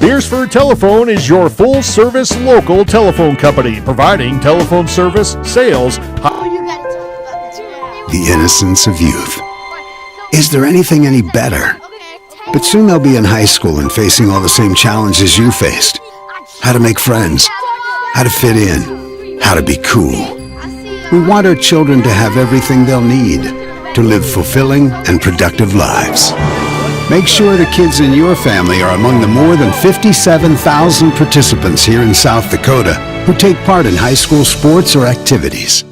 Beersford Telephone is your full-service local telephone company, providing telephone service, sales. The innocence of youth. Is there anything any better? But soon they'll be in high school and facing all the same challenges you faced. How to make friends, how to fit in, how to be cool. We want our children to have everything they'll need to live fulfilling and productive lives. Make sure the kids in your family are among the more than 57,000 participants here in South Dakota who take part in high school sports or activities.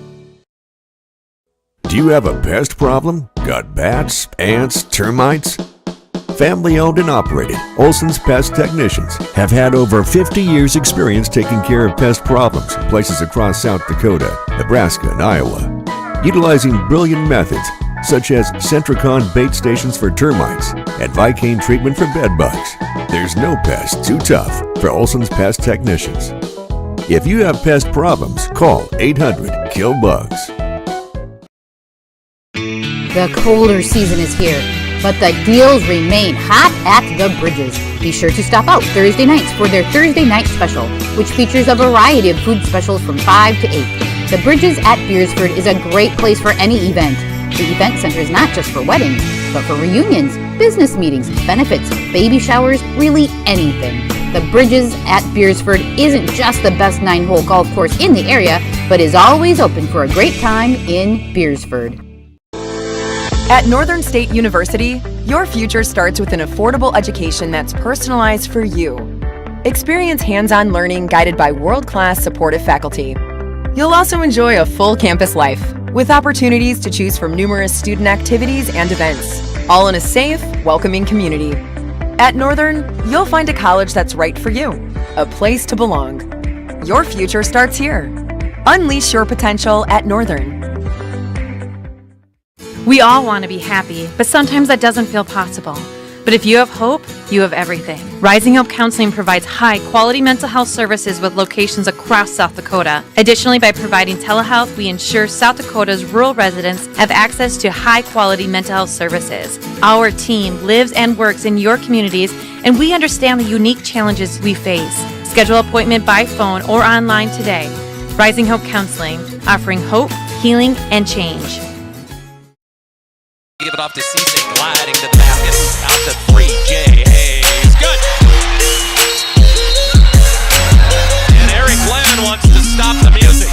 Do you have a pest problem? Got bats, ants, termites? Family owned and operated, Olson's Pest Technicians have had over 50 years experience taking care of pest problems in places across South Dakota, Nebraska, and Iowa. Utilizing brilliant methods such as Centricon bait stations for termites and Vicane treatment for bed bugs. There's no pest too tough for Olson's Pest Technicians. If you have pest problems, call 800-KILL-BUGS. The colder season is here, but the deals remain hot at the Bridges. Be sure to stop out Thursday nights for their Thursday night special, which features a variety of food specials from 5 to 8. The Bridges at Beersford is a great place for any event. The event center is not just for weddings, but for reunions, business meetings, benefits, baby showers, really anything. The Bridges at Beersford isn't just the best 9-hole golf course in the area, but is always open for a great time in Beersford. At Northern State University, your future starts with an affordable education that's personalized for you. Experience hands-on learning guided by world-class supportive faculty. You'll also enjoy a full campus life, with opportunities to choose from numerous student activities and events, all in a safe, welcoming community. At Northern, you'll find a college that's right for you, a place to belong. Your future starts here. Unleash your potential at Northern. We all want to be happy, but sometimes that doesn't feel possible. But if you have hope, you have everything. Rising Hope Counseling provides high-quality mental health services with locations across South Dakota. Additionally, by providing telehealth, we ensure South Dakota's rural residents have access to high-quality mental health services. Our team lives and works in your communities, and we understand the unique challenges we face. Schedule an appointment by phone or online today. Rising Hope Counseling, offering hope, healing, and change. Give it off to Cisse, gliding to the basket, out to 3, Jay Hayes, good! And Eric Glenn wants to stop the music.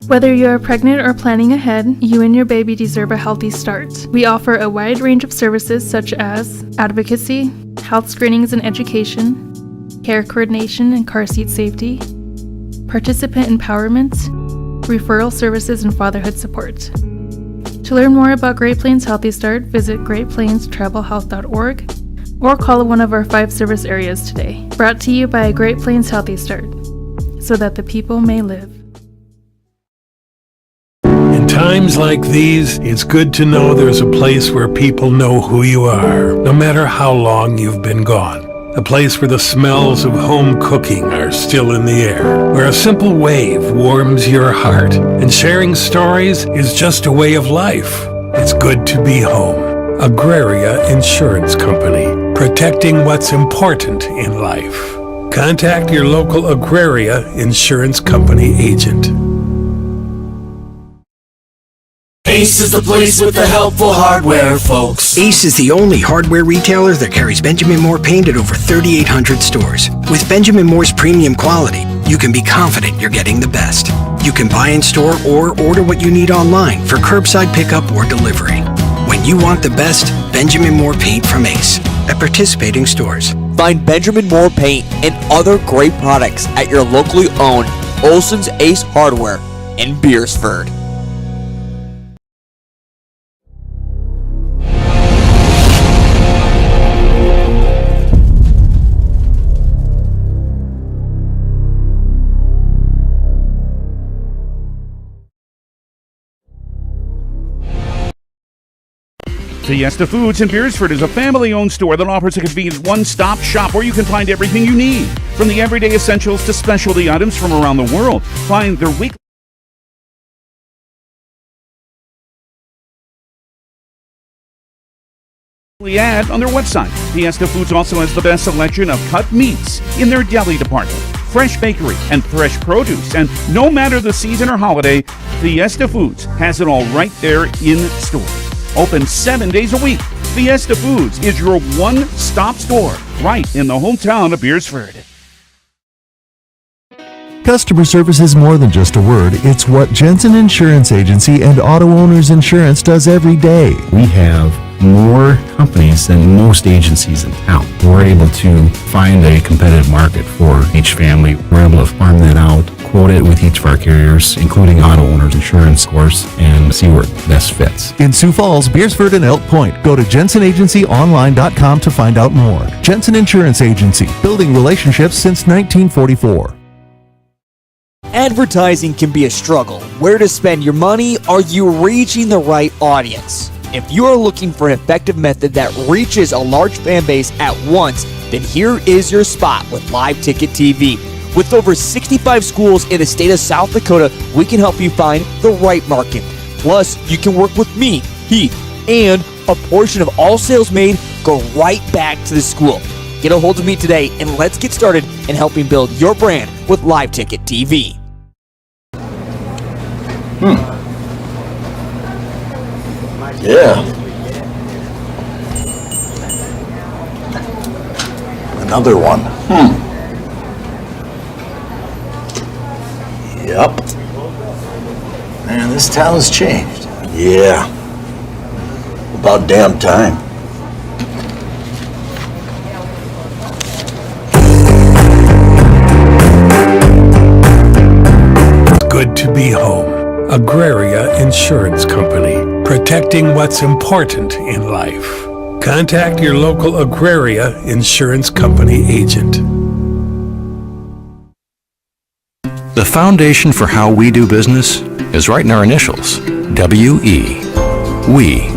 Whether you are pregnant or planning ahead, you and your baby deserve a healthy start. We offer a wide range of services such as advocacy, health screenings and education, care coordination and car seat safety, participant empowerment, referral services, and fatherhood support. To learn more about Great Plains Healthy Start, visit greatplainstravelhealth.org or call one of our 5 service areas today. Brought to you by Great Plains Healthy Start, so that the people may live. In times like these, it's good to know there's a place where people know who you are, no matter how long you've been gone. A place where the smells of home cooking are still in the air, where a simple wave warms your heart, and sharing stories is just a way of life. It's good to be home. Agraria Insurance Company, protecting what's important in life. Contact your local Agraria Insurance Company agent. Ace is the place with the helpful hardware, folks. Ace is the only hardware retailer that carries Benjamin Moore paint at over 3,800 stores. With Benjamin Moore's premium quality, you can be confident you're getting the best. You can buy in store or order what you need online for curbside pickup or delivery. When you want the best, Benjamin Moore paint from Ace at participating stores. Find Benjamin Moore paint and other great products at your locally owned Olson's Ace Hardware in Beersford. Fiesta Foods in Beersford is a family-owned store that offers a convenient one-stop shop where you can find everything you need, from the everyday essentials to specialty items from around the world. Find their weekly ad on their website. Fiesta Foods also has the best selection of cut meats in their deli department, fresh bakery, and fresh produce. And no matter the season or holiday, Fiesta Foods has it all right there in store. Open 7 days a week. Fiesta Foods is your one-stop store right in the hometown of Beersford. Customer service is more than just a word. It's what Jensen Insurance Agency and Auto Owners Insurance does every day. We have more companies than most agencies in town. We're able to find a competitive market for each family. We're able to farm that out, quote it with each of our carriers, including Auto Owners Insurance, of course, and see where it best fits. In Sioux Falls, Beersford, and Elk Point, go to jensenagencyonline.com to find out more. Jensen Insurance Agency, building relationships since 1944. Advertising can be a struggle. Where to spend your money? Are you reaching the right audience? If you are looking for an effective method that reaches a large fan base at once, then here is your spot with Live Ticket TV. With over 65 schools in the state of South Dakota, we can help you find the right market. Plus, you can work with me, Heath, and a portion of all sales made go right back to the school. Get a hold of me today and let's get started in helping build your brand with Live Ticket TV. Yeah. Another one. Yep. Man, this town's changed. Yeah. About damn time. Good to be home. Agraria Insurance Company, protecting what's important in life. Contact your local Agraria Insurance Company agent. The foundation for how we do business is right in our initials, W-E. We.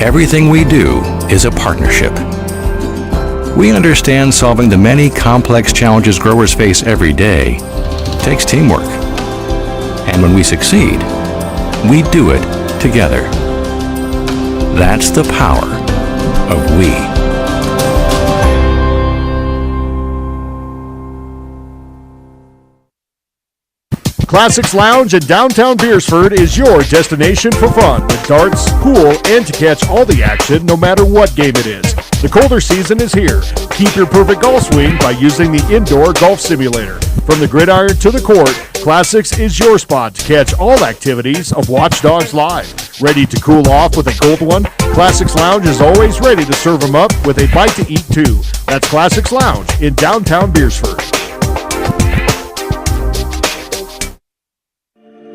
Everything we do is a partnership. We understand solving the many complex challenges growers face every day takes teamwork. And when we succeed, we do it together. That's the power of we. Classics Lounge in downtown Beersford is your destination for fun with darts, pool, and to catch all the action no matter what game it is. The colder season is here. Keep your perfect golf swing by using the indoor golf simulator. From the gridiron to the court, Classics is your spot to catch all activities of Watchdogs Live. Ready to cool off with a cold one? Classics Lounge is always ready to serve them up with a bite to eat too. That's Classics Lounge in downtown Beersford.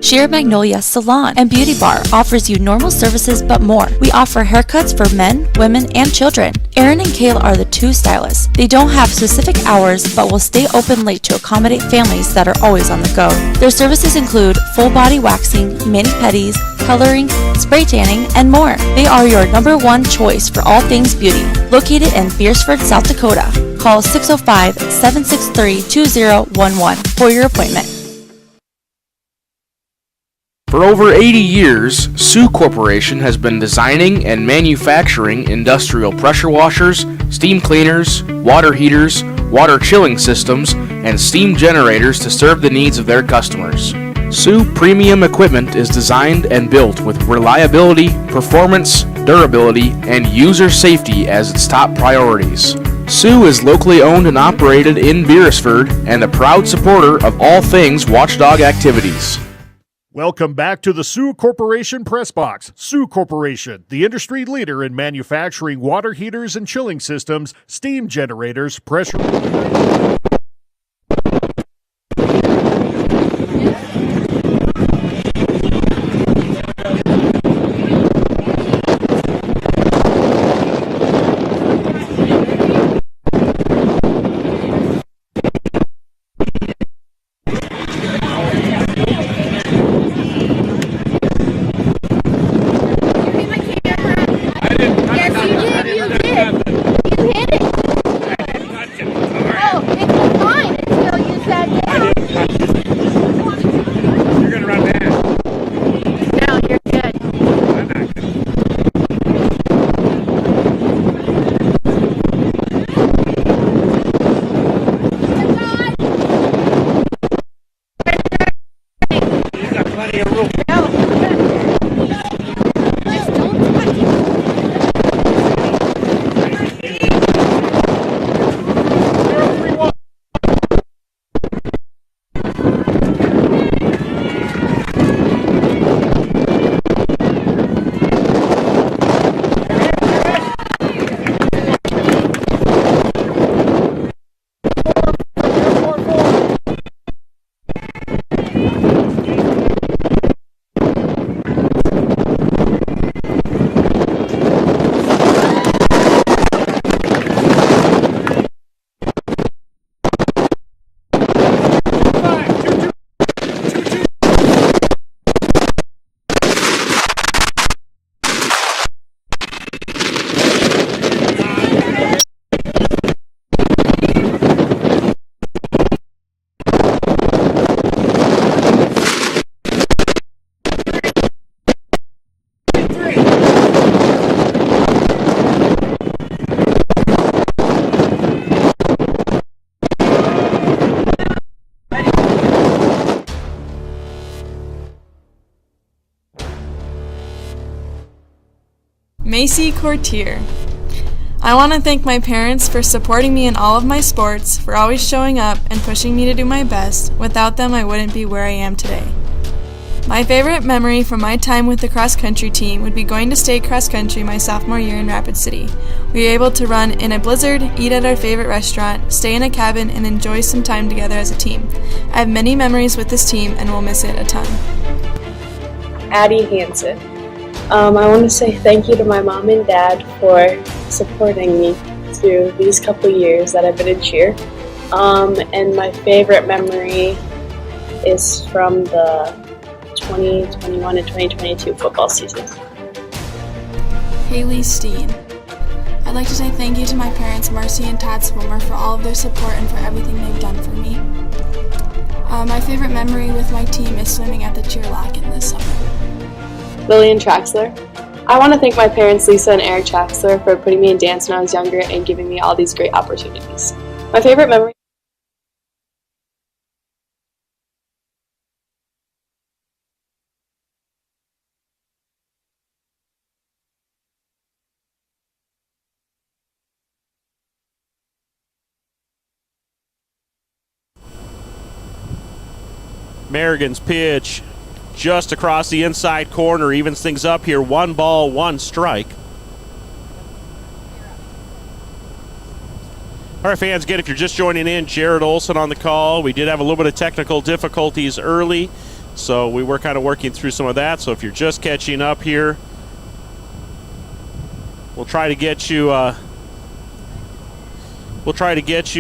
Sheer Magnolia Salon and Beauty Bar offers you normal services but more. We offer haircuts for men, women, and children. Aaron and Kayla are the two stylists. They don't have specific hours but will stay open late to accommodate families that are always on the go. Their services include full body waxing, mani-pedis, coloring, spray tanning, and more. They are your #1 choice for all things beauty. Located in Beersford, South Dakota. Call 605-763-2011 for your appointment. For over 80 years, Sioux Corporation has been designing and manufacturing industrial pressure washers, steam cleaners, water heaters, water chilling systems, and steam generators to serve the needs of their customers. Sioux Premium Equipment is designed and built with reliability, performance, durability, and user safety as its top priorities. Sioux is locally owned and operated in Beersford and a proud supporter of all things Watchdog activities. Welcome back to the Sioux Corporation Press Box. Sioux Corporation, the industry leader in manufacturing water heaters and chilling systems, steam generators, pressure... Macy Courtier. I want to thank my parents for supporting me in all of my sports, for always showing up and pushing me to do my best. Without them, I wouldn't be where I am today. My favorite memory from my time with the cross-country team would be going to state cross-country my sophomore year in Rapid City. We were able to run in a blizzard, eat at our favorite restaurant, stay in a cabin, and enjoy some time together as a team. I have many memories with this team and will miss it a ton. Addie Hansen. I want to say thank you to my mom and dad for supporting me through these couple years that I've been in cheer. And my favorite memory is from the 2021 and 2022 football seasons. Haley Steen. I'd like to say thank you to my parents, Marcy and Todd Swimmer, for all of their support and for everything they've done for me. My favorite memory with my team is swimming at the cheer lock-in this summer. Lillian Traxler. I want to thank my parents, Lisa and Eric Traxler, for putting me in dance when I was younger and giving me all these great opportunities. My favorite memory. Merrigan's pitch just across the inside corner, evens things up here. 1 ball, 1 strike. All right, fans, again, if you're just joining in, Jared Olson on the call. We did have a little bit of technical difficulties early, so we were kind of working through some of that. So if you're just catching up here, we'll try to get you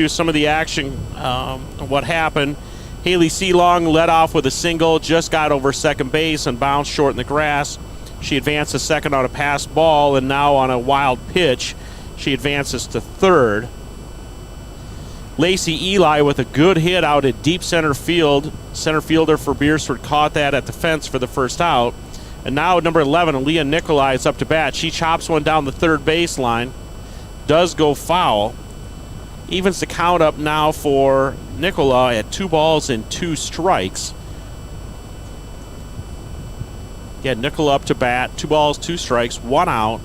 some of the action, what happened. Haley Sealong led off with a single, just got over second base and bounced short in the grass. She advanced to second on a passed ball, and now on a wild pitch, she advances to third. Lacey Eli with a good hit out at deep center field. Center fielder for Beersford caught that at the fence for the first out. And now number 11, Aaliyah Nikolai, is up to bat. She chops one down the third baseline. Does go foul. Evens the count up now for Nicola at 2 balls and 2 strikes. Again, Nicola up to bat, 2 balls, 2 strikes, 1 out.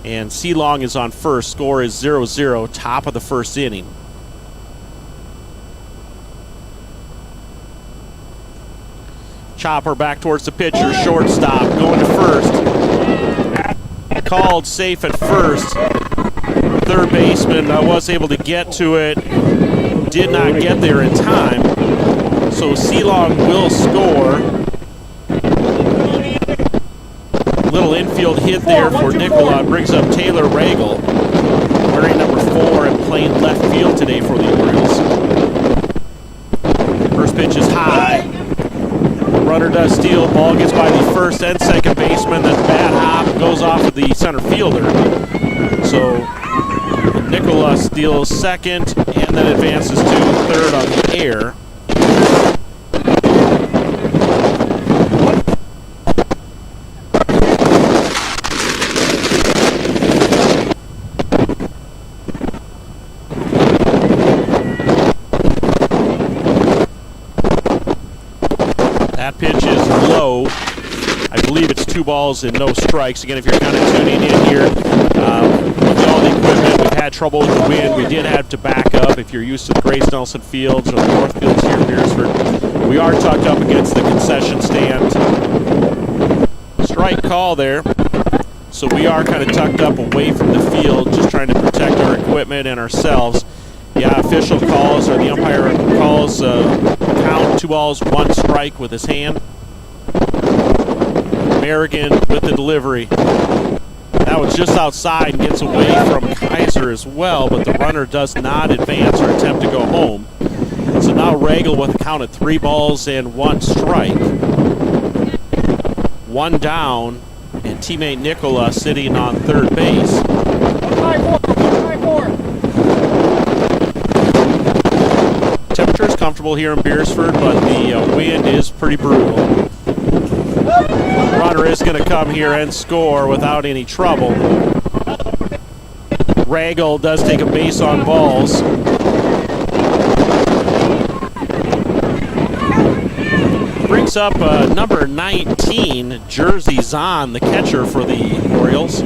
And Sealong is on first. Score is 0-0, top of the first inning. Chopper back towards the pitcher, shortstop, going to first. Called safe at first. Third baseman was able to get to it, did not get there in time. So Sealong will score. Little infield hit there for Nicola. Brings up Taylor Regal, wearing number 4 and playing left field today for the Orioles. First pitch is high. The runner does steal. Ball gets by the first and second baseman. Then bat hop goes off of the center fielder. So Nicola steals second and then advances to third on the air. That pitch is low. I believe it's 2 balls and no strikes. Again, if you're kind of tuning in here, with all the equipment, we've had trouble with the wind. We did have to back up. If you're used to the Grace Nelson Fields or the North Fields here in Beersford, we are tucked up against the concession stand. Strike call there. So we are kind of tucked up away from the field, just trying to protect our equipment and ourselves. Yeah, official calls, or the umpire calls count 2 balls, 1 strike with his hand. Merrigan with the delivery. That was just outside and gets away from Kaiser as well, but the runner does not advance or attempt to go home. So now Regal with a count of 3 balls and 1 strike. 1 down, and teammate Nicola sitting on third base. Temperature is comfortable here in Beersford, but the wind is pretty brutal. Runner is going to come here and score without any trouble. Ragel does take a base on balls. Brings up number 19, Jersey Zahn, the catcher for the Orioles.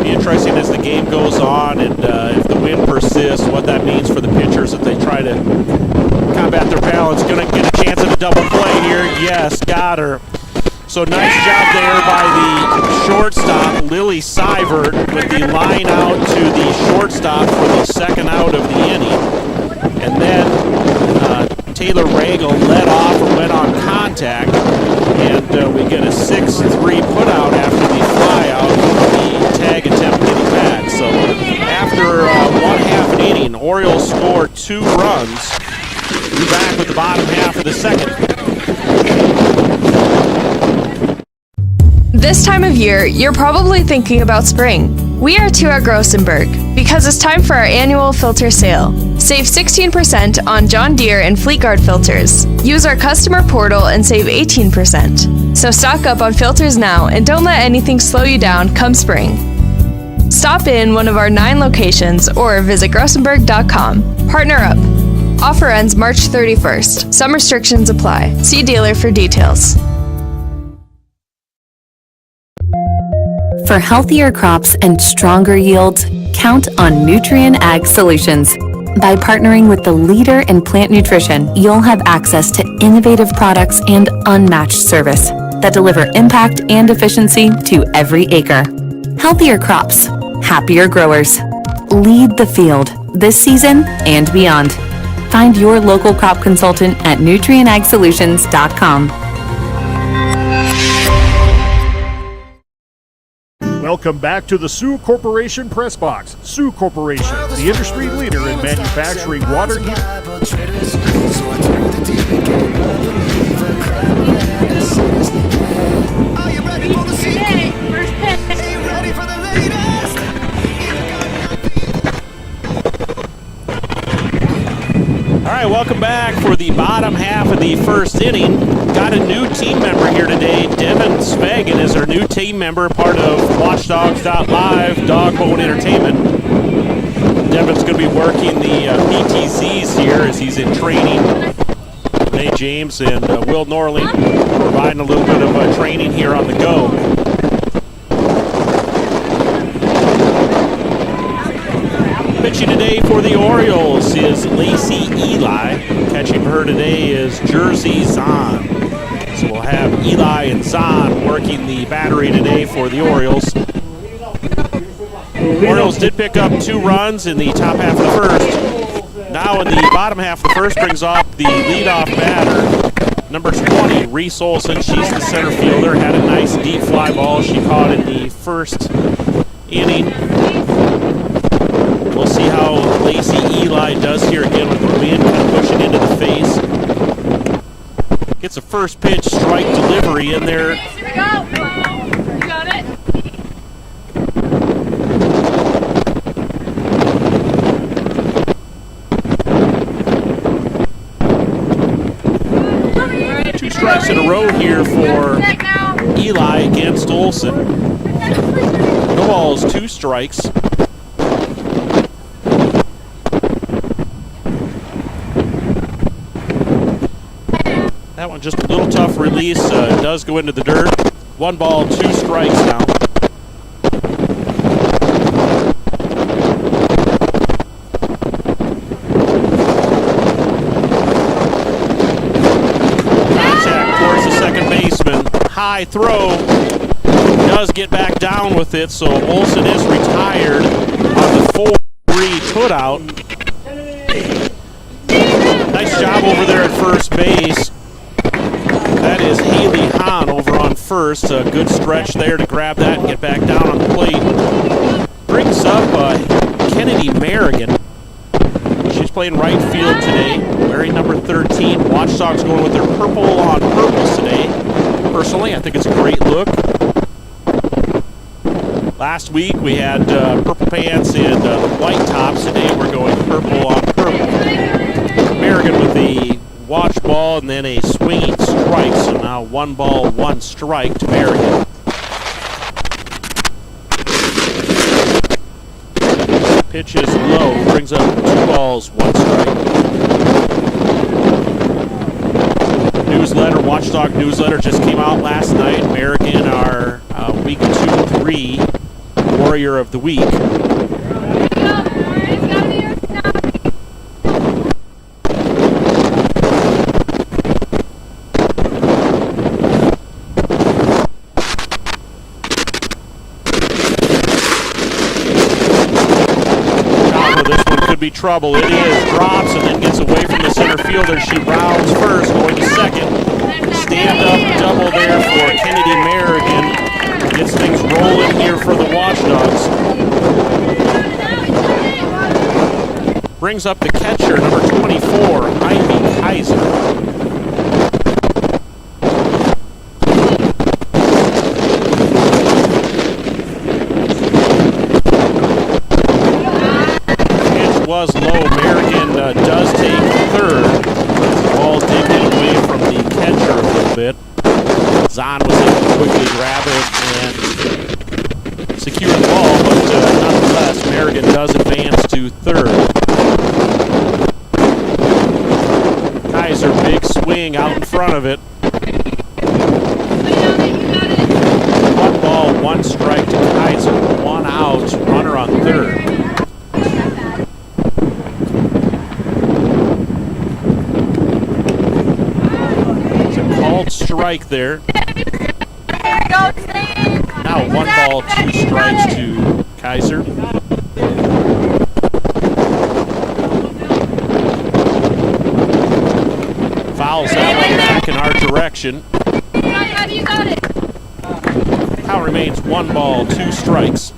Be interesting as the game goes on, and if the wind persists, what that means for the pitchers if they try to combat their balance. Going to get a chance at a double play here. Yes, got her. So nice job there by the shortstop, Lily Seivert, with the line out to the shortstop for the second out of the inning. And then Taylor Ragel led off and went on contact. And we get a 6-3 putout after the flyout, the tag attempt getting back. So after one half an inning, Orioles score 2 runs. We're back with the bottom half of the second. This time of year, you're probably thinking about spring. We are too at Grossenberg because it's time for our annual filter sale. Save 16% on John Deere and Fleetguard filters. Use our customer portal and save 18%. So stock up on filters now and don't let anything slow you down come spring. Stop in one of our 9 locations or visit grossenberg.com. Partner up. Offer ends March 31st. Some restrictions apply. See dealer for details. For healthier crops and stronger yields, count on Nutrien Ag Solutions. By partnering with the leader in plant nutrition, you'll have access to innovative products and unmatched service that deliver impact and efficiency to every acre. Healthier crops, happier growers. Lead the field this season and beyond. Find your local crop consultant at nutrienagsolutions.com. Welcome back to the Sioux Corporation Press Box. Sioux Corporation, the industry leader in manufacturing water heaters. All right, welcome back for the bottom half of the first inning. Got a new team member here today. Devin Spagan is our new team member, part of Watchdogs.live, Dogbone Entertainment. Devin's going to be working the PTCs here as he's in training. Renee James and Will Norling providing a little bit of training here on the go. Pitching today for the Orioles is Lacey Eli. Catching for her today is Jersey Zahn. So we'll have Eli and Zahn working the battery today for the Orioles. Orioles did pick up 2 runs in the top half of the first. Now in the bottom half of the first brings up the leadoff batter, number 20, Reese Olson. She's the center fielder. Had a nice deep fly ball she caught in the first inning. We'll see how Lacey Eli does here again with the wind kind of pushing into the face. Gets a first pitch strike delivery in there. Here we go. You got it. Two strikes in a row here for Eli against Olson. No balls, 2 strikes. That one just a little tough release, does go into the dirt. 1 ball, 2 strikes now. Contact towards the second baseman. High throw. Does get back down with it, so Olson is retired on the 4-3 putout. Nice job over there at first base. That is Haley Hahn over on first. A good stretch there to grab that and get back down on the plate. Brings up Kennedy Merrigan. She's playing right field today, wearing number 13. Watchdogs going with their purple on purples today. Personally, I think it's a great look. Last week we had purple pants and the white tops. Today we're going purple on purple. American with the watch ball and then a swinging strike. So now 1 ball, 1 strike to American. Pitch is low, brings up 2 balls, 1 strike. Newsletter, Watchdog newsletter just came out last night. American, our week 2-3 Warrior of the Week. Be trouble. It is. Drops and then gets away from the center fielder. She rounds first, going to second. Stand-up double there for Kennedy Merrigan. Gets things rolling here for the Watchdogs. Brings up the catcher, number 24, Ivy Kaiser. Was low. American does take third. The ball did get away from the catcher a little bit. Zahn was able to quickly grab it and secure the ball, but nonetheless, American does advance to third. Kaiser, big swing out in front of it. 1 ball, 1 strike to Kaiser. 1 out, runner on third. Strike there. Now 1 ball, 2 strikes to Kaiser. Fouls that one back in our direction. Count remains 1 ball, 2 strikes.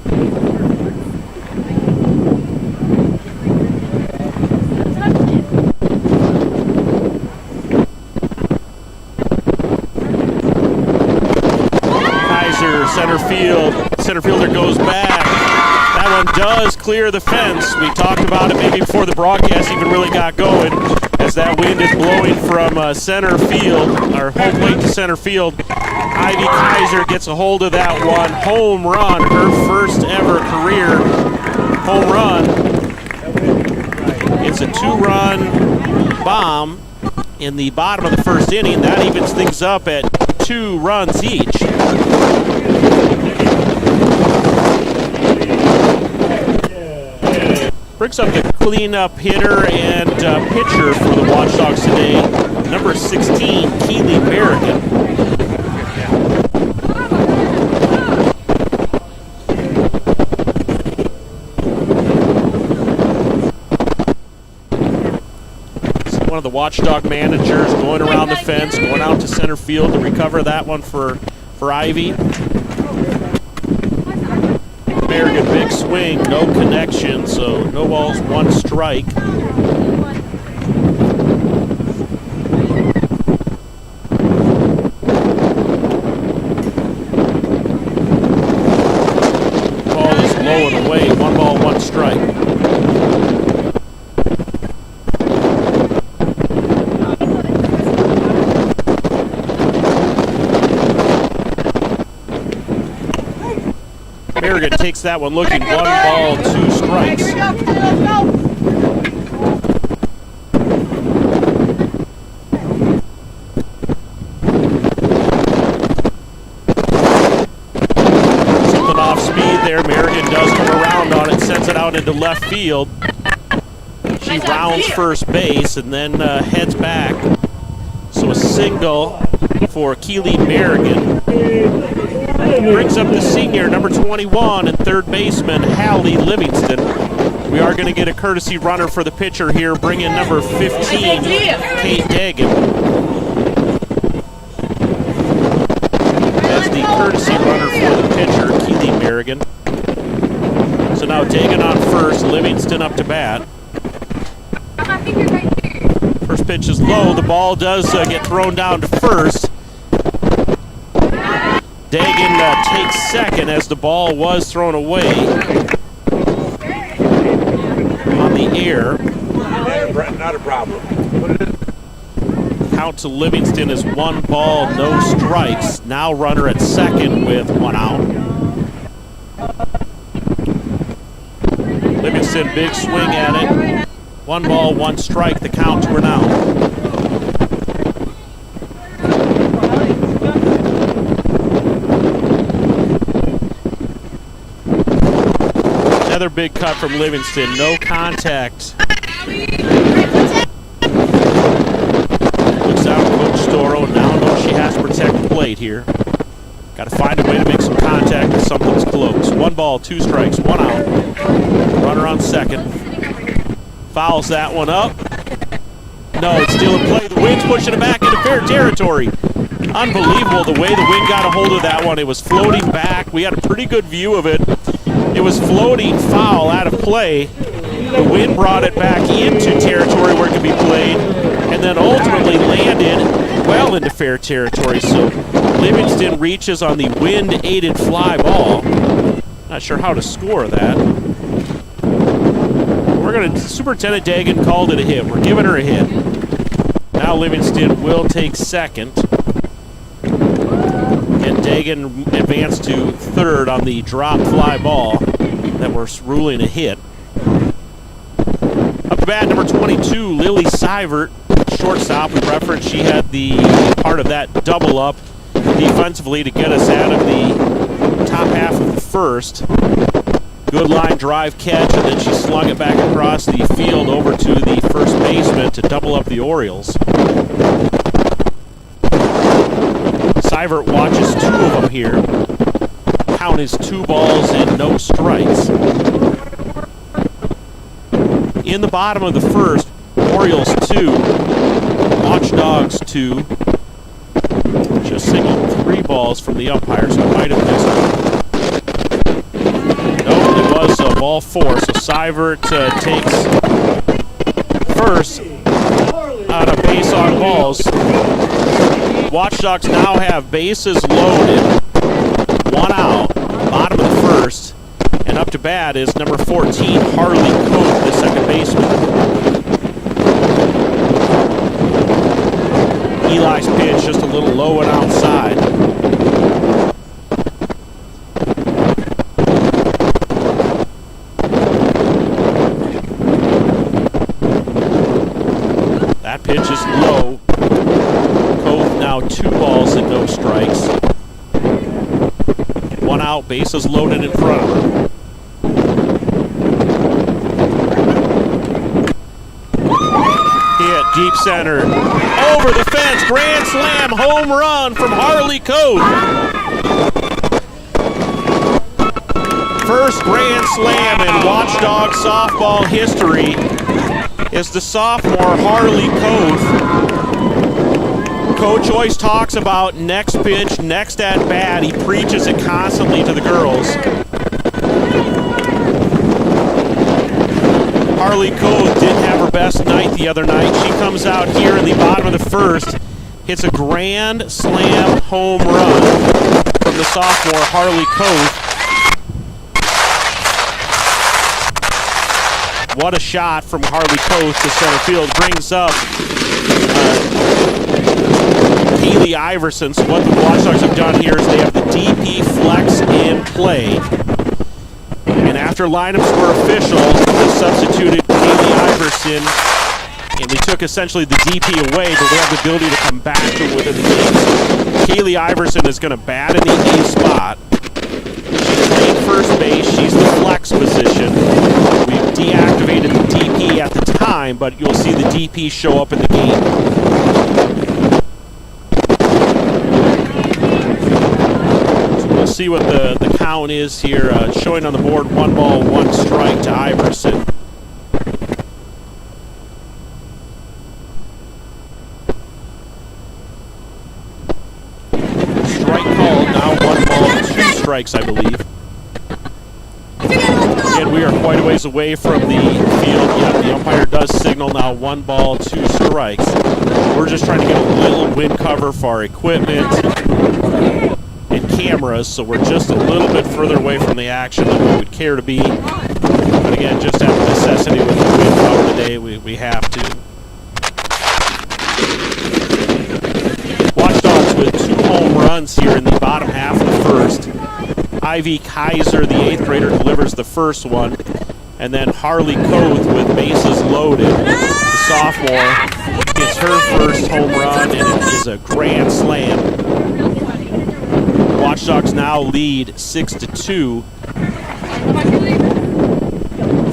Center fielder goes back. That one does clear the fence. We talked about it maybe before the broadcast even really got going, as that wind is blowing from center field, or home plate to center field. Ivy Kaiser gets a hold of that one. Home run, her first ever career home run. It's a 2-run bomb in the bottom of the first inning. That evens things up at 2 runs each. Brings up the cleanup hitter and pitcher for the Watchdogs today, number 16, Keely Merrigan. One of the Watchdog managers going around the fence, going out to center field to recover that one for Ivy. Merrigan, big swing, no connection, so no balls, 1 strike. Ball is low and away, 1 ball, 1 strike. Merrigan takes that one looking, 1 ball, 2 strikes. Something off speed there. Merrigan does come around on it, sends it out into left field. She rounds first base and then heads back. So a single for Keely Merrigan. Brings up the senior, number 21, and third baseman, Hallie Livingston. We are going to get a courtesy runner for the pitcher here, bring in number 15, Kate Dagan. As the courtesy runner for the pitcher, Keely Merrigan. So now Dagan on first, Livingston up to bat. First pitch is low. The ball does get thrown down to first. Dagan takes second as the ball was thrown away on the air. Not a problem. Count to Livingston is 1 ball, no strikes. Now runner at second with 1 out. Livingston, big swing at it. 1 ball, 1 strike, the count to Grinnell. Another big cut from Livingston, no contact. Looks out Coach Storo, now knows she has to protect the plate here. Got to find a way to make some contact if something's close. 1 ball, 2 strikes, 1 out. Runner on second. Fouls that one up. No, it's still in play. The wind's pushing it back into fair territory. Unbelievable the way the wind got a hold of that one. It was floating back. We had a pretty good view of it. It was floating foul out of play. The wind brought it back into territory where it could be played, and then ultimately landed well into fair territory. So Livingston reaches on the wind-aided fly ball. Not sure how to score that. Superintendent Dagan called it a hit. We're giving her a hit. Now Livingston will take second. And Dagan advanced to third on the drop fly ball that we're ruling a hit. Up to bat, number 22, Lily Seivert, shortstop. We referenced she had the part of that double up defensively to get us out of the top half of the first. Good line drive catch, and then she slung it back across the field over to the first baseman to double up the Orioles. Seivert watches 2 of them here. Count is 2 balls and no strikes. In the bottom of the first, Orioles 2, Watchdogs 2. Just signaled 3 balls from the umpire, so I might have missed it. Was ball 4, so Seivert takes first on a base on balls. Watchdogs now have bases loaded, 1 out, bottom of the first, and up to bat is number 14, Harley Cope, the second baseman. Eli's pitch just a little low and outside. Pitch is low. Cove now 2 balls and no strikes. 1 out, bases loaded in front of her. Hit deep center. Over the fence, grand slam, home run from Harley Cove. First grand slam in Watchdog softball history is the sophomore Harley Cove. Coach always talks about next pitch, next at bat. He preaches it constantly to the girls. Harley Cove didn't have her best night the other night. She comes out here in the bottom of the first, hits a grand slam home run from the sophomore Harley Cove. What a shot from Harley Coast to center field. Brings up Kaylee Iverson. So what the Watchdogs have done here is they have the DP flex in play. And after lineups were official, they substituted Kaylee Iverson, and they took essentially the DP away, but they have the ability to come back to within the game. Kaylee Iverson is going to bat in the A spot. She's playing first base. She's the flex position. We deactivated the DP at the time, but you'll see the DP show up in the game. So we'll see what the count is here. Showing on the board 1 ball, 1 strike to Iverson. Strike called, now 1 ball, 2 strikes, I believe. Again, we are quite a ways away from the field. Yeah, the umpire does signal now 1 ball, 2 strikes. We're just trying to get a little wind cover for our equipment and cameras, so we're just a little bit further away from the action than we would care to be. But again, just out of necessity with the wind cover today, we have to. Watchdogs with 2 home runs here in the bottom half of the first. Ivy Kaiser, the 8th grader, delivers the first one. And then Harley Koth with bases loaded, the sophomore, gets her first home run, and it is a grand slam. Watchdogs now lead 6-2.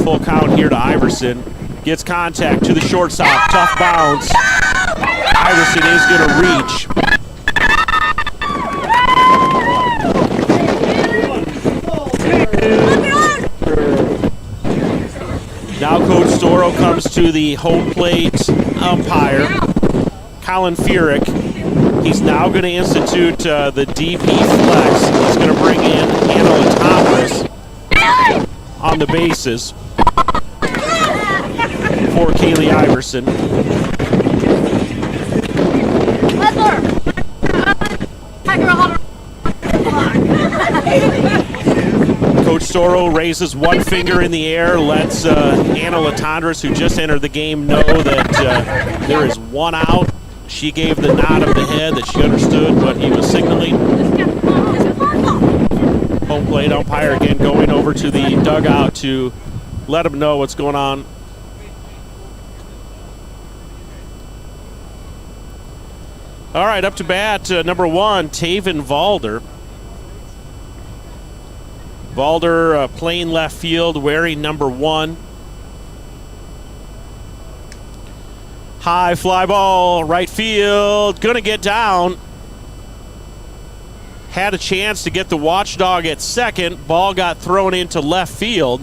Full count here to Iverson. Gets contact to the shortstop. Tough bounce. Iverson is going to reach. Now Coach Storo comes to the home plate umpire, Colin Furyk. He's now going to institute the DP flex. He's going to bring in Anna Thomas on the bases for Kaylee Iverson. Coach Storo raises one finger in the air, lets Anna Latondras, who just entered the game, know that there is 1 out. She gave the nod of the head that she understood what he was signaling. Home plate umpire again going over to the dugout to let him know what's going on. All right, up to bat, number 1, Taven Valder. Valder playing left field, wearing number 1. High fly ball, right field, gonna get down. Had a chance to get the Watchdog at second. Ball got thrown into left field.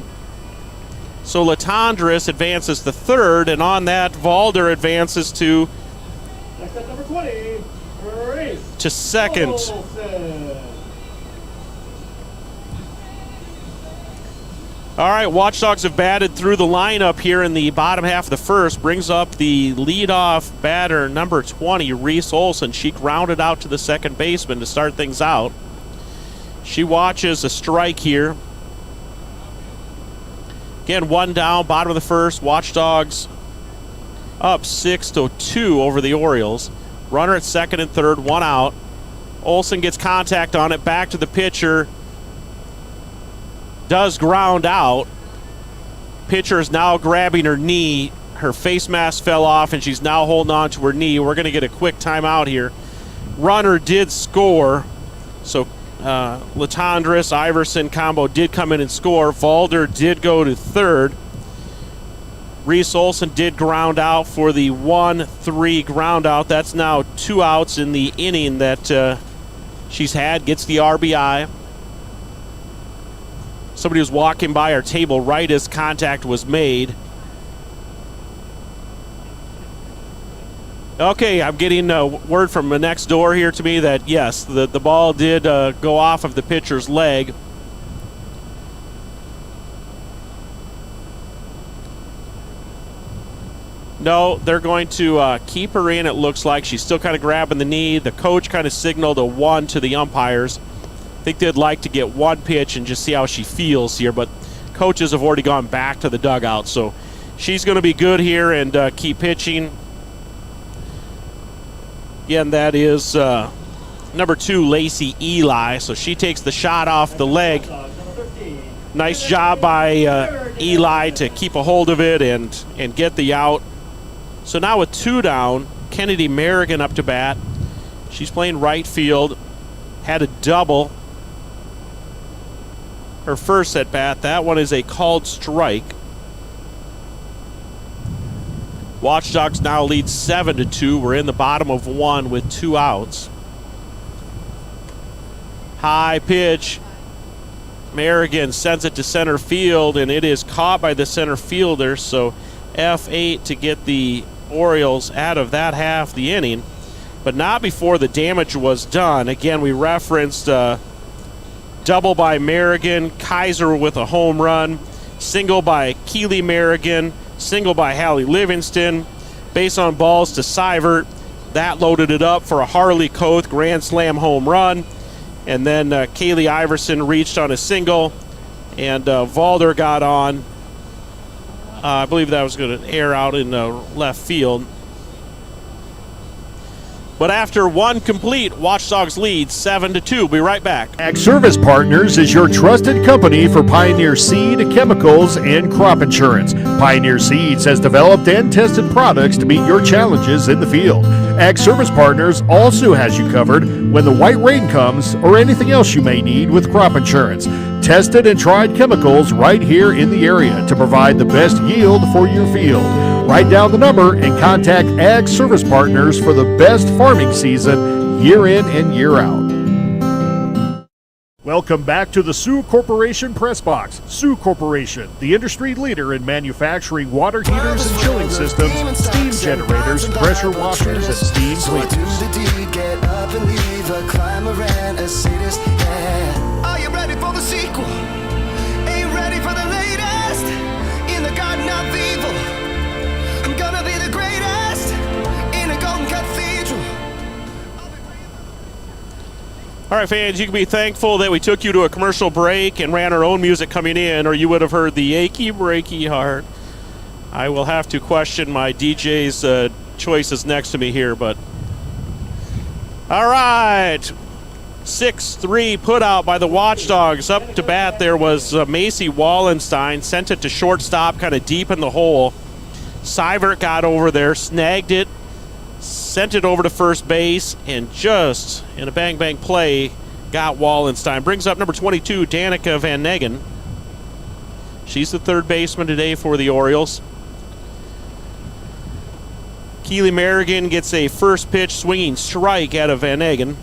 So Latondras advances to third, and on that, Valder advances to Number 20, to second. All right, Watchdogs have batted through the lineup here in the bottom half of the first. Brings up the leadoff batter, number 20, Reese Olson. She grounded out to the second baseman to start things out. She watches a strike here. Again, 1 down, bottom of the first. Watchdogs up 6-2 over the Orioles. Runner at second and third, 1 out. Olson gets contact on it, back to the pitcher. Does ground out. Pitcher is now grabbing her knee. Her face mask fell off, and she's now holding on to her knee. We're going to get a quick timeout here. Runner did score, so Latondras, Iverson combo did come in and score. Valder did go to third. Reese Olson did ground out for the 1-3 ground out. That's now 2 outs in the inning that she's had. Gets the RBI. Somebody was walking by our table right as contact was made. Okay, I'm getting word from next door here to me that, yes, the ball did go off of the pitcher's leg. No, they're going to keep her in, it looks like. She's still kind of grabbing the knee. The coach kind of signaled a 1 to the umpires. I think they'd like to get 1 pitch and just see how she feels here, but coaches have already gone back to the dugout, so she's going to be good here and keep pitching. Again, that is number 2, Lacey Eli, so she takes the shot off the leg. Nice job by Eli to keep a hold of it and get the out. So now with 2 down, Kennedy Merrigan up to bat. She's playing right field. Had a double her first at bat. That one is a called strike. Watchdogs now lead 7-2. We're in the bottom of 1 with 2 outs. High pitch. Merrigan sends it to center field, and it is caught by the center fielder. So F8 to get the Orioles out of that half the inning, but not before the damage was done. Again, we referenced double by Merrigan, Kaiser with a home run, Single by Keely Merrigan. Single by Hallie Livingston. Base on balls to Seivert. That loaded it up for a Harley Koth grand slam home run. And then Kaylee Iverson reached on a single. And Valder got on. I believe that was going to air out in left field. But after one complete, Watchdogs lead 7-2. We'll be right back. Ag Service Partners is your trusted company for Pioneer seed, chemicals, and crop insurance. Pioneer Seeds has developed and tested products to meet your challenges in the field. Ag Service Partners also has you covered when the white rain comes or anything else you may need with crop insurance. Tested and tried chemicals right here in the area to provide the best yield for your field. Write down the number and contact Ag Service Partners for the best farming season year in and year out. Welcome back to the Sioux Corporation Press Box. Sioux Corporation, the industry leader in manufacturing water heaters and chilling systems, steam generators, pressure washers, and steam cleaners. Are you ready for the sequel? Are you ready for the latest? In the garden of evil, I'm gonna be the greatest in a golden cathedral. All right, fans, you can be thankful that we took you to a commercial break and ran our own music coming in, or you would have heard the achy, breaky heart. I will have to question my DJ's choices next to me here, but all right. 6-3 put out by the Watchdogs. Up to bat there was Macy Wallenstein. Sent it to shortstop, kind of deep in the hole. Seivert got over there, snagged it, sent it over to first base, and just in a bang-bang play, got Wallenstein. Brings up number 22, Danica Van Negen. She's the third baseman today for the Orioles. Keely Merrigan gets a first pitch swinging strike out of Van Negen.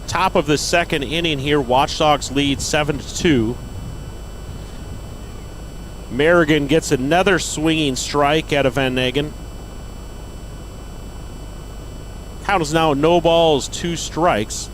Top of the second inning here, Watchdogs lead 7-2. Merrigan gets another swinging strike out of Van Negen. Count is now no balls, 2 strikes.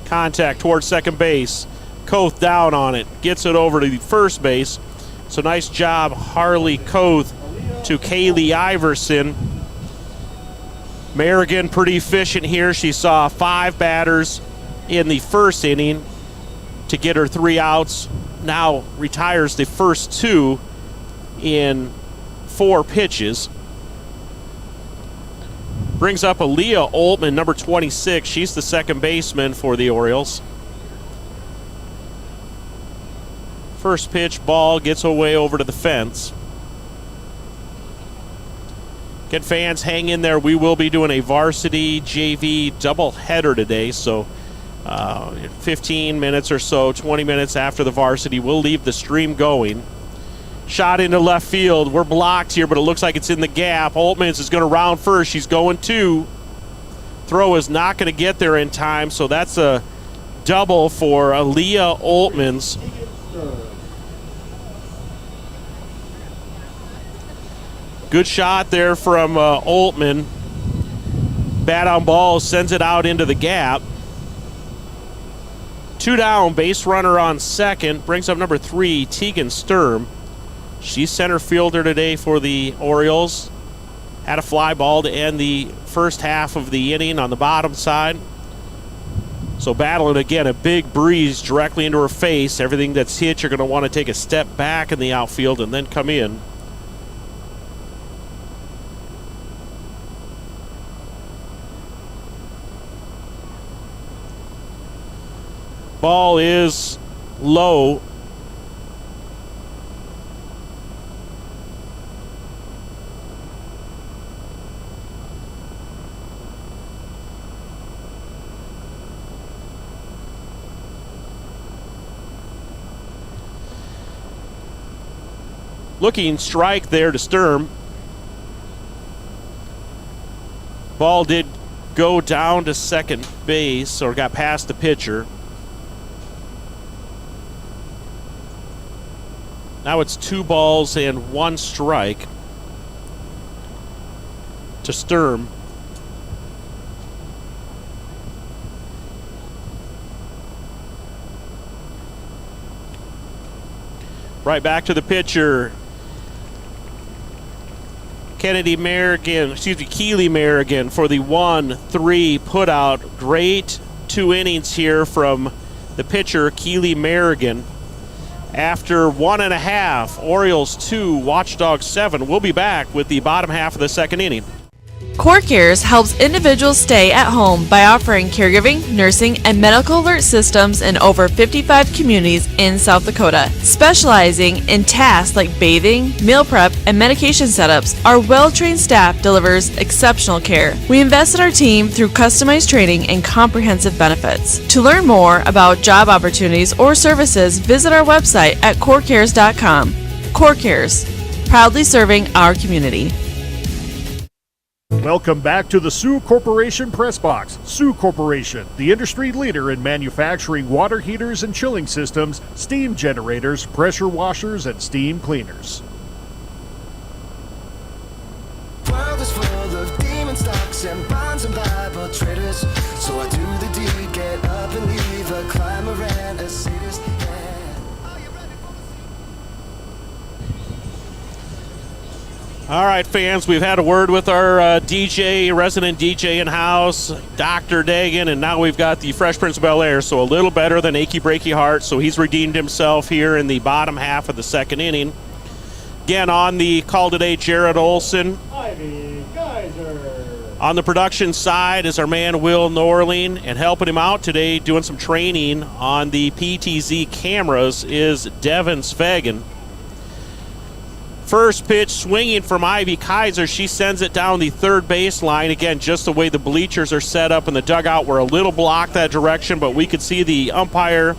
Contact towards second base. Koth down on it. Gets it over to the first base. So nice job, Harley Koth to Kaylee Iverson. Merrigan pretty efficient here. She saw 5 batters in the first inning to get her 3 outs. Now retires the first 2 in 4 pitches. Brings up Aaliyah Oltman, number 26. She's the second baseman for the Orioles. First pitch, ball gets away over to the fence. Get fans, hang in there. We will be doing a varsity JV doubleheader today, so 15 minutes or so, 20 minutes after the varsity, we'll leave the stream going. Shot into left field. We're blocked here, but it looks like it's in the gap. Oltmans is going to round first. She's going 2. Throw is not going to get there in time, so that's a double for Aaliyah Oltmans. Good shot there from Oltman. Bat on ball, sends it out into the gap. 2 down, base runner on second. Brings up number 3, Tegan Sturm. She's center fielder today for the Orioles. Had a fly ball to end the first half of the inning on the bottom side. So battling again, a big breeze directly into her face. Everything that's hit, you're going to want to take a step back in the outfield and then come in. Ball is low. Looking strike there to Sturm. Ball did go down to second base, or got past the pitcher. Now it's 2 balls and 1 strike to Sturm. Right back to the pitcher. Keely Merrigan for the 1-3 putout. Great 2 innings here from the pitcher, Keely Merrigan. After 1.5, Orioles 2, Watchdogs 7. We'll be back with the bottom half of the second inning. Core Cares helps individuals stay at home by offering caregiving, nursing, and medical alert systems in over 55 communities in South Dakota. Specializing in tasks like bathing, meal prep, and medication setups, our well-trained staff delivers exceptional care. We invest in our team through customized training and comprehensive benefits. To learn more about job opportunities or services, visit our website at corecares.com. Core Cares, proudly serving our community. Welcome back to the Sioux Corporation Press Box. Sioux Corporation, the industry leader in manufacturing water heaters and chilling systems, steam generators, pressure washers, and steam cleaners. World is full of demon stocks and bonds and Bible traders. So I do the deed, get up and leave a climber and a sadist. All right, fans, we've had a word with our resident DJ in-house, Dr. Dagan, and now we've got the Fresh Prince of Bel-Air, so a little better than Achy Breaky Heart, so he's redeemed himself here in the bottom half of the second inning. Again, on the call today, Jared Olson. On the production side is our man Will Norling, and helping him out today, doing some training on the PTZ cameras, is Devin Svegan. First pitch swinging from Ivy Kaiser. She sends it down the third baseline. Again, just the way the bleachers are set up in the dugout. We're a little blocked that direction, but we could see the umpire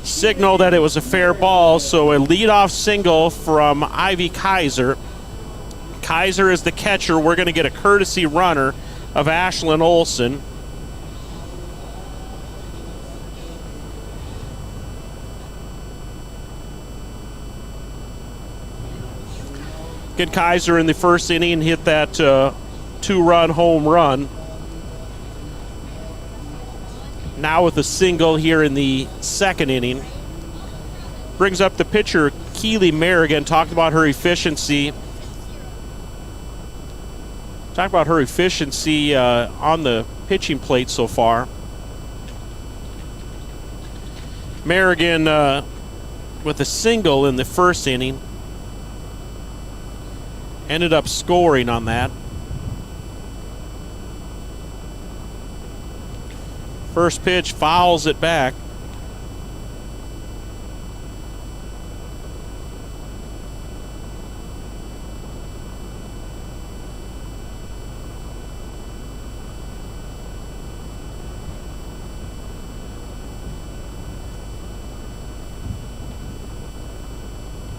signal that it was a fair ball. So a leadoff single from Ivy Kaiser. Kaiser is the catcher. We're going to get a courtesy runner of Ashlyn Olson. Again, Kaiser in the first inning hit that 2-run home run. Now with a single here in the second inning. Brings up the pitcher, Keely Merrigan. Talked about her efficiency. On the pitching plate so far. Merrigan with a single in the first inning. Ended up scoring on that. First pitch fouls it back.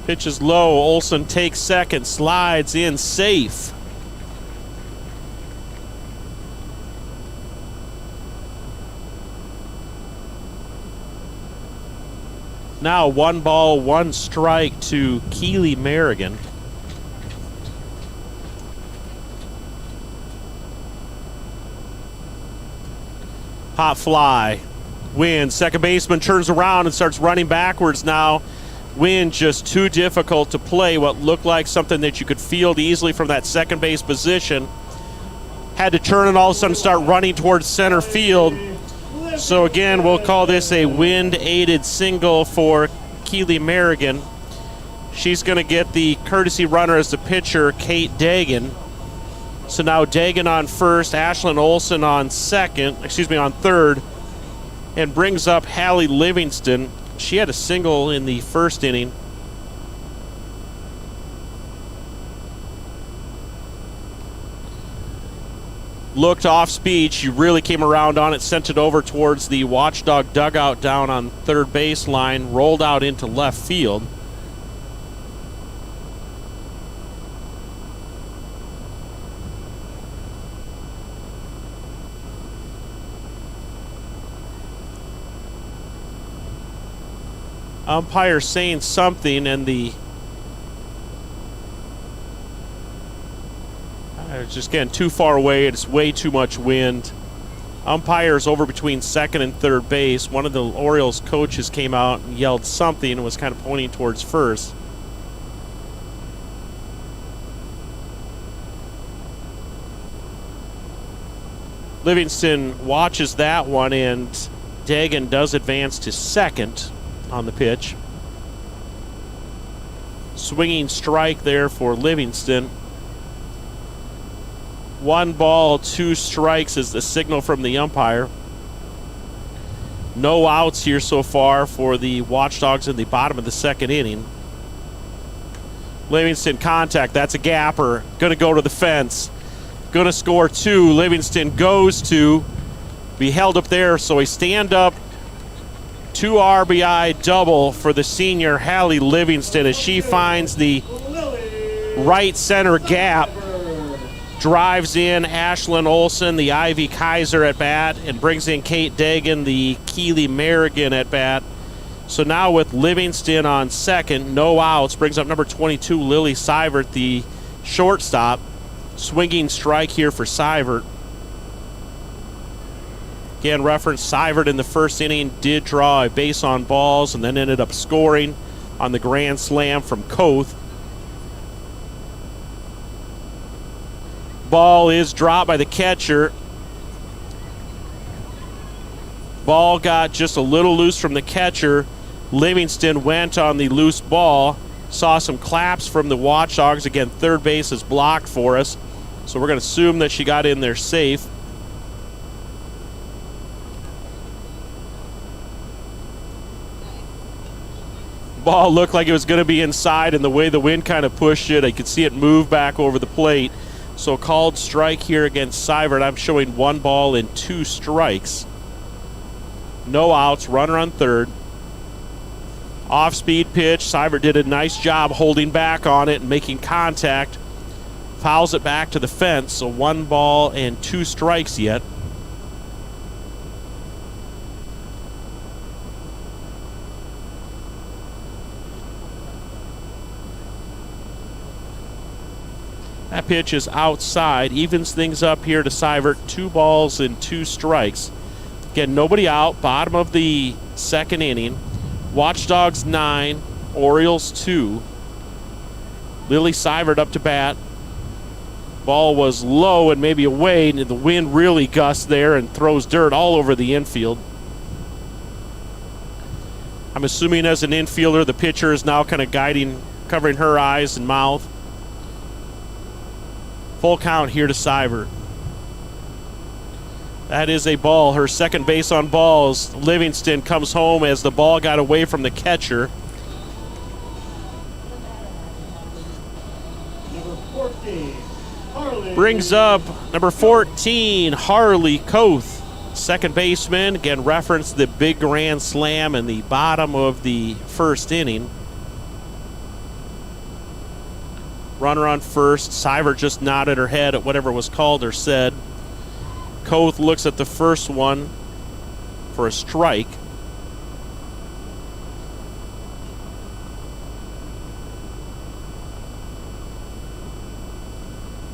Pitch is low. Olson takes second, slides in safe. Now 1 ball, 1 strike to Keely Merrigan. Hot fly. Win. Second baseman turns around and starts running backwards now. Win just too difficult to play. What looked like something that you could field easily from that second base position. Had to turn and all of a sudden start running towards center field. So again, we'll call this a wind-aided single for Keely Merrigan. She's going to get the courtesy runner as the pitcher, Kate Dagan. So now Dagan on first, Ashlyn Olson on third, and brings up Hallie Livingston. She had a single in the first inning. Looked off speed. She really came around on it, sent it over towards the Watchdog dugout down on third baseline, rolled out into left field. Umpire saying something, and it's just getting too far away. It's way too much wind. Umpire's over between second and third base. One of the Orioles coaches came out and yelled something and was kind of pointing towards first. Livingston watches that one, and Dagan does advance to second on the pitch. Swinging strike there for Livingston. 1 ball, 2 strikes is the signal from the umpire. No outs here so far for the Watchdogs in the bottom of the second inning. Livingston contact, that's a gapper. Gonna go to the fence. Gonna score 2. Livingston goes to be held up there, so a stand-up 2 RBI double for the senior Hallie Livingston as she finds the right center gap. Drives in Ashlyn Olson, the Ivy Kaiser at bat, and brings in Kate Dagan, the Keely Merrigan at bat. So now with Livingston on second, no outs, brings up number 22, Lily Seivert, the shortstop. Swinging strike here for Seivert. Again, reference Seivert in the first inning did draw a base on balls and then ended up scoring on the grand slam from Koth. Ball is dropped by the catcher. Ball got just a little loose from the catcher. Livingston went on the loose ball. Saw some claps from the Watchdogs. Again, third base is blocked for us, so we're going to assume that she got in there safe. Ball looked like it was going to be inside, and the way the wind kind of pushed it, I could see it move back over the plate. So called strike here against Seivert. I'm showing 1 ball and 2 strikes. No outs, runner on third. Off-speed pitch. Seivert did a nice job holding back on it and making contact. Fouls it back to the fence, so 1 ball and 2 strikes yet. That pitch is outside, evens things up here to Seivert. 2 balls and 2 strikes. Again, nobody out, bottom of the second inning. Watchdogs 9, Orioles 2. Lily Seivert up to bat. Ball was low and maybe away, and the wind really gusts there and throws dirt all over the infield. I'm assuming as an infielder, the pitcher is now kind of guiding, covering her eyes and mouth. Full count here to Seivert. That is a ball. Her second base on balls. Livingston comes home as the ball got away from the catcher. Brings up number 14, Harley Koth, second baseman. Again, reference the big grand slam in the bottom of the first inning. Runner on first. Seivert just nodded her head at whatever was called or said. Koth looks at the first one for a strike.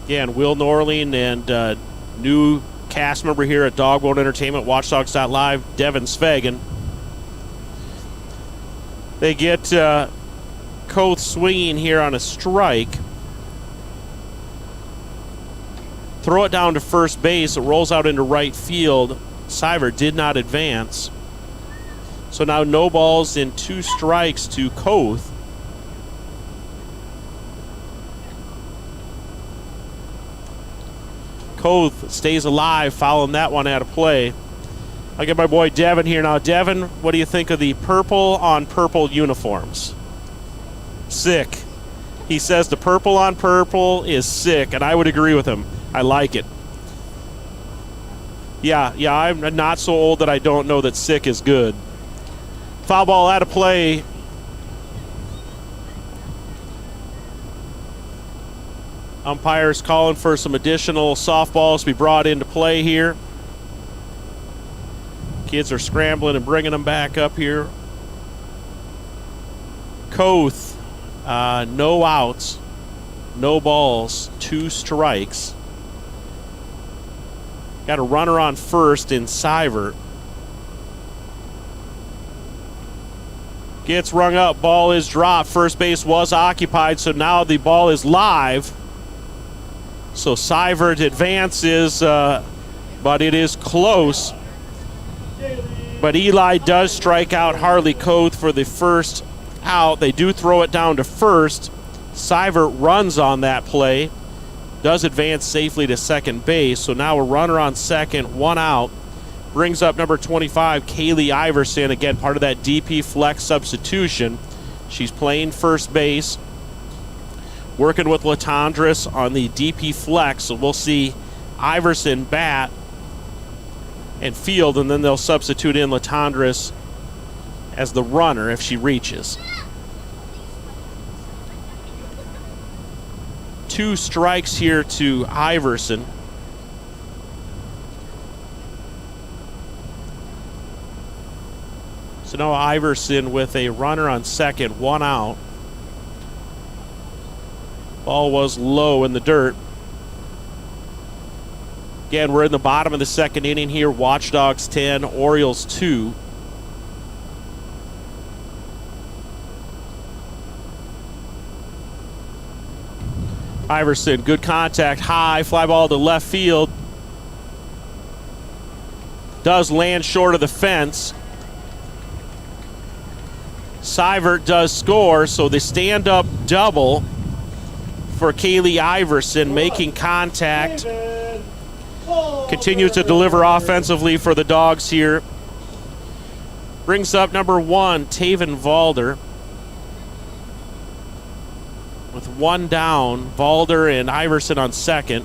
Again, Will Norling and new cast member here at Dog World Entertainment, Watchdogs.live, Devin Svegan. They get Koth swinging here on a strike. Throw it down to first base. It rolls out into right field. Seivert did not advance. So now no balls and 2 strikes to Koth. Koth stays alive, fouling that one out of play. I'll get my boy Devin here now. Devin, what do you think of the purple on purple uniforms? Sick. He says the purple on purple is sick, and I would agree with him. I like it. Yeah, I'm not so old that I don't know that sick is good. Foul ball out of play. Umpires calling for some additional softballs to be brought into play here. Kids are scrambling and bringing them back up here. Koth, no outs, no balls, 2 strikes. Got a runner on first in Seivert. Gets rung up, ball is dropped. First base was occupied, so now the ball is live. So Seivert advances, but it is close. But Eli does strike out Harley Koth for the first out. They do throw it down to first. Seivert runs on that play, does advance safely to second base. So now a runner on second, 1 out. Brings up number 25, Kaylee Iverson, again part of that DP flex substitution. She's playing first base, working with Latondras on the DP flex. So we'll see Iverson bat and field, and then they'll substitute in Latondras as the runner if she reaches. 2 strikes here to Iverson. So now Iverson with a runner on second, 1 out. Ball was low in the dirt. Again, we're in the bottom of the second inning here. Watchdogs 10, Orioles 2. Iverson, good contact, high, fly ball to left field. Does land short of the fence. Seivert does score, so the stand-up double for Kaylee Iverson, making contact. Continues to deliver offensively for the Dogs here. Brings up number 1, Taven Valder. With 1 down, Valder and Iverson on second.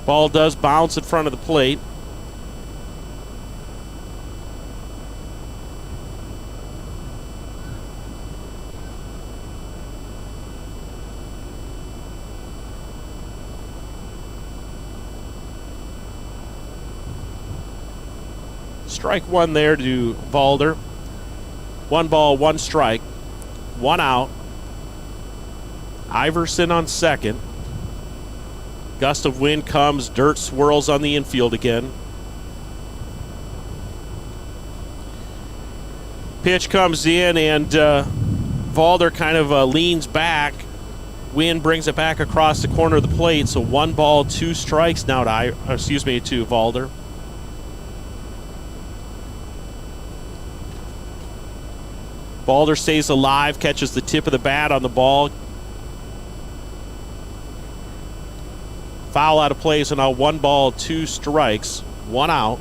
Ball does bounce in front of the plate. Strike 1 there to Valder. 1 ball, 1 strike, 1 out. Iverson on second. Gust of wind comes, dirt swirls on the infield again. Pitch comes in, and Valder kind of leans back. Wind brings it back across the corner of the plate, so 1 ball, 2 strikes now to Valder. Valder stays alive, catches the tip of the bat on the ball. Foul out of play, so now 1 ball, 2 strikes, 1 out.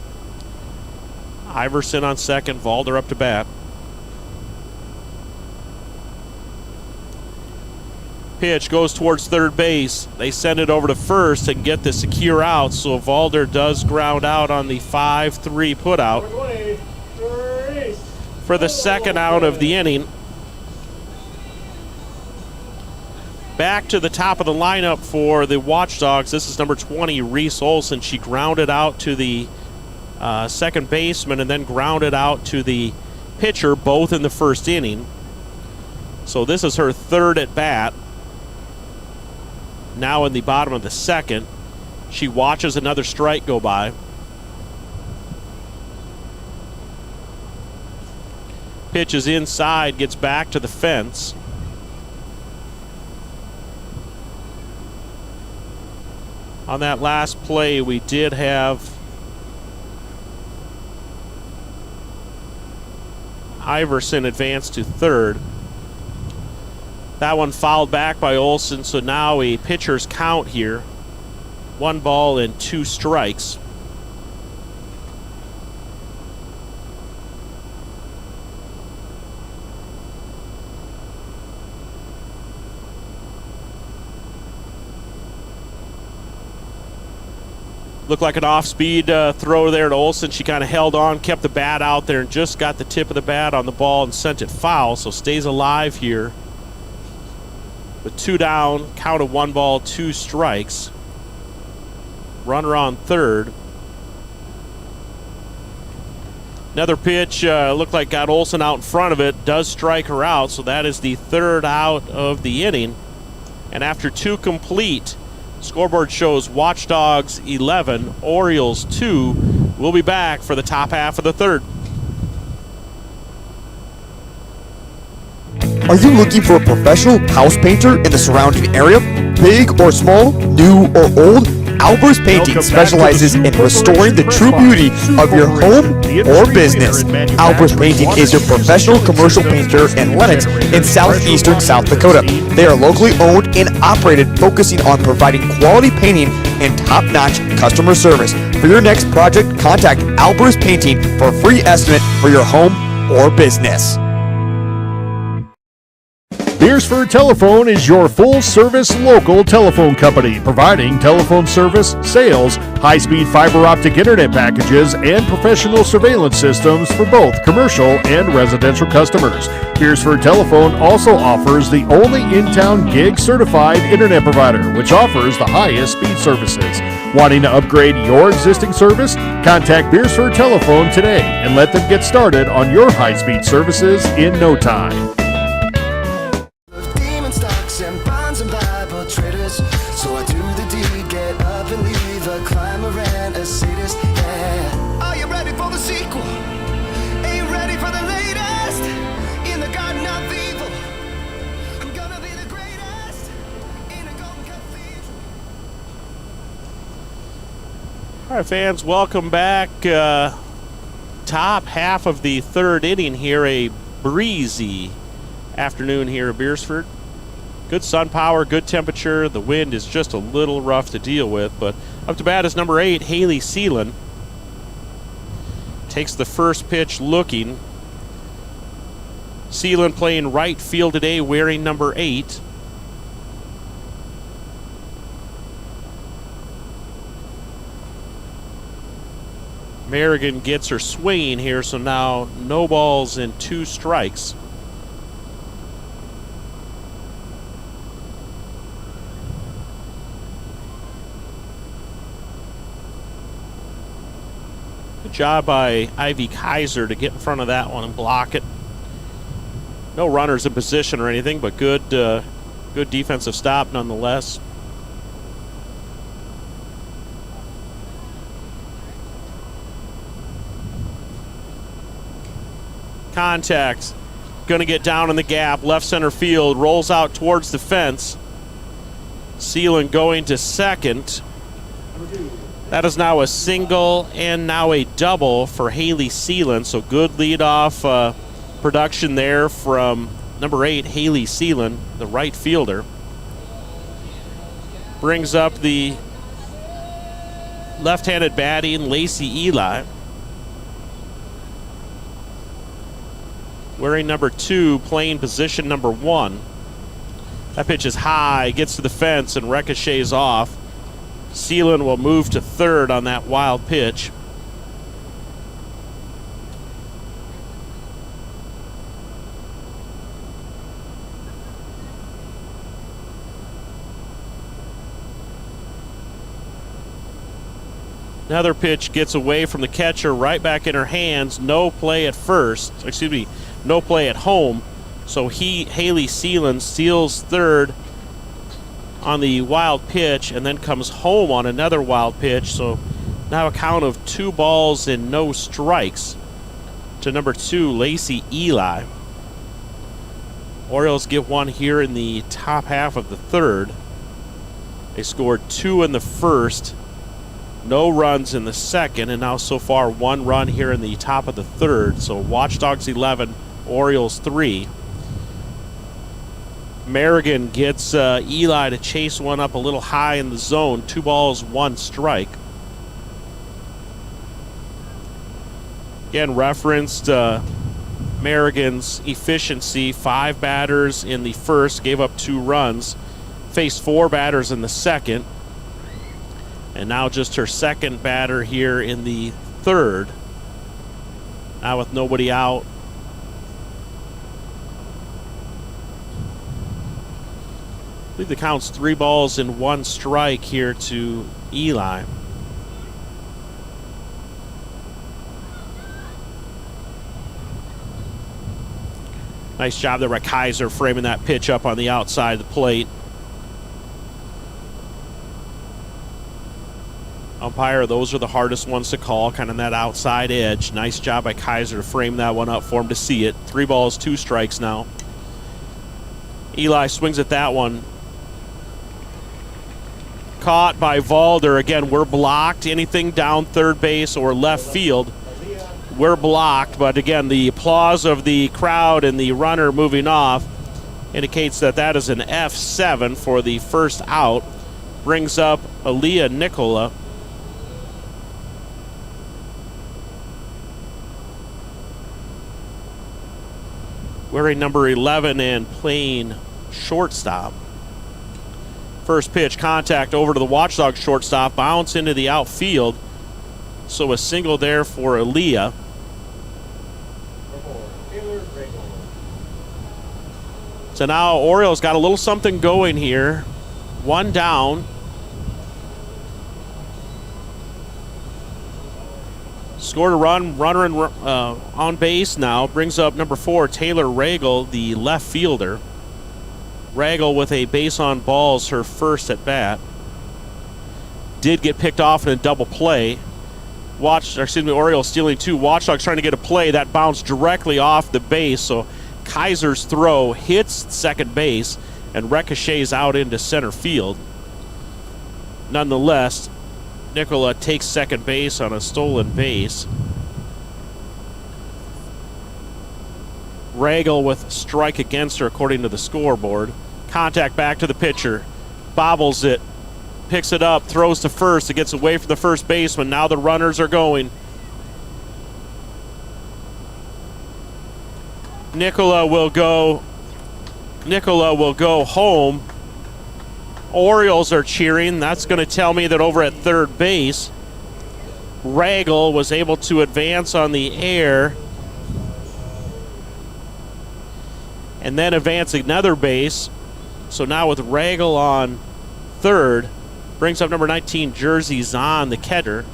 Iverson on second, Valder up to bat. Pitch goes towards third base. They send it over to first and get the secure out, so Valder does ground out on the 5-3 putout for the second out of the inning. Back to the top of the lineup for the Watchdogs. This is number 20, Reese Olson. She grounded out to the second baseman and then grounded out to the pitcher, both in the first inning. So this is her 3rd at bat. Now in the bottom of the second, she watches another strike go by. Pitch is inside, gets back to the fence. On that last play, we did have Iverson advance to third. That one fouled back by Olson, so now a pitcher's count here. 1 ball and 2 strikes. Looked like an off-speed throw there to Olson. She kind of held on, kept the bat out there, and just got the tip of the bat on the ball and sent it foul, so stays alive here. With 2 down, count of 1 ball, 2 strikes. Runner on third. Another pitch looked like got Olsen out in front of it, does strike her out, so that is the third out of the inning. And after 2 complete, scoreboard shows Watchdogs 11, Orioles 2. We'll be back for the top half of the third. Are you looking for a professional house painter in the surrounding area? Big or small, new or old? Albers Painting specializes in restoring the true beauty of your home or business. Albers Painting is your professional commercial painter in Lenox in southeastern South Dakota. They are locally owned and operated, focusing on providing quality painting and top-notch customer service. For your next project, contact Albers Painting for a free estimate for your home or business. Beersford Telephone is your full-service local telephone company, providing telephone service, sales, high-speed fiber optic internet packages, and professional surveillance systems for both commercial and residential customers. Beersford Telephone also offers the only in-town gig-certified internet provider, which offers the highest speed services. Wanting to upgrade your existing service? Contact Beersford Telephone today and let them get started on your high-speed services in no time. And bonds and Bible traders. So I do the deed, get up and leave a climber and a sadist. Yeah. Are you ready for the sequel? Ain't ready for the latest in the garden of evil. I'm gonna be the greatest in a golden cathedral. All right, fans, welcome back. Top half of the third inning here. A breezy afternoon here at Beersford. Good sun power, good temperature. The wind is just a little rough to deal with, but up to bat is number 8, Haley Seelan. Takes the first pitch looking. Seelan playing right field today, wearing number 8. Merrigan gets her swinging here, so now no balls and 2 strikes. Job by Ivy Kaiser to get in front of that one and block it. No runners in position or anything, but good defensive stop nonetheless. Contact. Going to get down in the gap. Left center field. Rolls out towards the fence. Seelan going to second. That is now a single and now a double for Haley Seelan. So good leadoff production there from number 8, Haley Seelan, the right fielder. Brings up the left-handed batting, Lacey Eli. Wearing number 2, playing position number 1. That pitch is high, gets to the fence and ricochets off. Seelan will move to third on that wild pitch. Another pitch gets away from the catcher, right back in her hands. No play at first. Excuse me, no play at home. So Haley Seelan steals third on the wild pitch and then comes home on another wild pitch. So now a count of 2 balls and no strikes to number 2, Lacey Eli. Orioles get one here in the top half of the third. They scored 2 in the first, no runs in the second, and now so far 1 run here in the top of the third. So Watchdogs 11, Orioles 3. Merrigan gets Eli to chase one up a little high in the zone. 2 balls, 1 strike. Again, referenced Merrigan's efficiency. 5 batters in the first, gave up 2 runs. Faced 4 batters in the second. And now just her second batter here in the third. Now with nobody out. I believe the count's 3 balls and 1 strike here to Eli. Nice job there by Kaiser framing that pitch up on the outside of the plate. Umpire, those are the hardest ones to call, kind of that outside edge. Nice job by Kaiser to frame that one up for him to see it. 3 balls, 2 strikes now. Eli swings at that one. Caught by Valder. Again, we're blocked. Anything down third base or left field, we're blocked. But again, the applause of the crowd and the runner moving off indicates that that is an F7 for the first out. Brings up Aaliyah Nicola. Wearing number 11 and playing shortstop. First pitch, contact over to the Watchdogs shortstop, bounce into the outfield. So a single there for Aaliyah. So now Orioles got a little something going here. 1 down. Scored a run, runner on base now. Brings up number 4, Taylor Regal, the left fielder. Regal with a base on balls, her first at bat. Did get picked off in a double play. Orioles stealing 2. Watchdogs trying to get a play. That bounced directly off the base. So Kaiser's throw hits second base and ricochets out into center field. Nonetheless, Nicola takes second base on a stolen base. Regal with strike against her according to the scoreboard. Contact back to the pitcher. Bobbles it. Picks it up. Throws to first. It gets away from the first baseman. Now the runners are going. Nicola will go home. Orioles are cheering. That's going to tell me that over at third base, Regal was able to advance on the air and then advance another base. So now with Regal on third, brings up number 19 jersey Zahn, the catcher.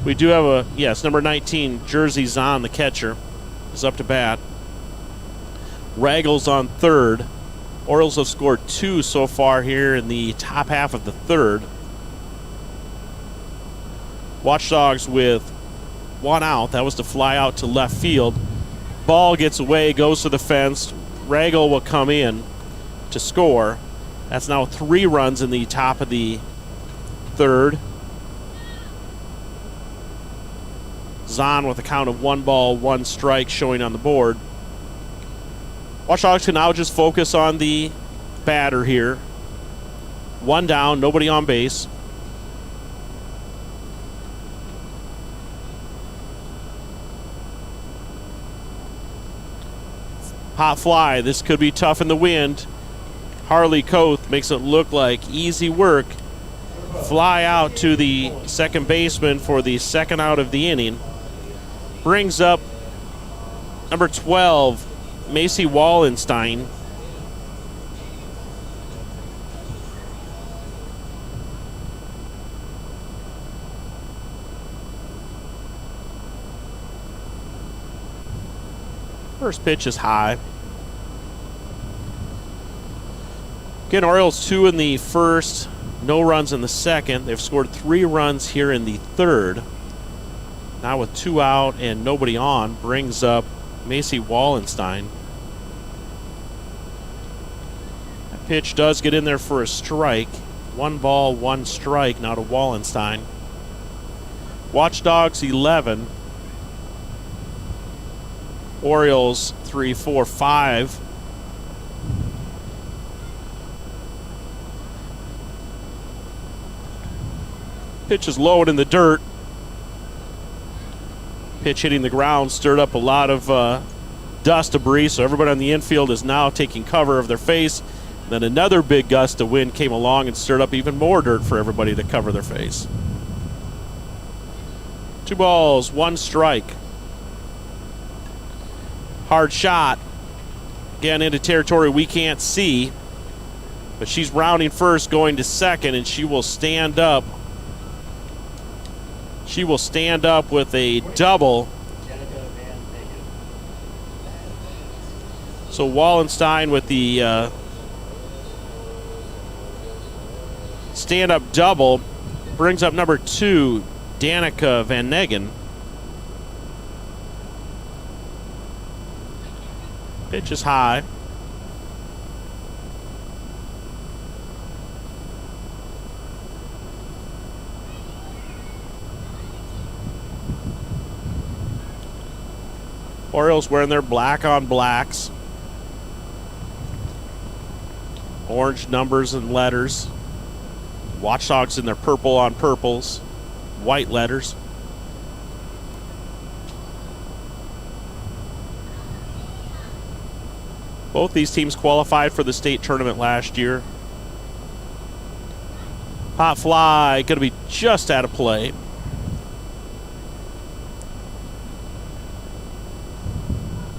We do have number 19 jersey Zahn, the catcher, is up to bat. Regal's on third. Orioles have scored 2 so far here in the top half of the third. Watchdogs with 1 out. That was to fly out to left field. Ball gets away, goes to the fence. Regal will come in to score. That's now 3 runs in the top of the third. Zahn with a count of 1 ball, 1 strike showing on the board. Watchdogs can now just focus on the batter here. 1 down, nobody on base. Hot fly. This could be tough in the wind. Harley Koth makes it look like easy work. Fly out to the second baseman for the second out of the inning. Brings up number 12, Macy Wallenstein. First pitch is high. Again, Orioles 2 in the first, no runs in the second. They've scored 3 runs here in the third. Now with 2 out and nobody on, brings up Macy Wallenstein. That pitch does get in there for a strike. 1 ball, 1 strike now to Wallenstein. Watchdogs 11. Orioles 3, 4, 5. Pitch is low and in the dirt. Pitch hitting the ground stirred up a lot of dust debris, so everybody on the infield is now taking cover of their face. And then another big gust of wind came along and stirred up even more dirt for everybody to cover their face. 2 balls, 1 strike. Hard shot. Again, into territory we can't see. But she's rounding first, going to second, and she will stand up. She will stand up with a double So Wallenstein with the stand-up double brings up number 2, Danica Van Negen. Pitch is high. Orioles wearing their black on blacks. Orange numbers and letters. Watchdogs in their purple on purples. White letters. Both these teams qualified for the state tournament last year. Pop fly, going to be just out of play.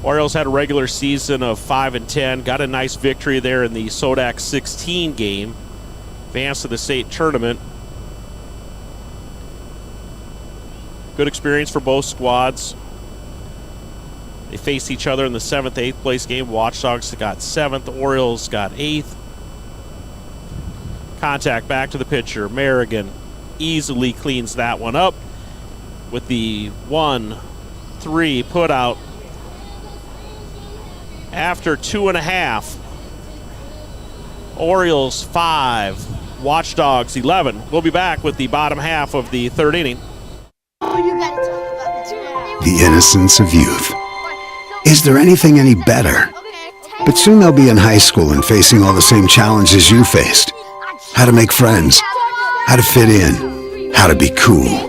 Orioles had a regular season of 5-10. Got a nice victory there in the Sodak 16 game. Advanced to the state tournament. Good experience for both squads. They faced each other in the 7th, 8th place game. Watchdogs got 7th. Orioles got 8th. Contact back to the pitcher. Merrigan easily cleans that one up with the 1-3 put out. After 2.5, Orioles 5, Watchdogs 11. We'll be back with the bottom half of the 3rd inning. The innocence of youth. Is there anything any better? But soon they'll be in high school and facing all the same challenges you faced. How to make friends, how to fit in, how to be cool.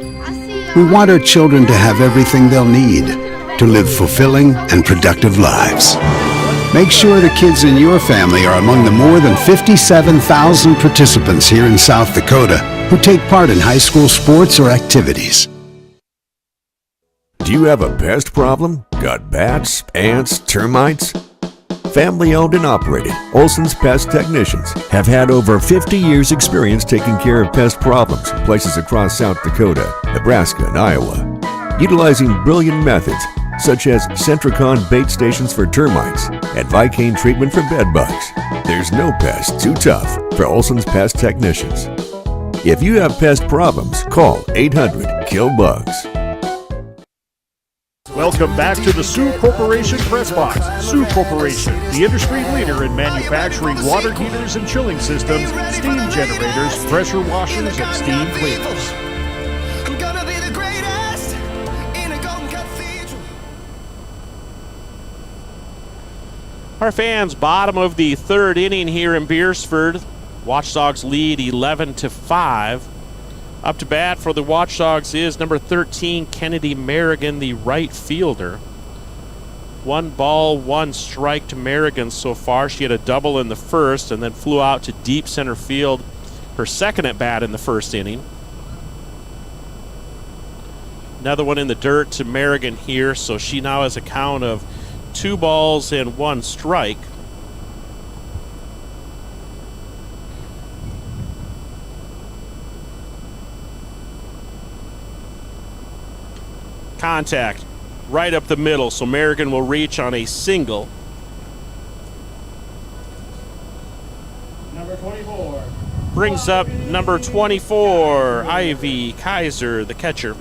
We want our children to have everything they'll need to live fulfilling and productive lives. Make sure the kids in your family are among the more than 57,000 participants here in South Dakota who take part in high school sports or activities. Do you have a pest problem? Got bats, ants, termites? Family owned and operated, Olson's Pest Technicians have had over 50 years experience taking care of pest problems in places across South Dakota, Nebraska, and Iowa. Utilizing brilliant methods such as Centricon bait stations for termites and Vicane treatment for bed bugs. There's no pest too tough for Olson's Pest Technicians. If you have pest problems, call 800-KILL-BUGS. Welcome back to the Sioux Corporation Press Box. Sioux Corporation, the industry leader in manufacturing water heaters and chilling systems, steam generators, pressure washers, and steam cleaners. Our fans, bottom of the 3rd inning here in Beersford. Watchdogs lead 11-5. Up to bat for the Watchdogs is number 13, Kennedy Merrigan, the right fielder. 1 ball, 1 strike to Merrigan so far. She had a double in the first and then flew out to deep center field her second at bat in the 1st inning. Another one in the dirt to Merrigan here, so she now has a count of 2 balls and 1 strike. Contact right up the middle, so Merrigan will reach on a single. Number 24. Brings up number 24, Ivy Kaiser, the catcher.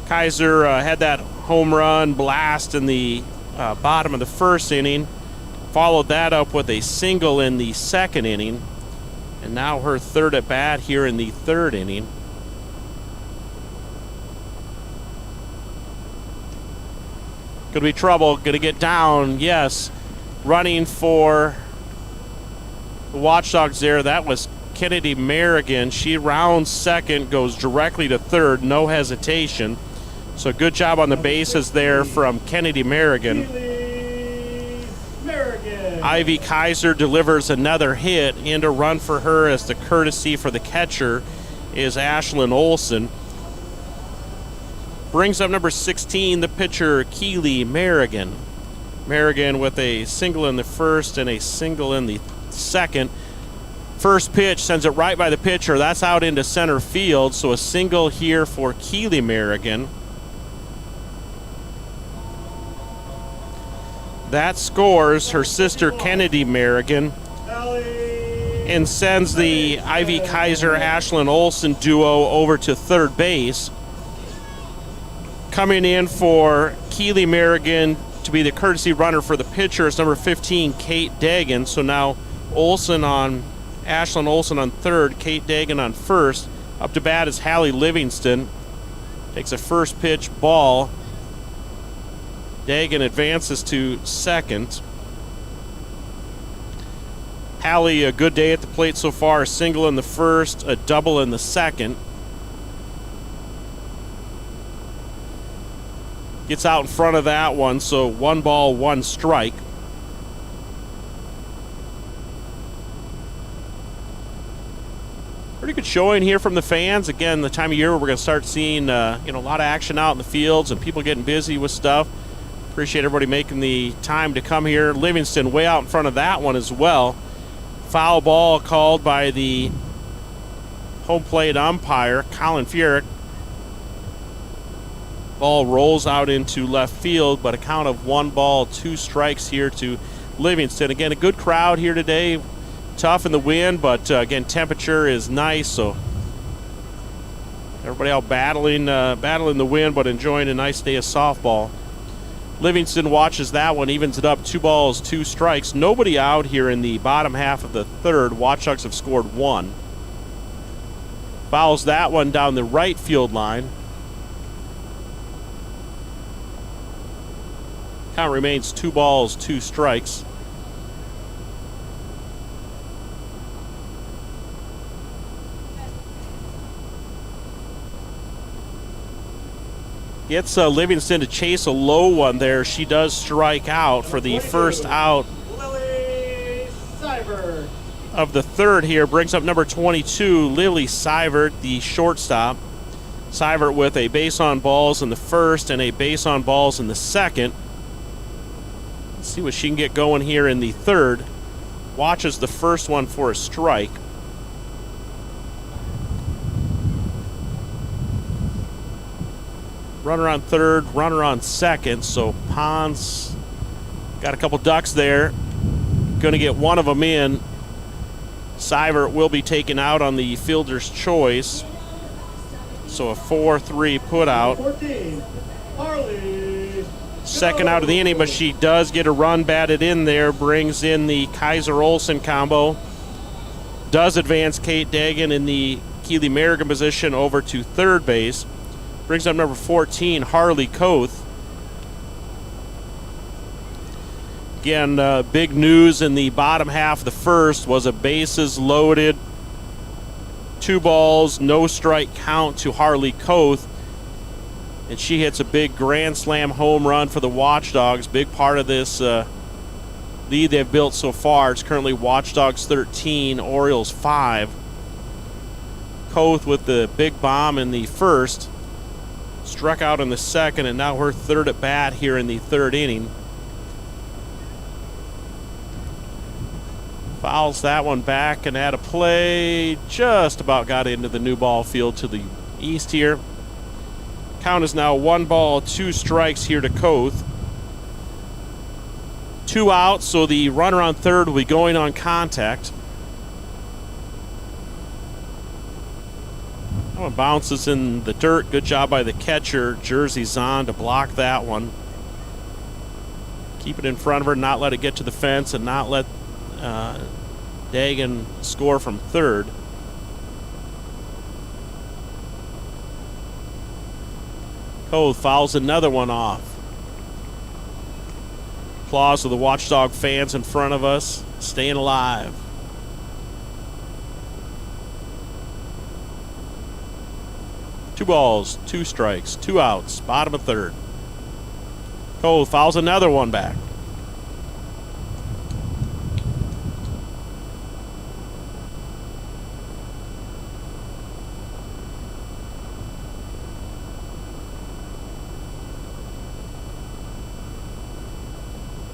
Kaiser had that home run blast in the bottom of the 1st inning. Followed that up with a single in the 2nd inning. And now her 3rd at bat here in the 3rd inning. Could be trouble, gonna get down, yes. Running for the Watchdogs there, that was Kennedy Merrigan. She rounds 2nd, goes directly to 3rd, no hesitation. So good job on the bases there from Kennedy Merrigan. Ivy Kaiser delivers another hit, and a run for her as the courtesy for the catcher is Ashlyn Olson. Brings up number 16, the pitcher, Keely Merrigan. Merrigan with a single in the 1st and a single in the 2nd. First pitch sends it right by the pitcher. That's out into center field, so a single here for Keely Merrigan. That scores her sister Kennedy Merrigan and sends the Ivy Kaiser Ashlyn Olsen duo over to third base. Coming in for Keely Merrigan to be the courtesy runner for the pitcher is number 15, Kate Dagan. So now Ashlyn Olsen on third, Kate Dagan on first. Up to bat is Hallie Livingston. Takes a first pitch ball. Dagan advances to second. Hallie, a good day at the plate so far. A single in the first, a double in the second. Gets out in front of that one, so 1 ball, 1 strike. Pretty good showing here from the fans. Again, the time of year where we're going to start seeing a lot of action out in the fields and people getting busy with stuff. Appreciate everybody making the time to come here. Livingston way out in front of that one as well. Foul ball called by the home plate umpire, Colin Furyk. Ball rolls out into left field, but a count of 1 ball, 2 strikes here to Livingston. Again, a good crowd here today. Tough in the wind, but again, temperature is nice, so everybody out battling the wind, but enjoying a nice day of softball. Livingston watches that one, evens it up, 2 balls, 2 strikes. Nobody out here in the bottom half of the third. Watchdogs have scored 1. Fouls that one down the right field line. Count remains 2 balls, 2 strikes. Gets Livingston to chase a low one there. She does strike out for the first out of the third here. Brings up number 22, Lily Seivert, the shortstop. Seivert with a base on balls in the first and a base on balls in the second. Let's see what she can get going here in the third. Watches the first one for a strike. Runner on third, runner on second, so Pons got a couple ducks there. Going to get one of them in. Seivert will be taken out on the fielder's choice. So a 4-3 put out. Second out of the inning, but she does get a run batted in there. Brings in the Kaiser-Olsen combo. Does advance Kate Dagan in the Keely Merrigan position over to third base. Brings up number 14, Harley Koth. Again, big news in the bottom half of the first was a bases loaded, 2 balls, no strike count to Harley Koth. And she hits a big grand slam home run for the Watchdogs. Big part of this lead they've built so far. It's currently Watchdogs 13, Orioles 5. Koth with the big bomb in the first. Struck out in the second, and now her third at bat here in the third inning. Fouls that one back, and at a play just about got into the new ball field to the east here. Count is now 1 ball, 2 strikes here to Koth. 2 outs, so the runner on third will be going on contact. That one bounces in the dirt. Good job by the catcher, Jersey Zahn, to block that one. Keep it in front of her, not let it get to the fence, and not let Dagan score from third. Koth fouls another one off. Applause of the Watchdog fans in front of us, staying alive. Two balls, 2 strikes, 2 outs, bottom of third. Koth fouls another one back.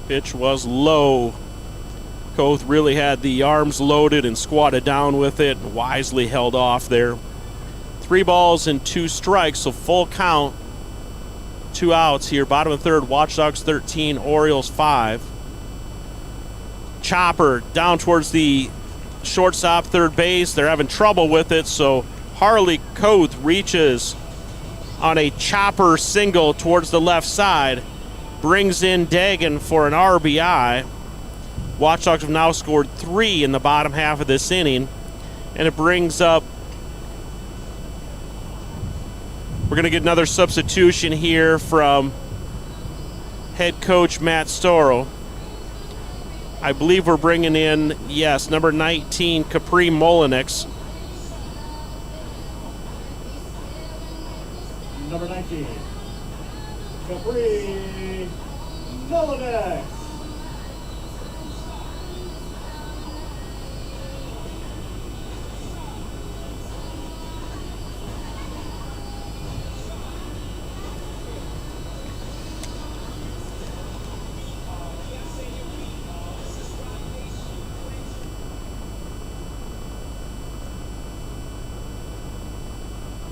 Pitch was low. Koth really had the arms loaded and squatted down with it and wisely held off there. 3 balls and 2 strikes, so full count. 2 outs here. Bottom of third, Watchdogs 13, Orioles 5. chopper down towards the shortstop, third base. They're having trouble with it, so Harley Koth reaches on a chopper single towards the left side, brings in Dagan for an RBI. Watchdogs have now scored 3 in the bottom half of this inning, and it brings up, we're going to get another substitution here from head coach Matt Storrow. I believe we're bringing in, yes, number 19, Capri Molinix. Number 19, Capri Molinix.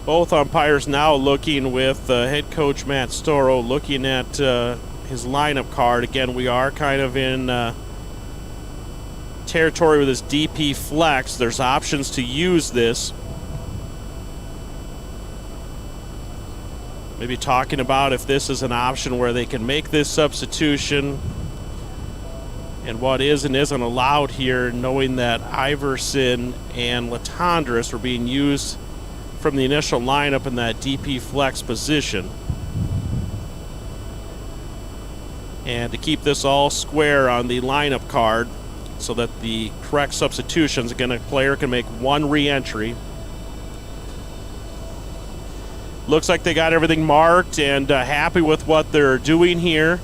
Both umpires now looking with head coach Matt Storrow, looking at his lineup card. Again, we are kind of in territory with this DP flex. There's options to use this. Maybe talking about if this is an option where they can make this substitution and what is and isn't allowed here, knowing that Iverson and Latondras are being used from the initial lineup in that DP flex position. And to keep this all square on the lineup card so that the correct substitutions, again, a player can make one re-entry. Looks like they got everything marked and happy with what they're doing here.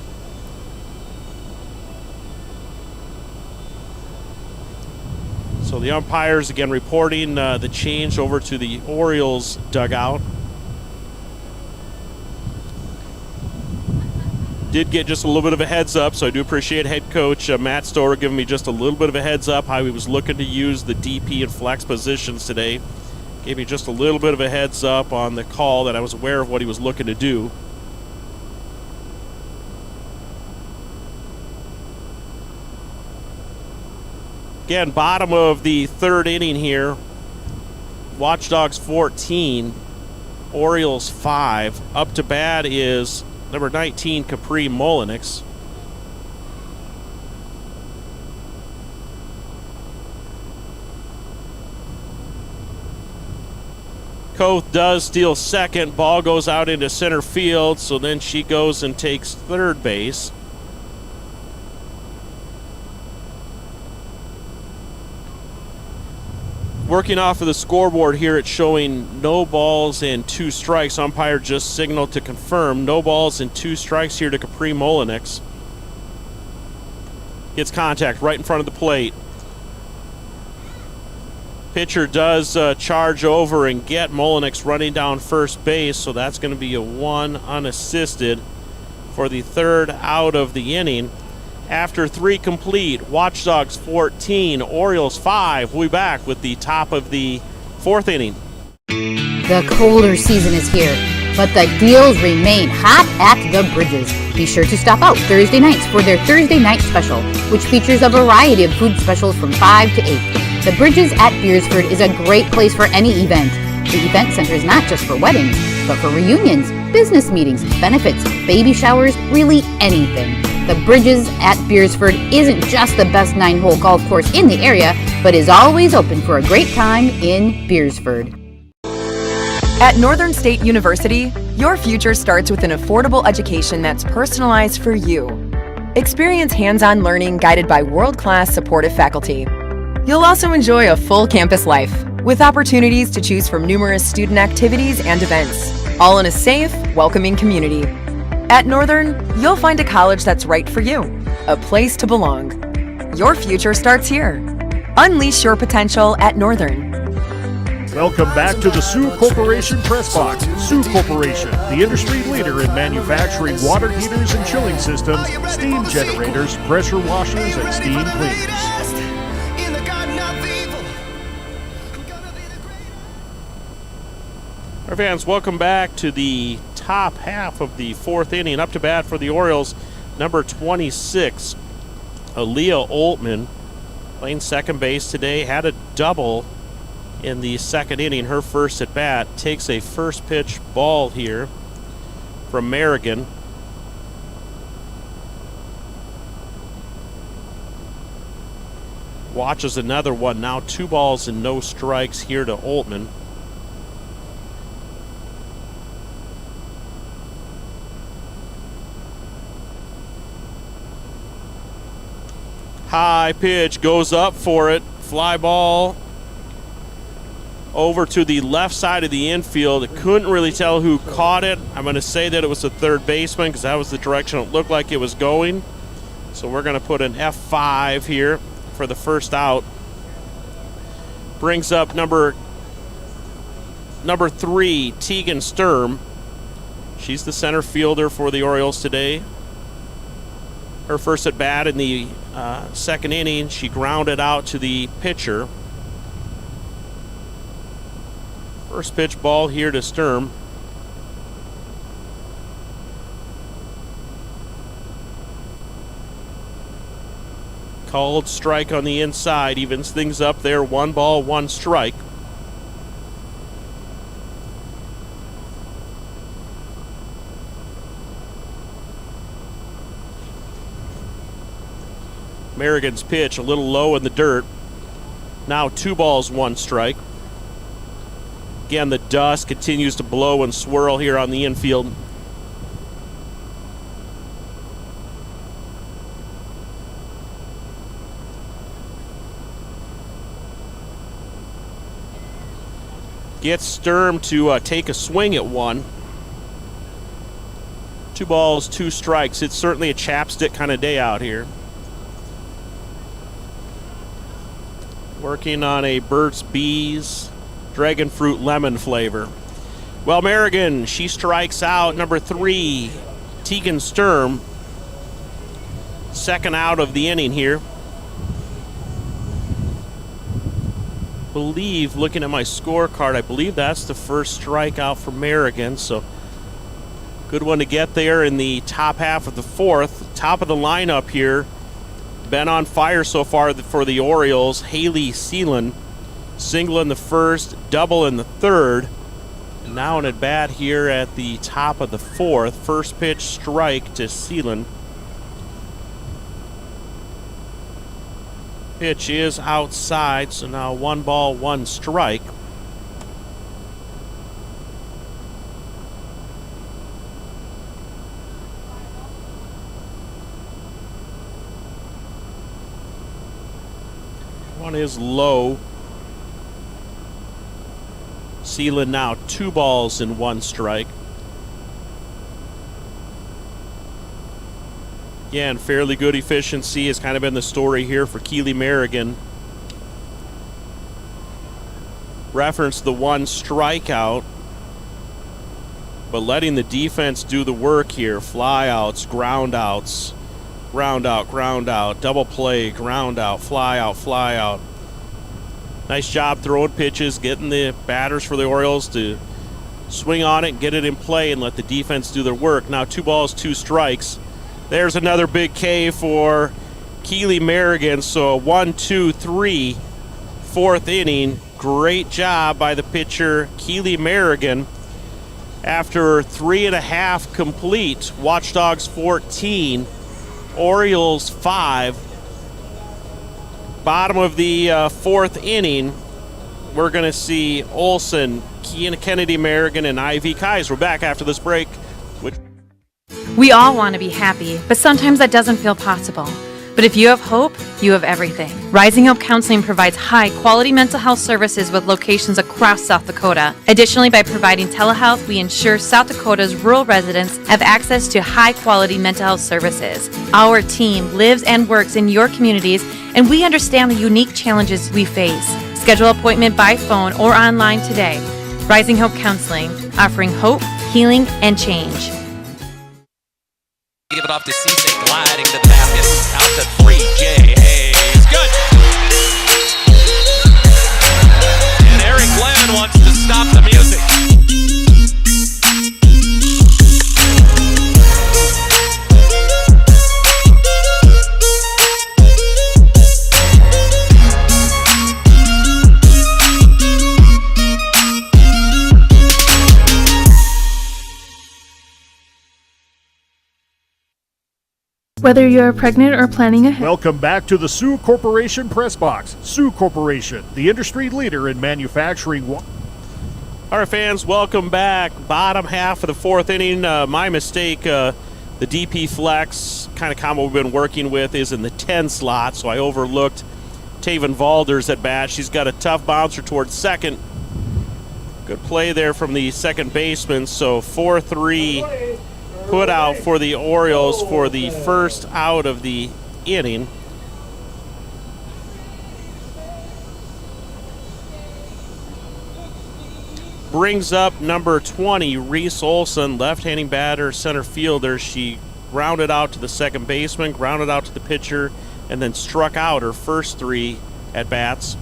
So the umpires, again, reporting the change over to the Orioles dugout. Did get just a little bit of a heads up, so I do appreciate head coach Matt Storrow giving me just a little bit of a heads up how he was looking to use the DP and flex positions today. Gave me just a little bit of a heads up on the call that I was aware of what he was looking to do. Again, bottom of the third inning here. Watchdogs 14, Orioles 5. Up to bat is number 19, Capri Molinix. Koth does steal second. Ball goes out into center field, so then she goes and takes third base. Working off of the scoreboard here, it's showing no balls and 2 strikes. Umpire just signaled to confirm. No balls and 2 strikes here to Capri Molinix. Gets contact right in front of the plate. Pitcher does charge over and get Molinix running down first base, so that's going to be a 1 unassisted for the third out of the inning. After 3 complete, Watchdogs 14, Orioles 5. We'll be back with the top of the 4th inning. The colder season is here, but the deals remain hot at the Bridges. Be sure to stop out Thursday nights for their Thursday night special, which features a variety of food specials from 5 to 8. The Bridges at Beersford is a great place for any event. The event center is not just for weddings, but for reunions, business meetings, benefits, baby showers, really anything. The Bridges at Beersford isn't just the best 9-hole golf course in the area, but is always open for a great time in Beersford. At Northern State University, your future starts with an affordable education that's personalized for you. Experience hands-on learning guided by world-class supportive faculty. You'll also enjoy a full campus life, with opportunities to choose from numerous student activities and events, all in a safe, welcoming community. At Northern, you'll find a college that's right for you, a place to belong. Your future starts here. Unleash your potential at Northern. Welcome back to the Sioux Corporation Press Box. Sioux Corporation, the industry leader in manufacturing water heaters and chilling systems, steam generators, pressure washers, and steam cleaners. Our fans, welcome back to the top half of the 4th inning. Up to bat for the Orioles, number 26, Aaliyah Oltman, playing second base today, had a double in the second inning, her first at bat. Takes a first pitch ball here from Merrigan. Watches another one. Now 2 balls and no strikes here to Oltman. High pitch, goes up for it. Fly ball over to the left side of the infield. I couldn't really tell who caught it. I'm going to say that it was the third baseman because that was the direction it looked like it was going. So we're going to put an F5 here for the first out. Brings up number 3, Tegan Sturm. She's the center fielder for the Orioles today. Her first at bat in the second inning, she grounded out to the pitcher. First pitch ball here to Sturm. Called strike on the inside, evens things up there. 1 ball, 1 strike. Merrigan's pitch a little low in the dirt. Now 2 balls, 1 strike. Again, the dust continues to blow and swirl here on the infield. Gets Sturm to take a swing at one. 2 balls, 2 strikes. It's certainly a chapstick kind of day out here. Working on a Burt's Bees dragon fruit lemon flavor. Well, Merrigan, she strikes out number 3, Tegan Sturm. Second out of the inning here. Looking at my scorecard, I believe that's the first strikeout for Merrigan, so good one to get there in the top half of the 4th. Top of the lineup here. Been on fire so far for the Orioles. Haley Seelan, single in the first, double in the third. And now an at bat here at the top of the 4th. First pitch strike to Seelan. Pitch is outside, so now 1 ball, 1 strike. One is low. Seelan now 2 balls and 1 strike. Again, fairly good efficiency has kind of been the story here for Keely Merrigan. Referenced the 1 strikeout, but letting the defense do the work here. Flyouts, groundouts, ground out, double play, ground out, fly out. Nice job throwing pitches, getting the batters for the Orioles to swing on it, get it in play, and let the defense do their work. Now 2 balls, 2 strikes. There's another big K for Keely Merrigan. So 1, 2, 3, 4th inning. Great job by the pitcher, Keely Merrigan. After 3.5 complete, Watchdogs 14, Orioles 5. Bottom of the 4th inning, we're going to see Olson, Kennedy Merrigan, and Ivy Kaiser. We're back after this break. We all want to be happy, but sometimes that doesn't feel possible. But if you have hope, you have everything. Rising Hope Counseling provides high-quality mental health services with locations across South Dakota. Additionally, by providing telehealth, we ensure South Dakota's rural residents have access to high-quality mental health services. Our team lives and works in your communities, and we understand the unique challenges we face. Schedule an appointment by phone or online today. Rising Hope Counseling, offering hope, healing, and change. Give it off to Cisse, gliding to the basket, out to 3J Hayes, good! And Eric Glenn wants to stop the music. Whether you're pregnant or planning ahead. Welcome back to the Sioux Corporation Press Box. Sioux Corporation, the industry leader in manufacturing. All right, fans, welcome back. Bottom half of the fourth inning. My mistake. The DP Flex kind of combo we've been working with is in the 10 slot, so I overlooked Taven Valder's at bat. She's got a tough bouncer towards second. Good play there from the second baseman. So 4-3 put out for the Orioles for the first out of the inning. Brings up number 20, Reese Olson, left-handing batter, center fielder. She grounded out to the second baseman, grounded out to the pitcher, and then struck out her first 3 at-bats.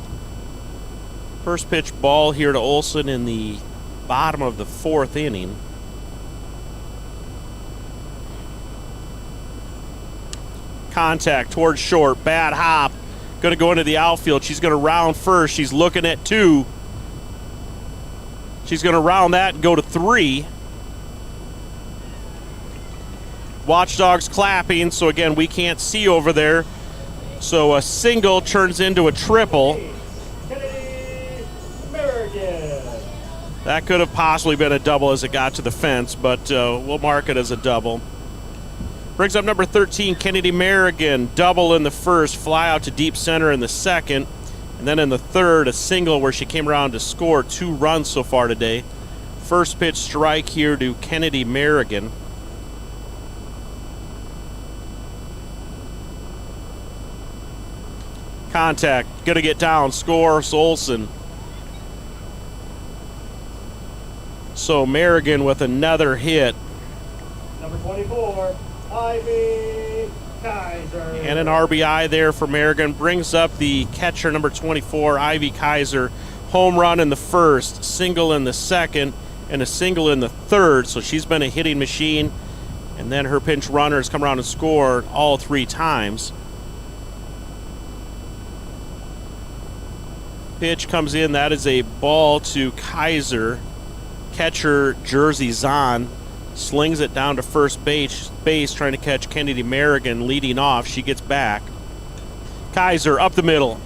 First pitch ball here to Olson in the bottom of the fourth inning. Contact towards short, bad hop. Going to go into the outfield. She's going to round first. She's looking at 2. She's going to round that and go to 3. Watchdogs clapping, so again, we can't see over there. So a single turns into a triple. That could have possibly been a double as it got to the fence, but we'll mark it as a double. Brings up number 13, Kennedy Merrigan. Double in the first, fly out to deep center in the second. And then in the third, a single where she came around to score 2 runs so far today. First pitch strike here to Kennedy Merrigan. Contact, gonna get down, scores Olson. So Merrigan with another hit. Number 24, Ivy Kaiser. And an RBI there for Merrigan. Brings up the catcher, number 24, Ivy Kaiser. Home run in the first, single in the second, and a single in the third. So she's been a hitting machine. And then her pinch runners come around and score all 3 times. Pitch comes in. That is a ball to Kaiser. Catcher Jersey Zahn slings it down to first base trying to catch Kennedy Merrigan leading off. She gets back. Kaiser up the middle.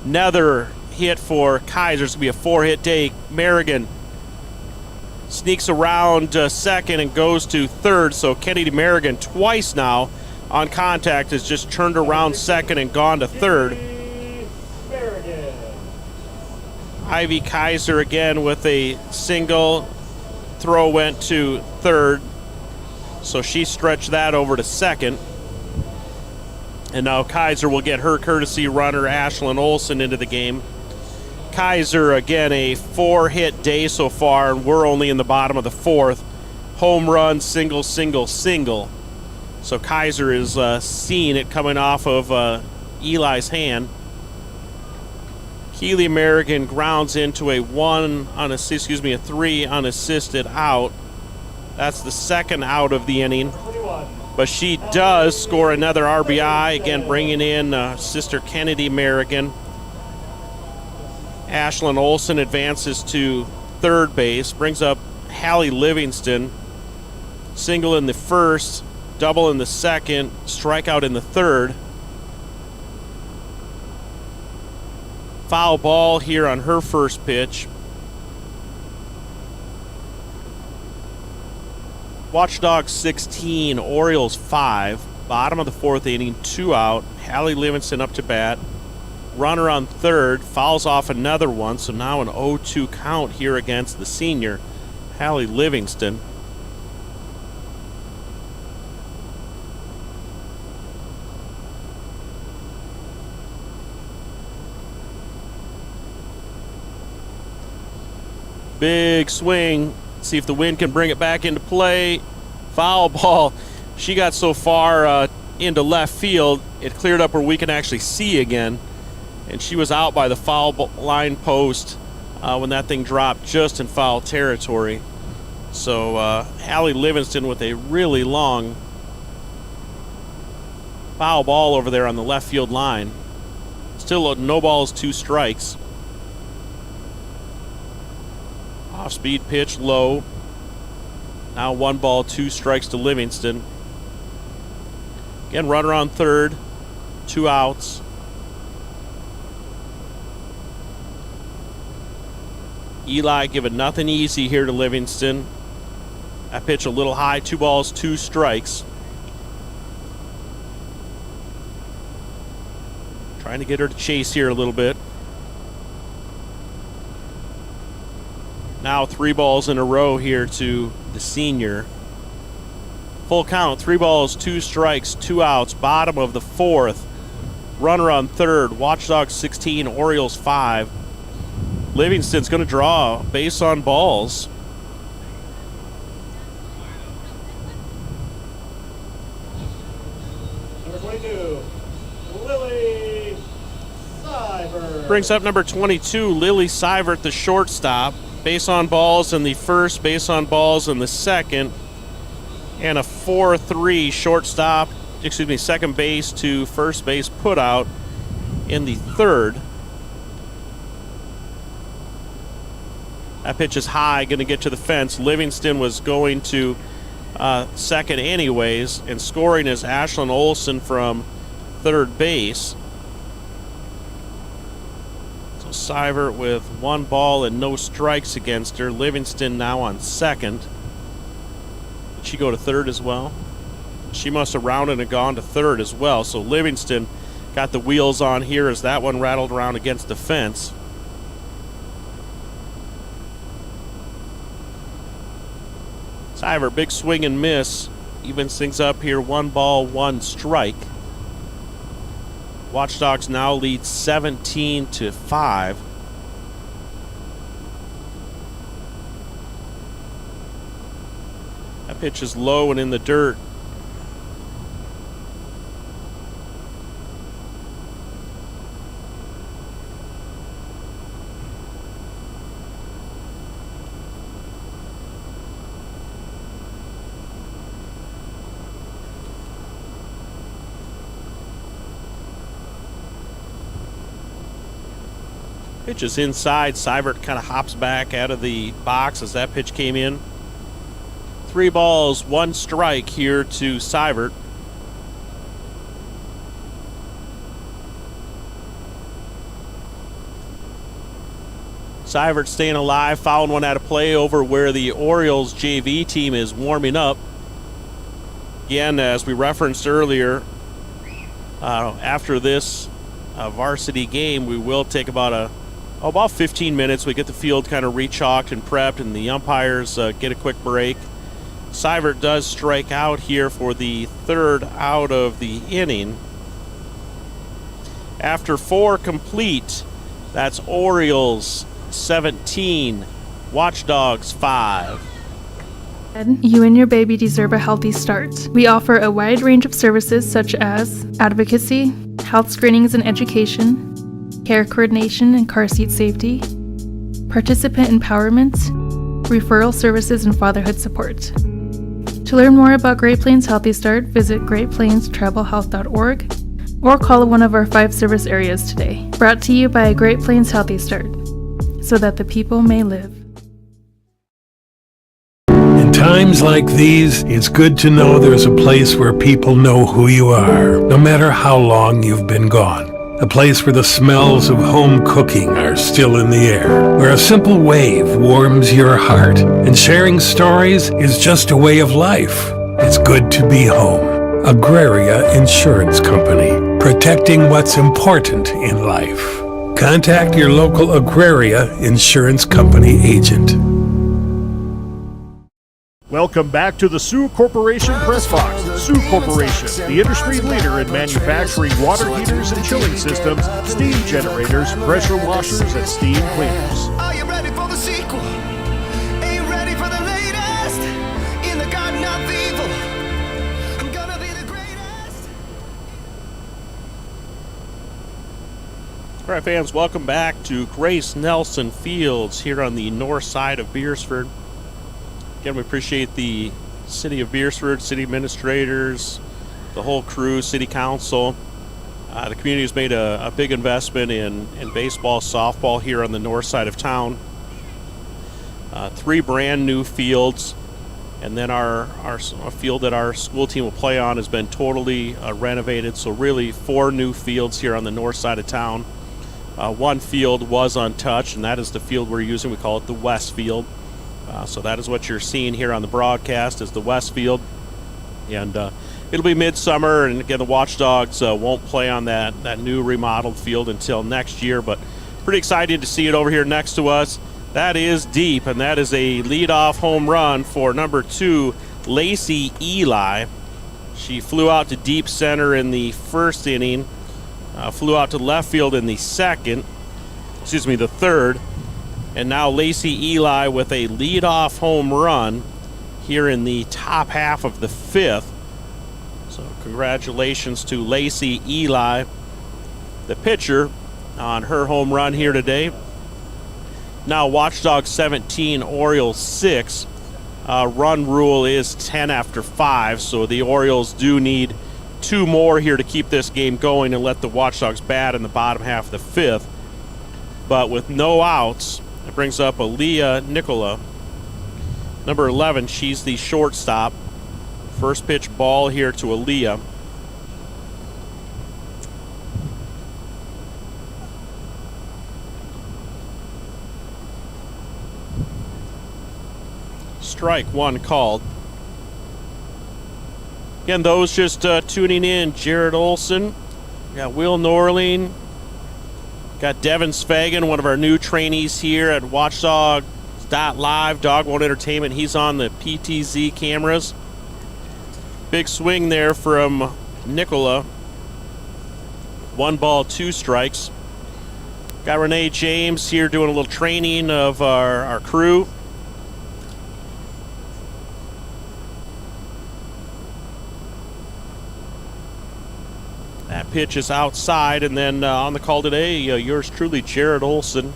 Another hit for Kaiser. It's going to be a 4-hit day. Merrigan sneaks around second and goes to third. So Kennedy Merrigan twice now on contact has just turned around second and gone to third. Ivy Kaiser again with a single. Throw went to third. So she stretched that over to second. And now Kaiser will get her courtesy runner, Ashlyn Olson, into the game. Kaiser, again, a 4-hit day so far, and we're only in the bottom of the fourth. Home run, single, single, single. So Kaiser is seeing it coming off of Eli's hand. Keely Merrigan grounds into a 3 unassisted out. That's the second out of the inning. But she does score another RBI, again bringing in sister Kennedy Merrigan. Ashlyn Olson advances to third base, brings up Hallie Livingston. Single in the first, double in the second, strikeout in the third. Foul ball here on her first pitch. Watchdogs 16, Orioles 5. Bottom of the fourth inning, 2 out. Hallie Livingston up to bat. Runner on third, fouls off another one, so now an 0-2 count here against the senior, Hallie Livingston. Big swing. See if the wind can bring it back into play. Foul ball. She got so far into left field, it cleared up where we can actually see again. And she was out by the foul line post when that thing dropped just in foul territory. So Hallie Livingston with a really long foul ball over there on the left field line. Still no balls, 2 strikes. Off-speed pitch, low. Now 1 ball, 2 strikes to Livingston. Again, runner on third, 2 outs. Eli giving nothing easy here to Livingston. That pitch a little high, 2 balls, 2 strikes. Trying to get her to chase here a little bit. Now 3 balls in a row here to the senior. Full count, 3 balls, 2 strikes, 2 outs, bottom of the 4th. Runner on third, Watchdogs 16, Orioles 5. Livingston's going to draw base on balls. Number 22, Lily Seibert. Brings up number 22, Lily Seibert, the shortstop. Base on balls in the first, base on balls in the second, and a 4-3 shortstop, second base to first base put out in the third. That pitch is high, going to get to the fence. Livingston was going to second anyways, and scoring is Ashlyn Olsen from third base. So Seibert with 1 ball and no strikes against her. Livingston now on second. Did she go to third as well? She must have rounded and gone to third as well. So Livingston got the wheels on here as that one rattled around against the fence. Seibert, big swing and miss. Evens things up here, 1 ball, 1 strike. Watchdogs now lead 17-5. That pitch is low and in the dirt. Pitch is inside. Seibert kind of hops back out of the box as that pitch came in. 3 balls, 1 strike here to Seibert. Seibert staying alive, fouling one out of play over where the Orioles JV team is warming up. Again, as we referenced earlier, after this varsity game, we will take about 15 minutes. We get the field kind of re-chalked and prepped, and the umpires get a quick break. Seibert does strike out here for the 3rd out of the inning. After 4 complete, that's Orioles 17, Watchdogs 5. You and your baby deserve a healthy start. We offer a wide range of services such as advocacy, health screenings and education, care coordination and car seat safety, participant empowerment, referral services, and fatherhood support. To learn more about Great Plains Healthy Start, visit greatplainstravelhealth.org or call one of our 5 service areas today. Brought to you by Great Plains Healthy Start, so that the people may live. In times like these, it's good to know there's a place where people know who you are, no matter how long you've been gone. A place where the smells of home cooking are still in the air, where a simple wave warms your heart, and sharing stories is just a way of life. It's good to be home. Agraria Insurance Company, protecting what's important in life. Contact your local Agraria Insurance Company agent. Welcome back to the Sioux Corporation Press Box. Sioux Corporation, the industry leader in manufacturing water heaters and chilling systems, steam generators, pressure washers, and steam cleaners. Are you ready for the sequel? Are you ready for the latest? In the garden of evil, I'm gonna be the greatest. All right, fans, welcome back to Grace Nelson Fields here on the north side of Beersford. Again, we appreciate the City of Beersford, city administrators, the whole crew, city council. The community has made a big investment in baseball, softball here on the north side of town. 3 brand new fields And then our field that our school team will play on has been totally renovated. So really 4 new fields here on the north side of town. One field was untouched, and that is the field we're using. We call it the West Field. So that is what you're seeing here on the broadcast is the West Field. And it'll be midsummer, and again, the Watchdogs won't play on that new remodeled field until next year. But pretty excited to see it over here next to us. That is deep, and that is a leadoff home run for number 2, Lacey Eli. She flew out to deep center in the first inning, flew out to left field in the third, and now Lacey Eli with a leadoff home run here in the top half of the 5th. So congratulations to Lacey Eli, the pitcher, on her home run here today. Now Watchdogs 17, Orioles 6. Run rule is 10 after 5, so the Orioles do need 2 more here to keep this game going and let the Watchdogs bat in the bottom half of the 5th. But with no outs, it brings up Aaliyah Nicola. Number 11, she's the shortstop. First pitch ball here to Aaliyah. Strike 1 called. Again, those just tuning in, Jared Olson, got Will Norling, got Devin Svagan, one of our new trainees here at Watchdogs.live, Dogwood Entertainment. He's on the PTZ cameras. Big swing there from Nicola. 1 ball, 2 strikes. Got Renee James here doing a little training of our crew. That pitch is outside, and then on the call today, yours truly, Jared Olson.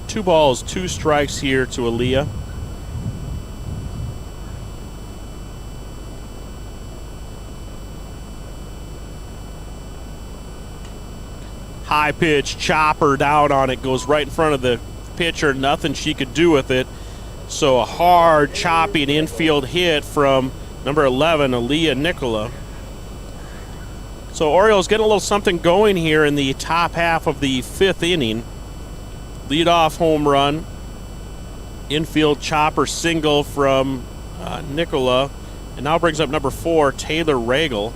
Two balls, 2 strikes here to Aaliyah. High pitch, chopper down on it, goes right in front of the pitcher. Nothing she could do with it. So a hard chopping infield hit from number 11, Aaliyah Nicola. So Orioles getting a little something going here in the top half of the 5th inning. Leadoff home run. Infield chopper single from Nicola. And now brings up number 4, Taylor Regal.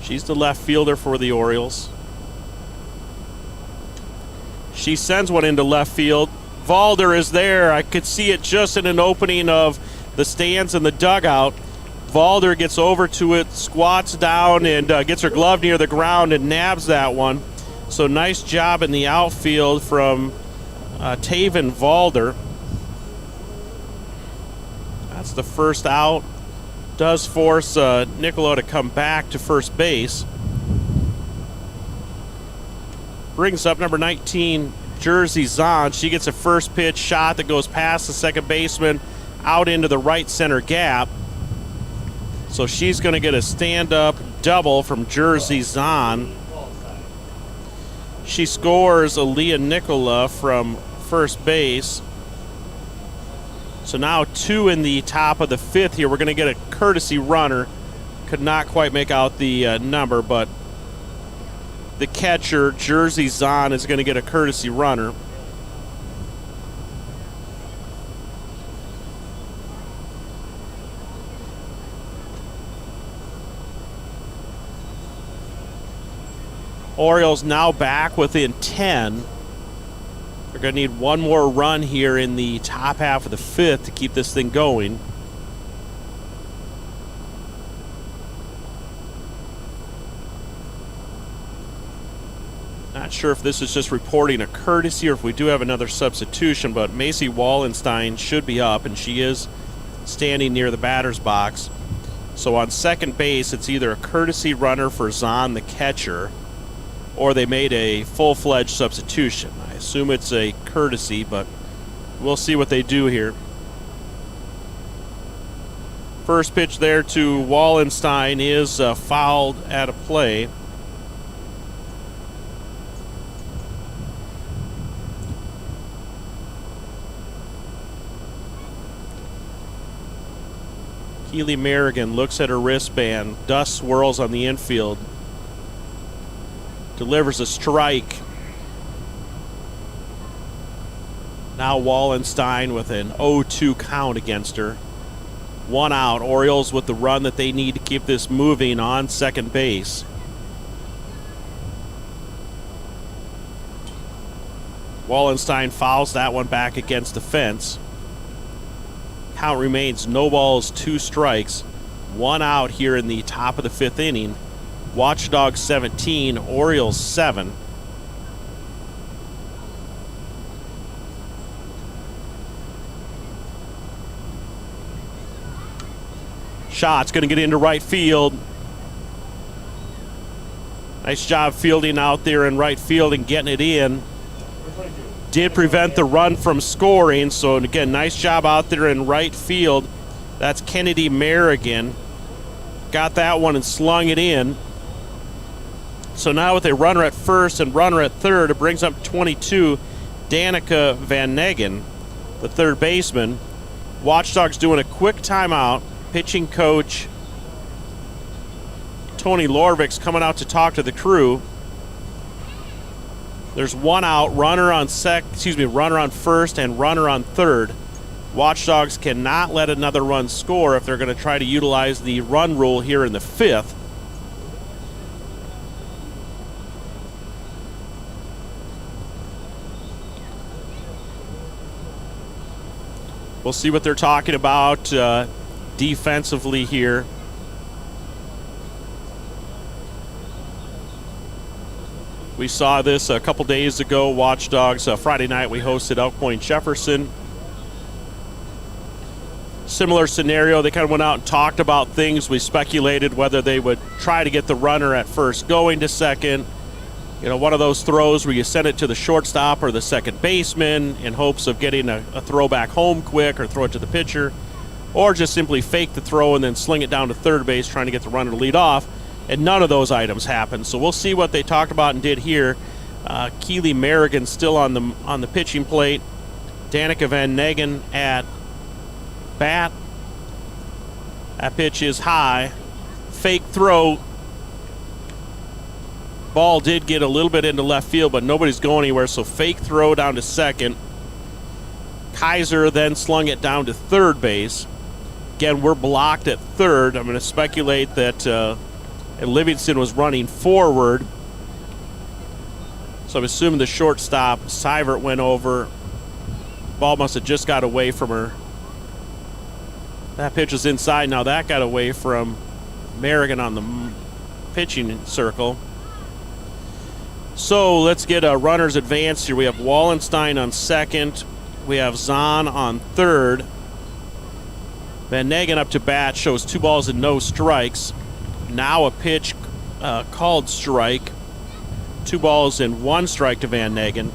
She's the left fielder for the Orioles. She sends one into left field. Valder is there. I could see it just in an opening of the stands in the dugout. Valder gets over to it, squats down, and gets her glove near the ground and nabs that one. So nice job in the outfield from Taven Valder. That's the first out. Does force Nicola to come back to first base. Brings up number 19, Jersey Zahn. She gets a first pitch shot that goes past the second baseman out into the right center gap. So she's going to get a stand-up double from Jersey Zahn. She scores Aaliyah Nicola from first base. So now 2 in the top of the 5th here. We're going to get a courtesy runner. Could not quite make out the number, but the catcher, Jersey Zahn, is going to get a courtesy runner. Orioles now back within 10. They're going to need one more run here in the top half of the 5th to keep this thing going. Not sure if this is just reporting a courtesy or if we do have another substitution, but Macy Wallenstein should be up, and she is standing near the batter's box. So on second base, it's either a courtesy runner for Zahn, the catcher, or they made a full-fledged substitution. I assume it's a courtesy, but we'll see what they do here. First pitch there to Wallenstein is fouled at a play. Keely Merrigan looks at her wristband. Dust swirls on the infield. Delivers a strike. Now Wallenstein with an 0-2 count against her. 1 out. Orioles with the run that they need to keep this moving on second base. Wallenstein fouls that one back against the fence. Count remains no balls, 2 strikes. 1 out here in the top of the 5th inning. Watchdogs 17, Orioles 7. Shot's going to get into right field. Nice job fielding out there in right field and getting it in. Did prevent the run from scoring, so again, nice job out there in right field. That's Kennedy Merrigan. Got that one and slung it in. So now with a runner at first and runner at third, it brings up 22, Danica Van Negen, the third baseman. Watchdogs doing a quick timeout. Pitching coach Tony Lorvik's coming out to talk to the crew. There's 1 out, runner on first and runner on third. Watchdogs cannot let another run score if they're going to try to utilize the run rule here in the 5th. We'll see what they're talking about defensively here. We saw this a couple days ago. Watchdogs, Friday night we hosted Elk Point Jefferson. Similar scenario, they kind of went out and talked about things. We speculated whether they would try to get the runner at first going to second. You know, one of those throws where you send it to the shortstop or the second baseman in hopes of getting a throw back home quick or throw it to the pitcher. Or just simply fake the throw and then sling it down to third base trying to get the runner to lead off. And none of those items happened. So we'll see what they talked about and did here. Keely Merrigan still on the pitching plate. Danica Van Negen at bat. That pitch is high. Fake throw. Ball did get a little bit into left field, but nobody's going anywhere. So fake throw down to second. Kaiser then slung it down to third base. Again, we're blocked at third. I'm going to speculate that Livingston was running forward. So I'm assuming the shortstop, Seivert, went over. Ball must have just got away from her. That pitch is inside. Now that got away from Merrigan on the pitching circle. So let's get runners advanced here. We have Wallenstein on second. We have Zahn on third. Van Negen up to bat, shows 2 balls and no strikes. Now a pitch called strike. 2 balls and 1 strike to Van Negen.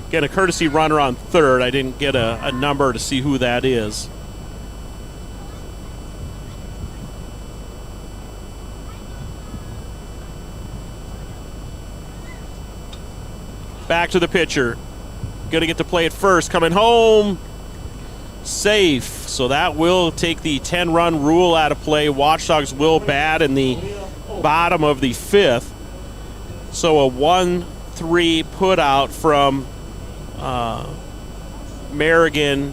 Again, a courtesy runner on third. I didn't get a number to see who that is. Back to the pitcher. Going to get to play it first. Coming home. Safe. So that will take the 10-run rule out of play. Watchdogs will bat in the bottom of the 5th. So a 1-3 put out from Merrigan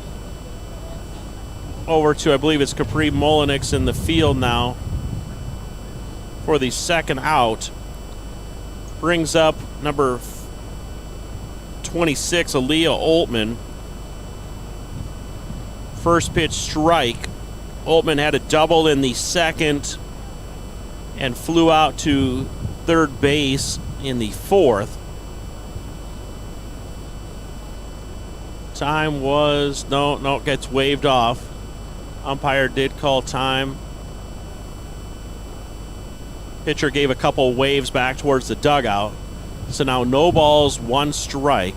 over to, I believe it's Capri Molinix in the field now for the second out. Brings up number 26, Aaliyah Oltman. First pitch strike. Oltman had a double in the second and flew out to third base in the 4th. Time was, no, gets waved off. Umpire did call time. Pitcher gave a couple waves back towards the dugout. So now no balls, 1 strike.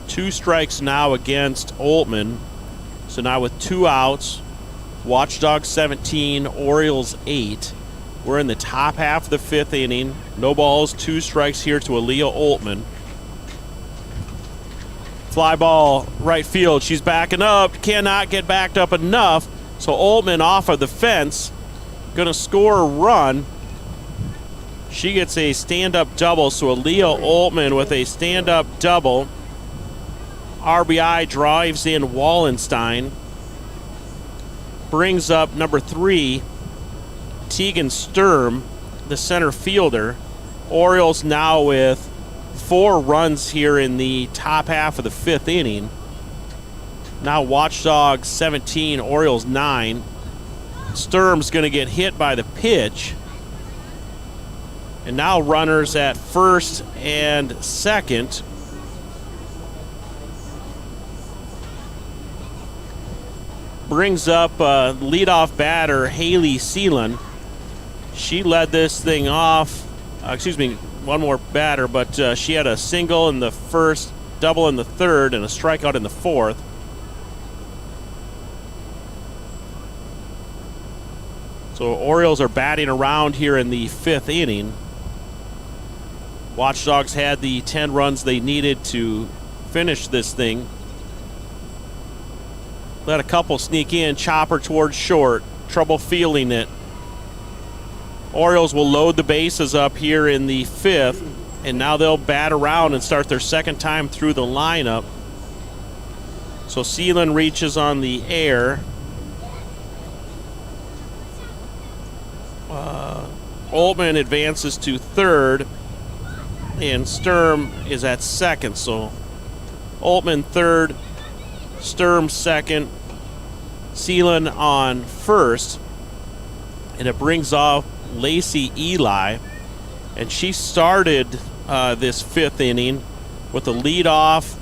Two strikes now against Oltman. So now with 2 outs, Watchdogs 17, Orioles 8. We're in the top half of the 5th inning. No balls, 2 strikes here to Aaliyah Oltmann. Fly ball, right field. She's backing up. Cannot get backed up enough. So Oltmann off of the fence. Going to score a run. She gets a stand-up double. So Aaliyah Oltmann with a stand-up double. RBI drives in Wallenstein. Brings up number 3, Tegan Sturm, the center fielder. Orioles now with 4 runs here in the top half of the 5th inning. Now Watchdogs 17, Orioles 9. Sturm's going to get hit by the pitch. And now runners at first and second. Brings up leadoff batter Haley Seelan. She led this thing off. One more batter, but she had a single in the first, double in the third, and a strikeout in the fourth. So Orioles are batting around here in the 5th inning. Watchdogs had the 10 runs they needed to finish this thing. Let a couple sneak in, chopper towards short, trouble fielding it. Orioles will load the bases up here in the 5th, and now they'll bat around and start their second time through the lineup. So Seelan reaches on the air. Oltmann advances to third, and Sturm is at second. So Oltmann third, Sturm second, Seelan on first, and it brings off Lacey Eli, and she started this 5th inning with a leadoff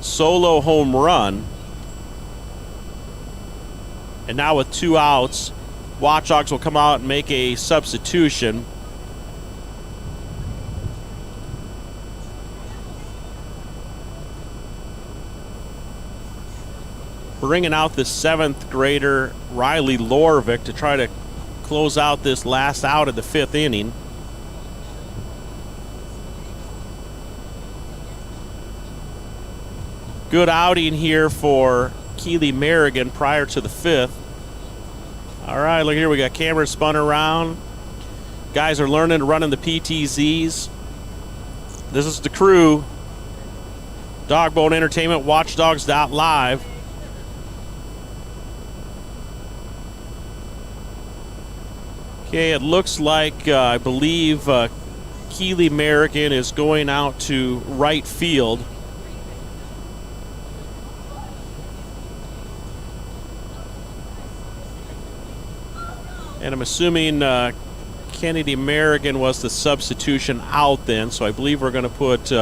solo home run. And now with 2 outs, Watchdogs will come out and make a substitution. Bringing out the 7th grader Riley Lorvik to try to close out this last out of the 5th inning. Good outing here for Keely Merrigan prior to the 5th. All right, look here, we got cameras spun around. Guys are learning to run in the PTZs. This is the crew. Dogbone Entertainment, Watchdogs.live. Okay, it looks like, I believe, Keely Merrigan is going out to right field. And I'm assuming Kennedy Merrigan was the substitution out then, so I believe we're going to put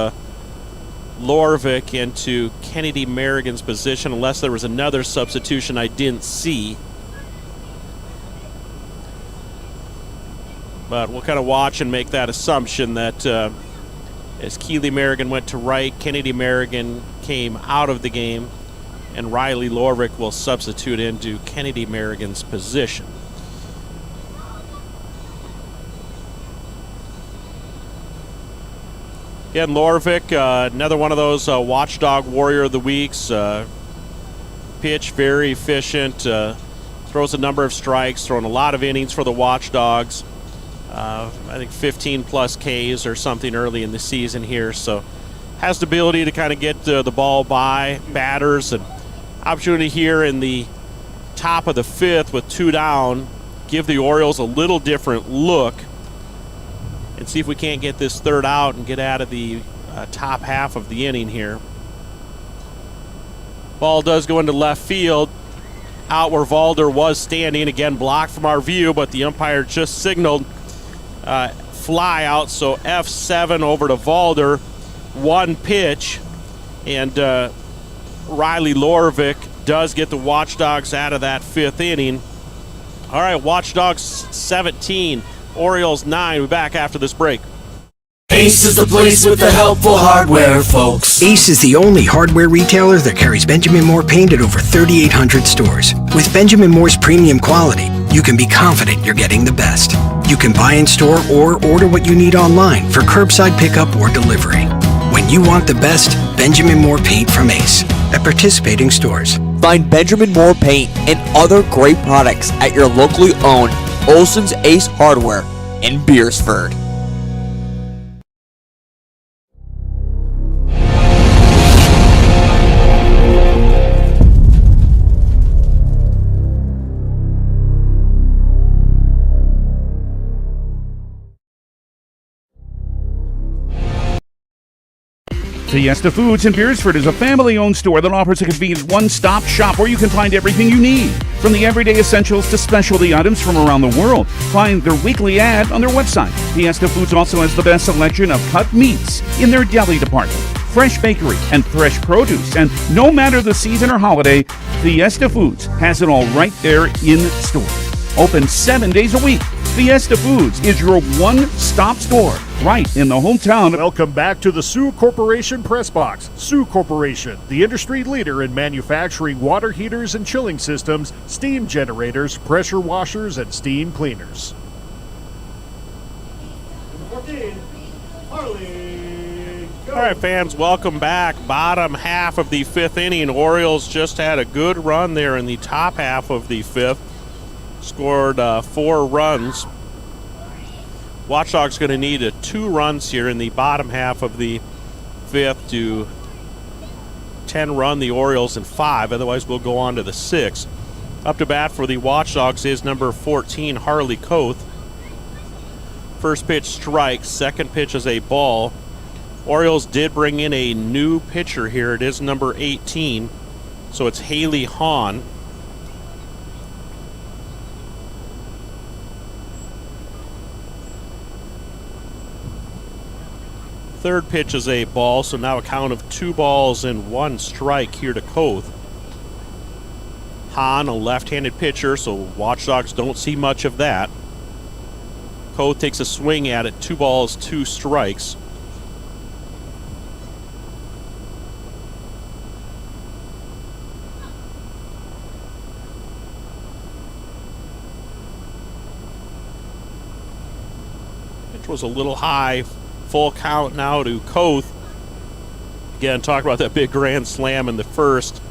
Lorvik into Kennedy Merrigan's position, unless there was another substitution I didn't see. But we'll kind of watch and make that assumption that as Keely Merrigan went to right, Kennedy Merrigan came out of the game, and Riley Lorvik will substitute into Kennedy Merrigan's position. Again, Lorvik, another one of those Watchdog Warrior of the Weeks. Pitch, very efficient, throws a number of strikes, thrown a lot of innings for the Watchdogs. I think 15 plus Ks or something early in the season here, so has the ability to kind of get the ball by batters, and opportunity here in the top of the 5th with 2 down, give the Orioles a little different look and see if we can't get this 3rd out and get out of the top half of the inning here. Ball does go into left field, out where Valder was standing, again blocked from our view, but the umpire just signaled fly out, so F7 over to Valder. 1 pitch, and Riley Lorvik does get the Watchdogs out of that 5th inning. All right, Watchdogs 17, Orioles 9. We'll be back after this break. Ace is the place with the helpful hardware, folks. Ace is the only hardware retailer that carries Benjamin Moore paint at over 3,800 stores. With Benjamin Moore's premium quality, you can be confident you're getting the best. You can buy in store or order what you need online for curbside pickup or delivery. When you want the best, Benjamin Moore Paint from Ace at participating stores. Find Benjamin Moore Paint and other great products at your locally owned Olson's Ace Hardware in Beersford. Fiesta Foods in Beersford is a family-owned store that offers a convenient one-stop shop where you can find everything you need, from the everyday essentials to specialty items from around the world. Find their weekly ad on their website. Fiesta Foods also has the best selection of cut meats in their deli department, fresh bakery, and fresh produce. And no matter the season or holiday, Fiesta Foods has it all right there in store. Open 7 days a week. Fiesta Foods is your one-stop store right in the hometown. Welcome back to the Sioux Corporation Press Box. Sioux Corporation, the industry leader in manufacturing water heaters and chilling systems, steam generators, pressure washers, and steam cleaners. 14, Harley. All right, fans, welcome back. Bottom half of the fifth inning. Orioles just had a good run there in the top half of the fifth. Scored 4 runs. Watchdogs going to need 2 runs here in the bottom half of the fifth to 10-run the Orioles in 5. Otherwise, we'll go on to the 6th. Up to bat for the Watchdogs is number 14, Harley Koth. First pitch strike. Second pitch is a ball. Orioles did bring in a new pitcher here. It is number 18. So it's Haley Hahn. Third pitch is a ball, so now a count of 2 balls and 1 strike here to Koth. Hahn, a left-handed pitcher, so Watchdogs don't see much of that. Koth takes a swing at it, 2 balls, 2 strikes. Pitch was a little high. Full count now to Koth. Again, talk about that big grand slam in the first.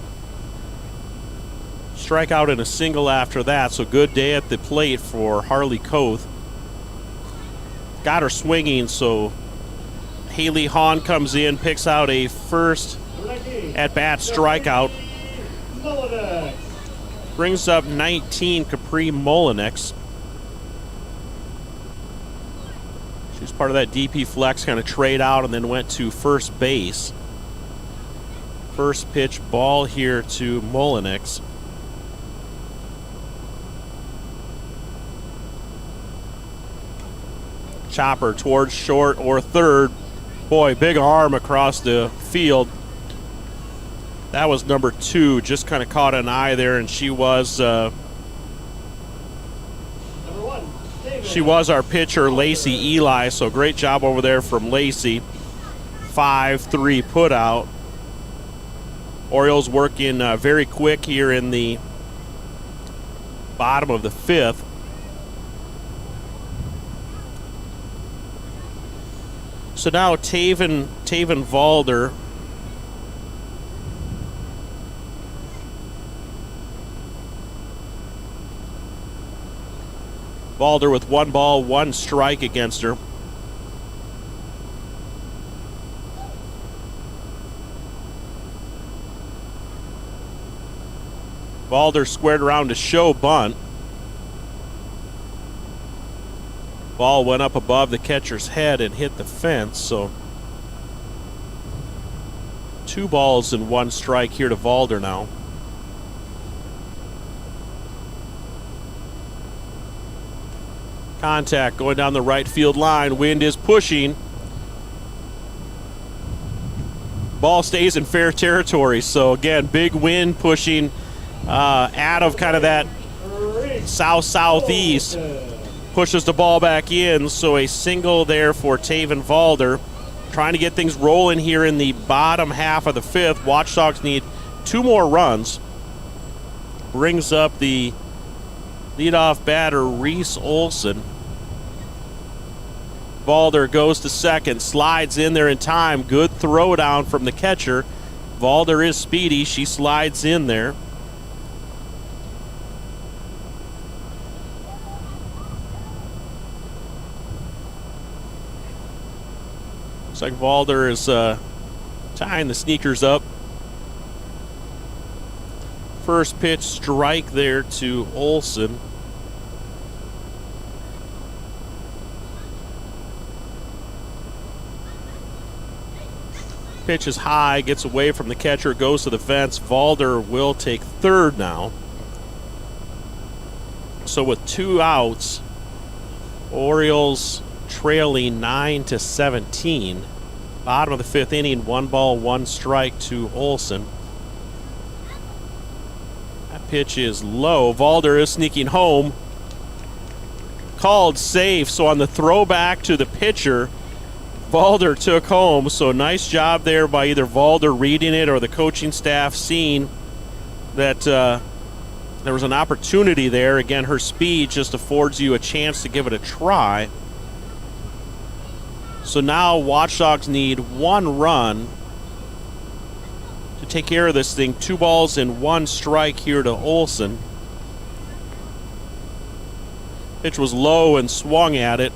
Strikeout and a single after that, so good day at the plate for Harley Koth. Got her swinging, so Haley Hahn comes in, picks out a first at-bat strikeout. Brings up 19, Capri Molinex. She's part of that DP flex kind of trade out and then went to first base. First pitch ball here to Molinex. Chopper towards short or third. Boy, big arm across the field. That was number 2. Just kind of caught an eye there, and she was our pitcher, Lacey Eli, so great job over there from Lacey. 5-3 put out. Orioles working very quick here in the bottom of the 5th. So now Taven Valder. Valder with 1 ball, 1 strike against her. Valder squared around to show bunt. Ball went up above the catcher's head and hit the fence, so 2 balls and 1 strike here to Valder now. Contact going down the right field line. Wind is pushing. Ball stays in fair territory. So again, big wind pushing out of kind of that south-southeast. Pushes the ball back in. So a single there for Taven Valder. Trying to get things rolling here in the bottom half of the 5th. Watchdogs need 2 more runs. Brings up the Leadoff batter Reese Olson. Valder goes to second, slides in there in time. Good throw down from the catcher. Valder is speedy. She slides in there. Looks like Valder is tying the sneakers up. First pitch strike there to Olson. Pitch is high, gets away from the catcher, goes to the fence. Valder will take third now. So with 2 outs, Orioles trailing 9-17. Bottom of the 5th inning, 1 ball, 1 strike to Olson. That pitch is low. Valder is sneaking home. Called safe, so on the throwback to the pitcher, Valder took home, so nice job there by either Valder reading it or the coaching staff seeing that there was an opportunity there. Again, her speed just affords you a chance to give it a try. So now Watchdogs need 1 run to take care of this thing. 2 balls and 1 strike here to Olson. Pitch was low and swung at it.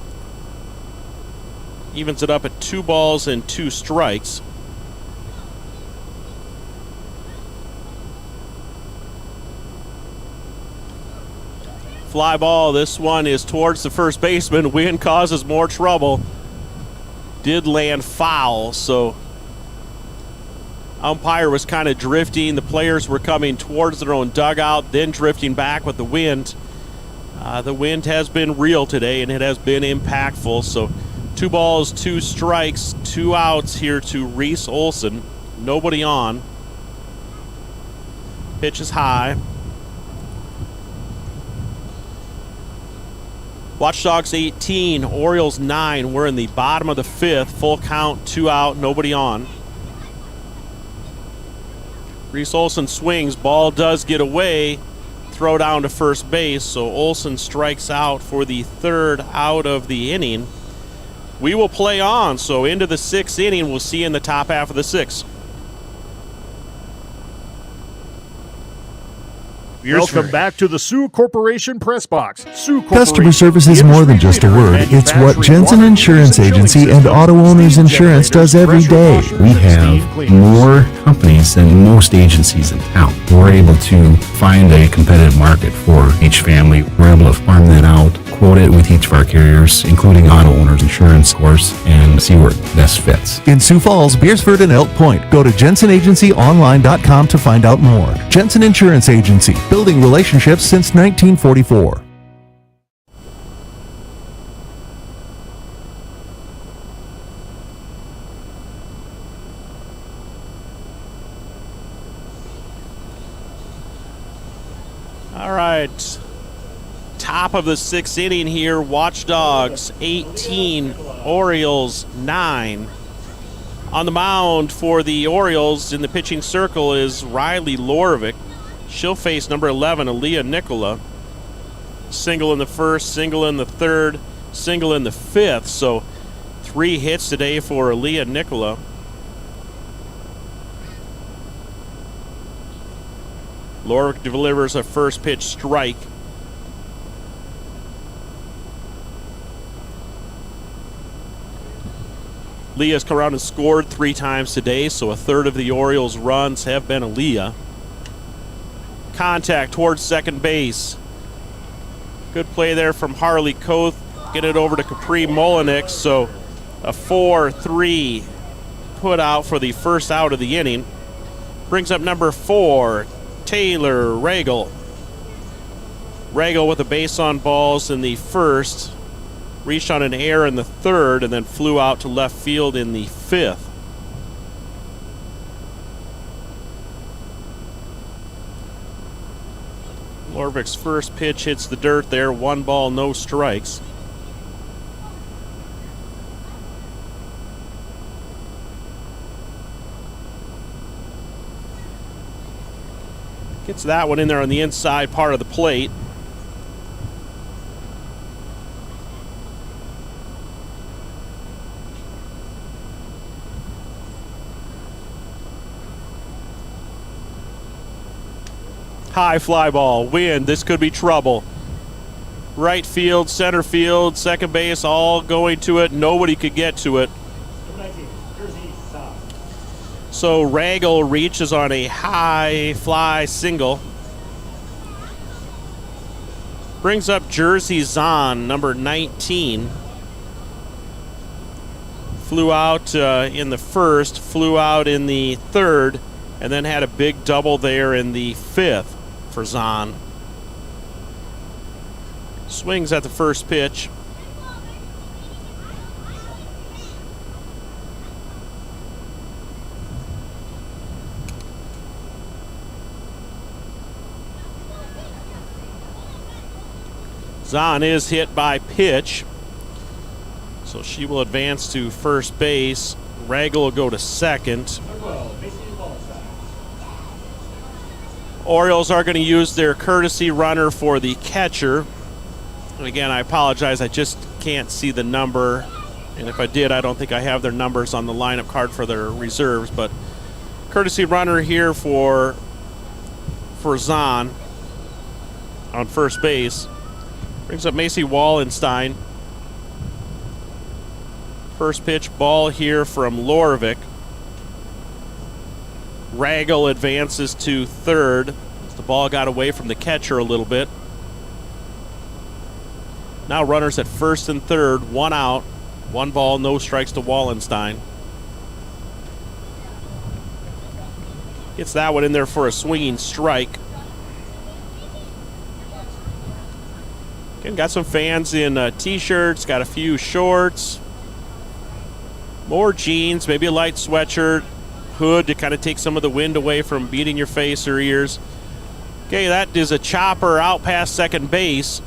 Evens it up at 2 balls and 2 strikes. Fly ball. This one is towards the first baseman. Wind causes more trouble. Did land foul, so umpire was kind of drifting. The players were coming towards their own dugout, then drifting back with the wind. The wind has been real today, and it has been impactful. So 2 balls, 2 strikes, 2 outs here to Reese Olson. Nobody on. Pitch is high. Watchdogs 18, Orioles 9. We're in the bottom of the 5th. Full count, 2 out, nobody on. Reese Olson swings. Ball does get away. Throw down to first base, so Olson strikes out for the 3rd out of the inning. We will play on, so into the 6th inning. We'll see you in the top half of the 6th. Welcome back to the Sioux Corporation Press Box. Sioux Corporation. Customer service is more than just a word. It's what Jensen Insurance Agency and Auto Owners Insurance does every day. We have more companies than most agencies in town. We're able to find a competitive market for each family. We're able to farm that out, quote it with each of our carriers, including Auto Owners Insurance, of course, and see where it best fits. In Sioux Falls, Beersford, and Elk Point, go to JensenAgencyOnline.com to find out more. Jensen Insurance Agency, building relationships since 1944. All right. Top of the 6th inning here. Watchdogs 18, Orioles 9. On the mound for the Orioles in the pitching circle is Riley Lorvik. She'll face number 11, Aaliyah Nicola. Single in the 1st, single in the 3rd, single in the 5th. So 3 hits today for Aaliyah Nicola. Lorvik delivers a first pitch strike. Leah's come around and scored 3 times today, so a 1/3 of the Orioles' runs have been Aaliyah. Contact towards second base. Good play there from Harley Koth. Get it over to Capri Molinik, so a 4-3 put out for the 1st out of the inning. Brings up number 4, Taylor Regal. Regal with a base on balls in the 1st. Reached on an error in the 3rd and then flew out to left field in the 5th. Lorvik's first pitch hits the dirt there. 1 ball, no strikes. Gets that one in there on the inside part of the plate. High fly ball. Wind. This could be trouble. Right field, center field, second base, all going to it. Nobody could get to it. So Ragel reaches on a high fly single. Brings up Jersey Zahn, number 19. Flew out in the first, flew out in the third, and then had a big double there in the fifth for Zahn. Swings at the first pitch. Zahn is hit by pitch, so she will advance to first base. Ragel will go to second. Orioles are going to use their courtesy runner for the catcher. And again, I apologize, I just can't see the number. And if I did, I don't think I have their numbers on the lineup card for their reserves. But courtesy runner here for Zahn on first base. Brings up Macy Wallenstein. First pitch ball here from Lorvik. Ragel advances to third. The ball got away from the catcher a little bit. Now runners at first and third, one out. One ball, no strikes to Wallenstein. Gets that one in there for a swinging strike. Again, got some fans in t-shirts, got a few shorts. More jeans, maybe a light sweatshirt, hood to kind of take some of the wind away from beating your face or ears. Okay, that is a chopper out past second base.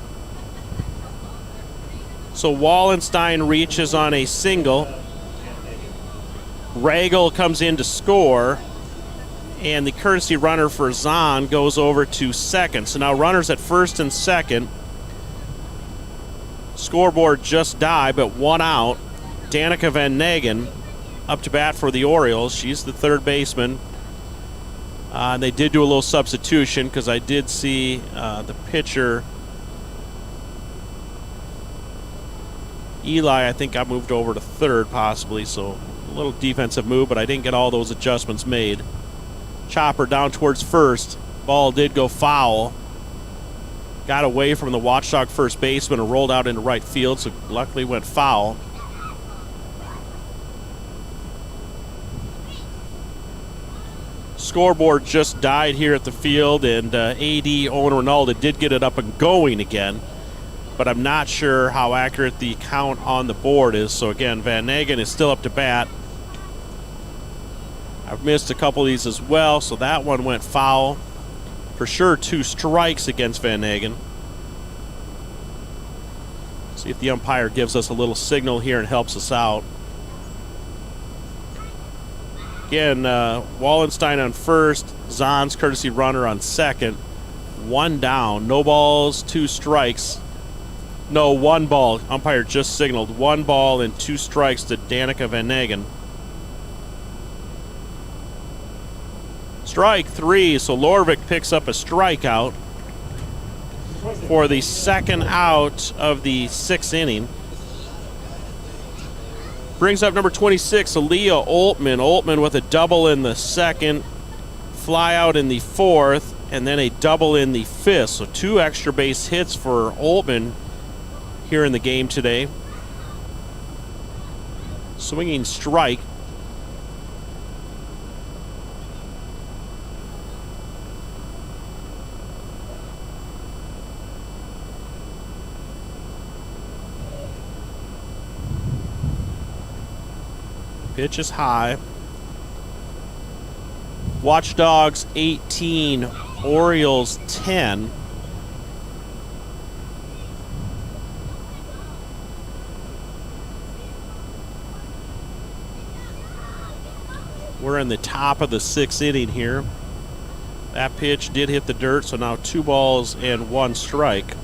So Wallenstein reaches on a single. Ragel comes in to score. And the courtesy runner for Zahn goes over to second. So now runners at first and second. Scoreboard just died, but one out. Danica Van Nagen up to bat for the Orioles. She's the third baseman. They did do a little substitution because I did see the pitcher, Eli, I think I moved over to third possibly, so a little defensive move, but I didn't get all those adjustments made. Chopper down towards first. Ball did go foul. Got away from the Watchdog first baseman and rolled out into right field, so luckily went foul. Scoreboard just died here at the field, and AD Owen Ronaldo did get it up and going again, but I'm not sure how accurate the count on the board is. So again, Van Nagen is still up to bat. I've missed a couple of these as well, so that one went foul. For sure, 2 strikes against Van Nagen. See if the umpire gives us a little signal here and helps us out. Again, Wallenstein on first, Zahn's courtesy runner on second. 1 down, no balls, 2 strikes. No, 1 ball. Umpire just signaled 1 ball and 2 strikes to Danica Van Nagen. Strike 3, so Lorvik picks up a strikeout for the second out of the 6th inning. Brings up number 26, Aaliyah Oltman. Oltman with a double in the second, fly out in the 4th, and then a double in the 5th. So 2 extra base hits for Oltman here in the game today. Swinging strike. Pitch is high. Watchdogs 18, Orioles 10. We're in the top of the 6th inning here. That pitch did hit the dirt, so now 2 balls and 1 strike.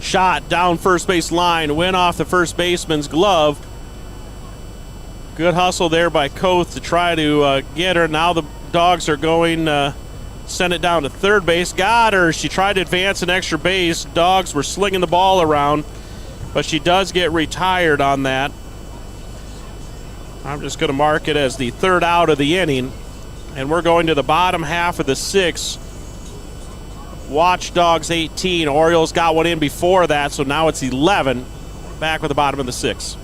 Shot down first base line, went off the first baseman's glove. Good hustle there by Koth to try to get her. Now the Dogs are going, send it down to third base. Got her. She tried to advance an extra base. Dogs were slinging the ball around, but she does get retired on that. I'm just going to mark it as the third out of the inning. And we're going to the bottom half of the sixth. Watchdogs 18. Orioles got one in before that, so now it's 11. Back with the bottom of the sixth.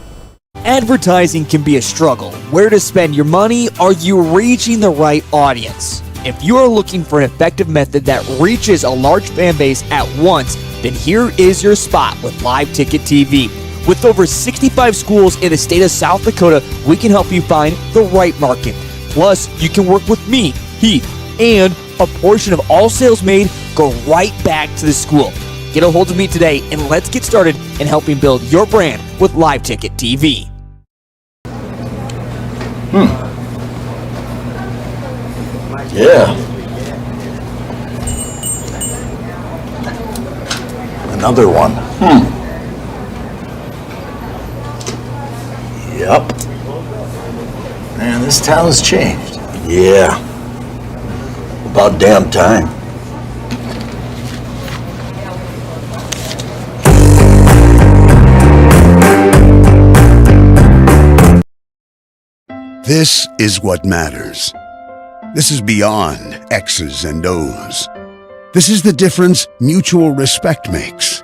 Advertising can be a struggle. Where to spend your money? Are you reaching the right audience? If you are looking for an effective method that reaches a large fan base at once, then here is your spot with Live Ticket TV. With over 65 schools in the state of South Dakota, we can help you find the right market. Plus, you can work with me, Heath, and a portion of all sales made go right back to the school. Get a hold of me today and let's get started in helping build your brand with Live Ticket TV. Yeah. Another one. Yep. Man, this town's changed. Yeah. About damn time. This is what matters. This is beyond X's and O's. This is the difference mutual respect makes.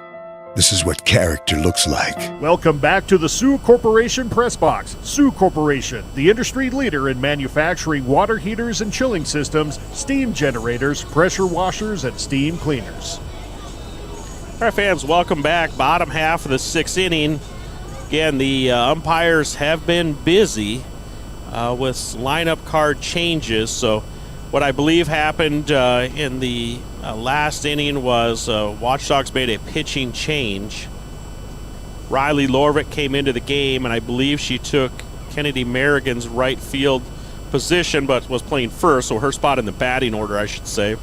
This is what character looks like. Welcome back to the Sioux Corporation Press Box. Sioux Corporation, the industry leader in manufacturing water heaters and chilling systems, steam generators, pressure washers, and steam cleaners. All right, fans, welcome back. Bottom half of the sixth inning. Again, the umpires have been busy with lineup card changes. So what I believe happened in the last inning was Watchdogs made a pitching change. Riley Lorvik came into the game, and I believe she took Kennedy Merrigan's right field position, but was playing first, so her spot in the batting order, I should say.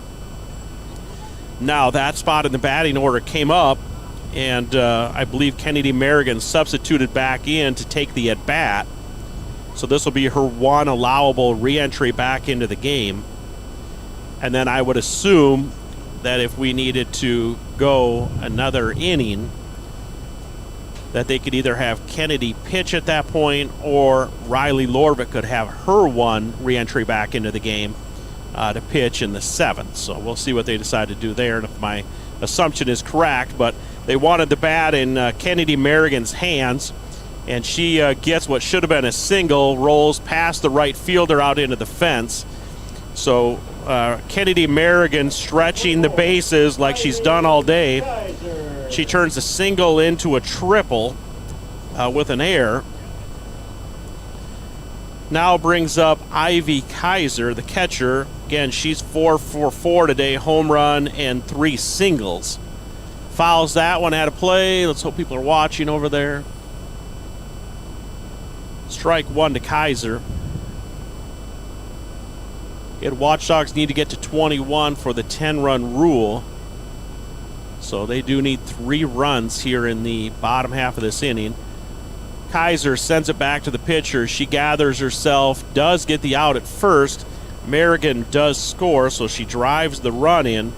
Now that spot in the batting order came up, and I believe Kennedy Merrigan substituted back in to take the at-bat. So this will be her one allowable re-entry back into the game. And then I would assume that if we needed to go another inning, that they could either have Kennedy pitch at that point, or Riley Lorvik could have her one re-entry back into the game to pitch in the seventh. So we'll see what they decide to do there, and if my assumption is correct. But they wanted the bat in Kennedy Merrigan's hands, and she gets what should have been a single, rolls past the right fielder out into the fence. So Kennedy Merrigan stretching the bases like she's done all day. She turns a single into a triple with an error. Now brings up Ivy Kaiser, the catcher. Again, she's 4 for 4 today, home run and 3 singles. Fouls that one out of play. Let's hope people are watching over there. Strike one to Kaiser. And Watchdogs need to get to 21 for the 10-run rule. So they do need 3 runs here in the bottom half of this inning. Kaiser sends it back to the pitcher. She gathers herself, does get the out at first. Merrigan does score, so she drives the run in.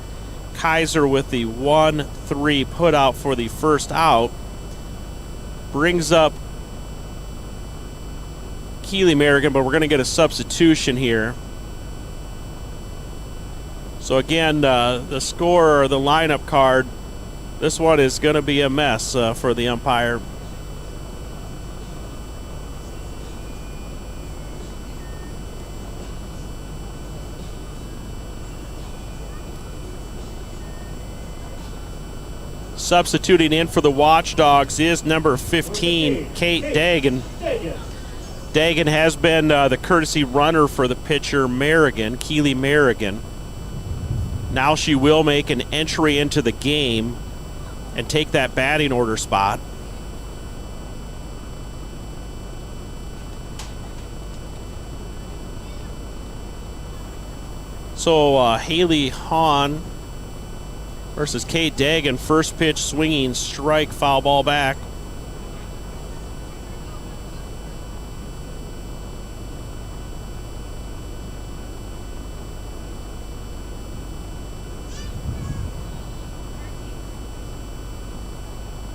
Kaiser with the 1-3 put out for the first out. Brings up Keely Merrigan, but we're going to get a substitution here. So again, the score or the lineup card, this one is going to be a mess for the umpire. Substituting in for the Watchdogs is number 15, Kate Dagan. Dagan has been the courtesy runner for the pitcher Merrigan, Keely Merrigan. Now she will make an entry into the game and take that batting order spot. So Haley Hahn versus Kate Dagan. First pitch swinging strike, foul ball back.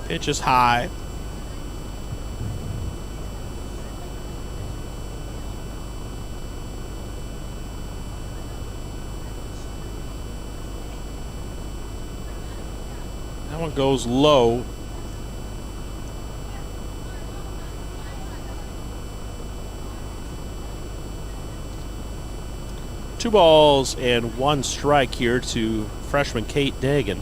Pitch is high. That one goes low. Two balls and one strike here to freshman Kate Dagan.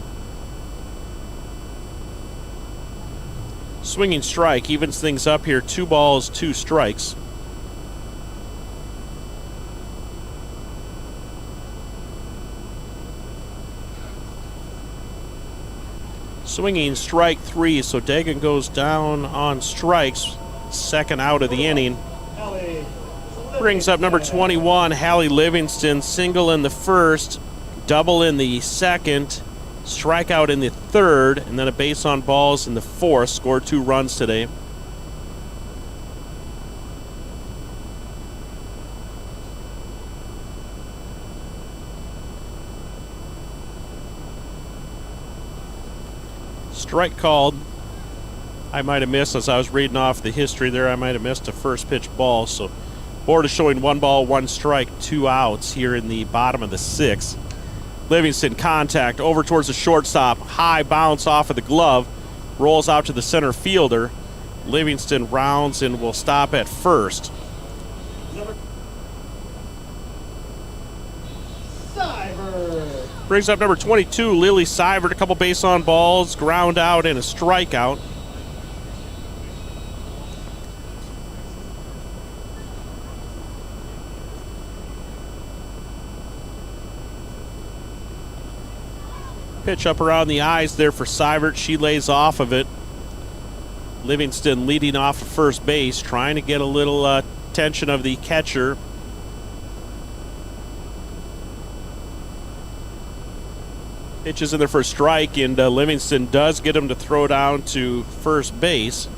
Swinging strike evens things up here. 2 balls, 2 strikes. Swinging strike 3, so Dagan goes down on strikes. Second out of the inning. Brings up number 21, Hallie Livingston. Single in the first, double in the second, strikeout in the third, and then a base on balls in the fourth. Scored 2 runs today. Strike called. I might have missed, as I was reading off the history there, I might have missed a first pitch ball. So board is showing 1 ball, 1 strike, 2 outs here in the bottom of the 6th. Livingston contact over towards the shortstop. High bounce off of the glove. Rolls out to the center fielder. Livingston rounds and will stop at first. Brings up number 22, Lily Seivert. A couple base on balls, ground out, and a strikeout. Pitch up around the eyes there for Seivert. She lays off of it. Livingston leading off of first base, trying to get a little attention of the catcher. Pitch is in there for a strike, and Livingston does get him to throw down to first base.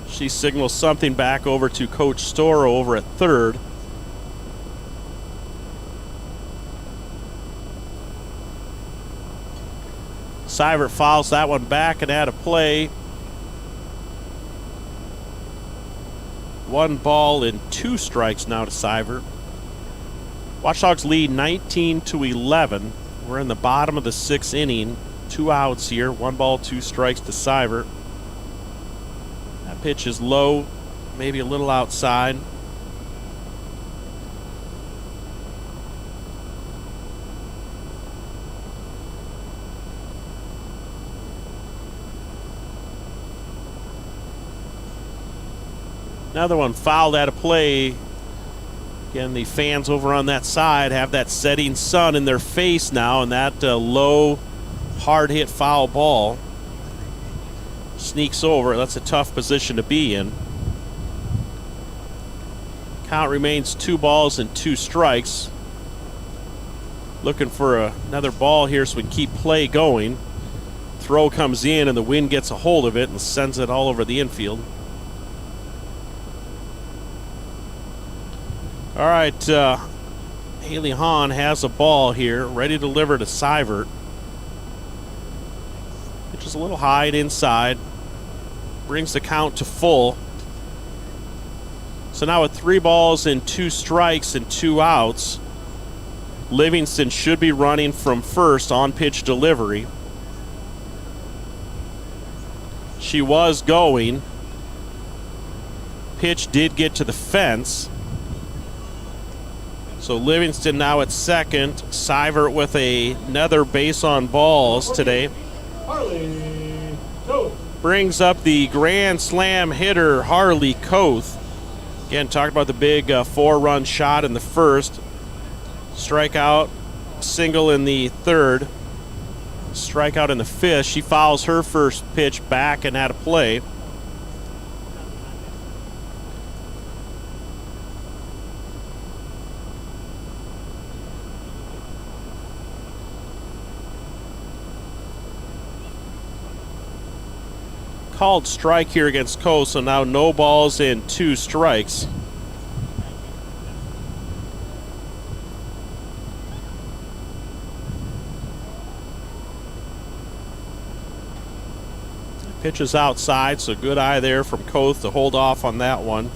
She signals something back over to Coach Storrow over at third. Seivert fouls that one back and out of play. 1 ball and 2 strikes now to Seivert. Watchdogs lead 19-11. We're in the bottom of the 6th inning. 2 outs here. 1 ball, 2 strikes to Seivert. That pitch is low, maybe a little outside. Another one fouled out of play. Again, the fans over on that side have that setting sun in their face now, and that low, hard-hit foul ball sneaks over. That's a tough position to be in. Count remains 2 balls and 2 strikes. Looking for another ball here so we can keep play going. Throw comes in, and the wind gets a hold of it and sends it all over the infield. All right, Haley Hahn has a ball here, ready to deliver to Seivert. Which is a little high and inside. Brings the count to full. So now with 3 balls and 2 strikes and 2 outs, Livingston should be running from first on pitch delivery. She was going. Pitch did get to the fence. So Livingston now at second. Seivert with another base on balls today. Brings up the grand slam hitter, Harley Koth. Again, talked about the big 4-run shot in the first. Strikeout, single in the third. Strikeout in the fifth. She fouls her first pitch back and out of play. called strike here against Coast, so now no balls and 2 strikes. Pitch is outside, so good eye there from Koth to hold off on that one.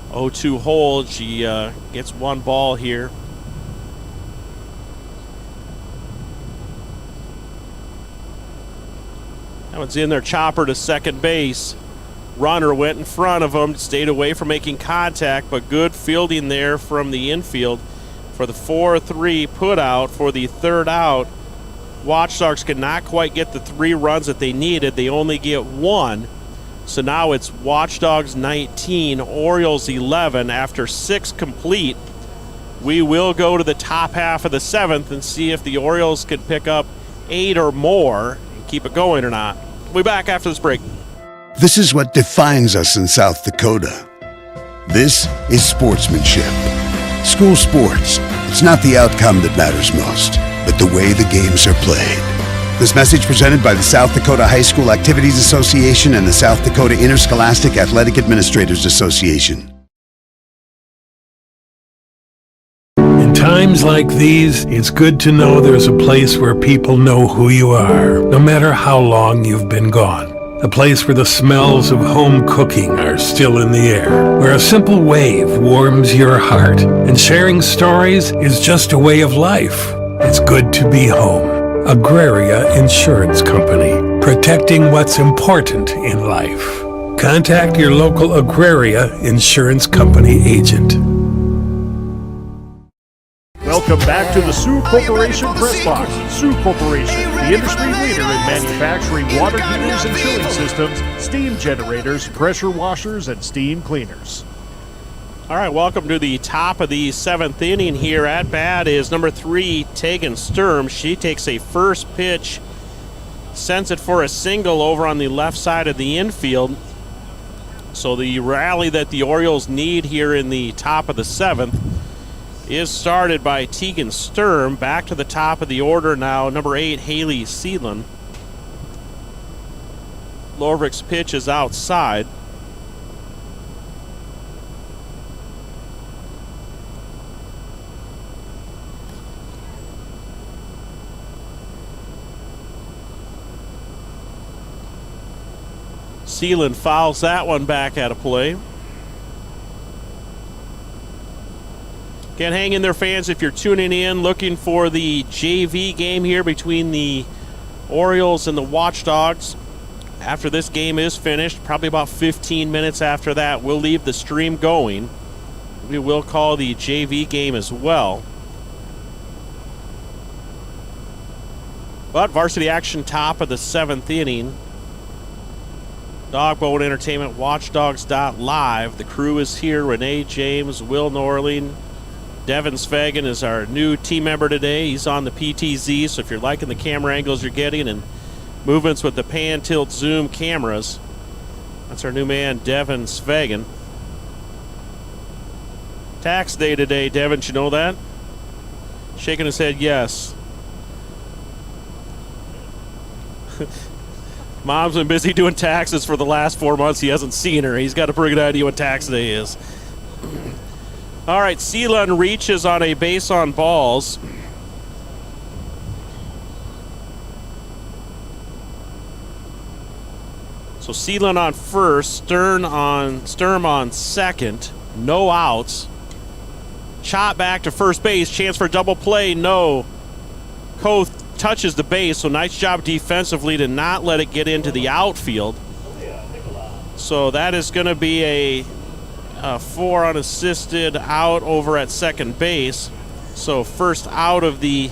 0-2 hold. She gets 1 ball here. That one's in there. Chopper to second base. Runner went in front of him, stayed away from making contact, but good fielding there from the infield for the 4-3 put out for the 3rd out. Watchdogs could not quite get the 3 runs that they needed. They only get 1. So now it's Watchdogs 19, Orioles 11 after 6 complete. We will go to the top half of the 7th and see if the Orioles can pick up 8 or more and keep it going or not. We'll be back after this break. This is what defines us in South Dakota. This is sportsmanship. School sports, it's not the outcome that matters most, but the way the games are played. This message presented by the South Dakota High School Activities Association and the South Dakota Interscholastic Athletic Administrators Association. In times like these, it's good to know there's a place where people know who you are, no matter how long you've been gone. A place where the smells of home cooking are still in the air, where a simple wave warms your heart, and sharing stories is just a way of life. It's good to be home. Agraria Insurance Company, protecting what's important in life. Contact your local Agraria Insurance Company agent. Welcome back to the Sioux Corporation Press Box. Sioux Corporation, the industry leader in manufacturing water heaters and chilling systems, steam generators, pressure washers, and steam cleaners. All right, welcome to the top of the 7th inning here. At bat is number 3, Tegan Sturm. She takes a first pitch, sends it for a single over on the left side of the infield. So the rally that the Orioles need here in the top of the 7th is started by Tegan Sturm. Back to the top of the order now, number 8, Haley Seelan. Lorvik's pitch is outside. Seelan fouls that one back out of play. Again, hang in there, fans, if you're tuning in, looking for the JV game here between the Orioles and the Watchdogs. After this game is finished, probably about 15 minutes after that, we'll leave the stream going. We will call the JV game as well. But varsity action, top of the 7th inning. Dogboat Entertainment, Watchdogs.live. The crew is here. Renee James, Will Norling. Devin Svegan is our new team member today. He's on the PTZ, so if you're liking the camera angles you're getting and movements with the pan, tilt, zoom cameras, that's our new man, Devin Svegan. Tax day today, Devin, you know that? Shaking his head, yes. Mom's been busy doing taxes for the last 4 months. He hasn't seen her. He's got a pretty good idea what tax day is. All right, Seelan reaches on a base on balls. So Seelan on first, Sturm on second, no outs. Chop back to first base, chance for double play, no. Koth touches the base, so nice job defensively to not let it get into the outfield. So that is going to be a 4 unassisted out over at second base. So first out of the,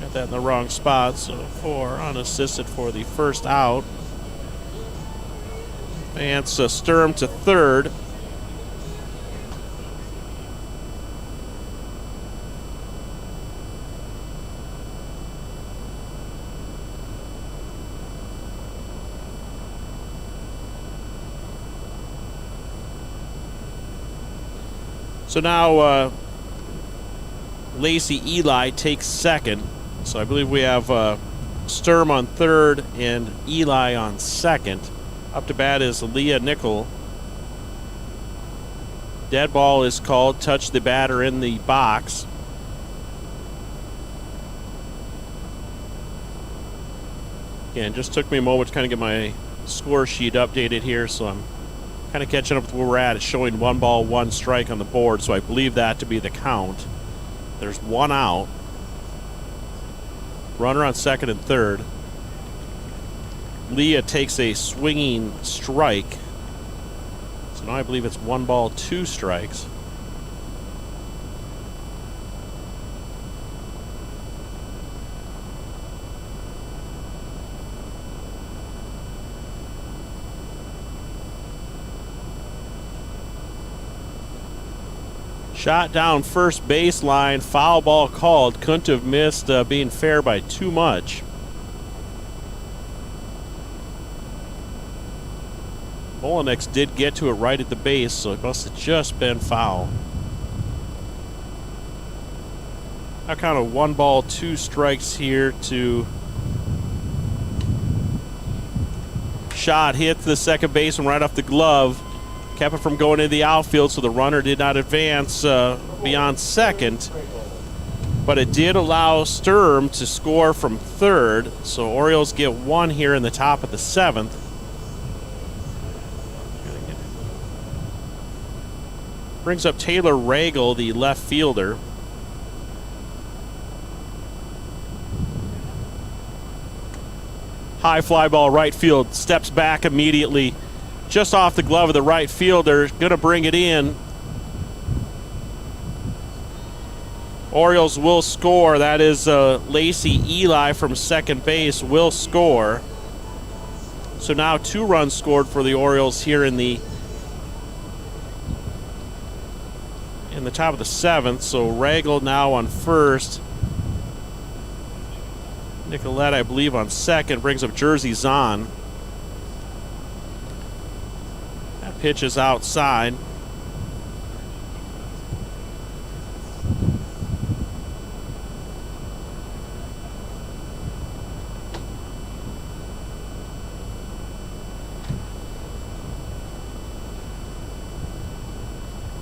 got that in the wrong spot, so 4 unassisted for the first out. Advance Sturm to third. So now Lacey Eli takes second. So I believe we have Sturm on third and Eli on second. Up to bat is Leah Nickel. Dead ball is called. Touch the batter in the box. Again, just took me a moment to kind of get my score sheet updated here, so I'm kind of catching up with where we're at. It's showing 1 ball, 1 strike on the board, so I believe that to be the count. There's 1 out. Runner on second and third. Leah takes a swinging strike. So now I believe it's 1 ball, 2 strikes. Shot down first baseline, foul ball called. Couldn't have missed being fair by too much. Molinex did get to it right at the base, so it must have just been foul. I count a 1 ball, 2 strikes here to shot hit the second baseman right off the glove. Kept it from going into the outfield, so the runner did not advance beyond second. But it did allow Sturm to score from third, so Orioles get 1 here in the top of the 7th. Brings up Taylor Regal, the left fielder. High fly ball right field, steps back immediately. Just off the glove of the right fielder, going to bring it in. Orioles will score. That is Lacey Eli from second base will score. So now 2 runs scored for the Orioles here in the top of the 7th. So Regal now on first. Nicolette, I believe, on second. Brings up Jersey Zahn. Pitch is outside.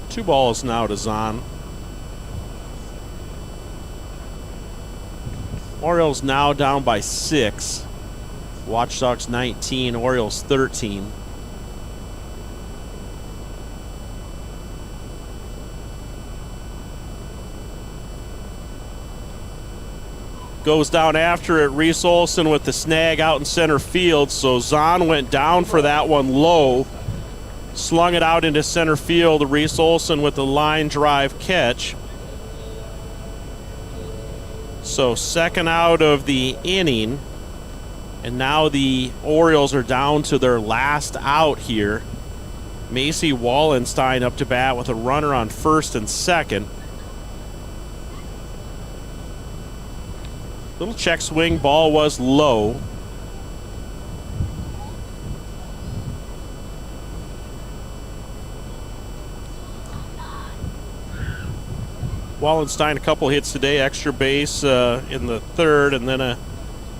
Two balls now to Zahn. Orioles now down by 6. Watchdogs 19, Orioles 13. Goes down after it. Reese Olson with the snag out in center field. So Zahn went down for that one low. Slung it out into center field. Reese Olson with the line drive catch. So second out of the inning. And now the Orioles are down to their last out here. Macy Wallenstein up to bat with a runner on first and second. Little check swing, ball was low. Wallenstein a couple hits today, extra base in the third and then a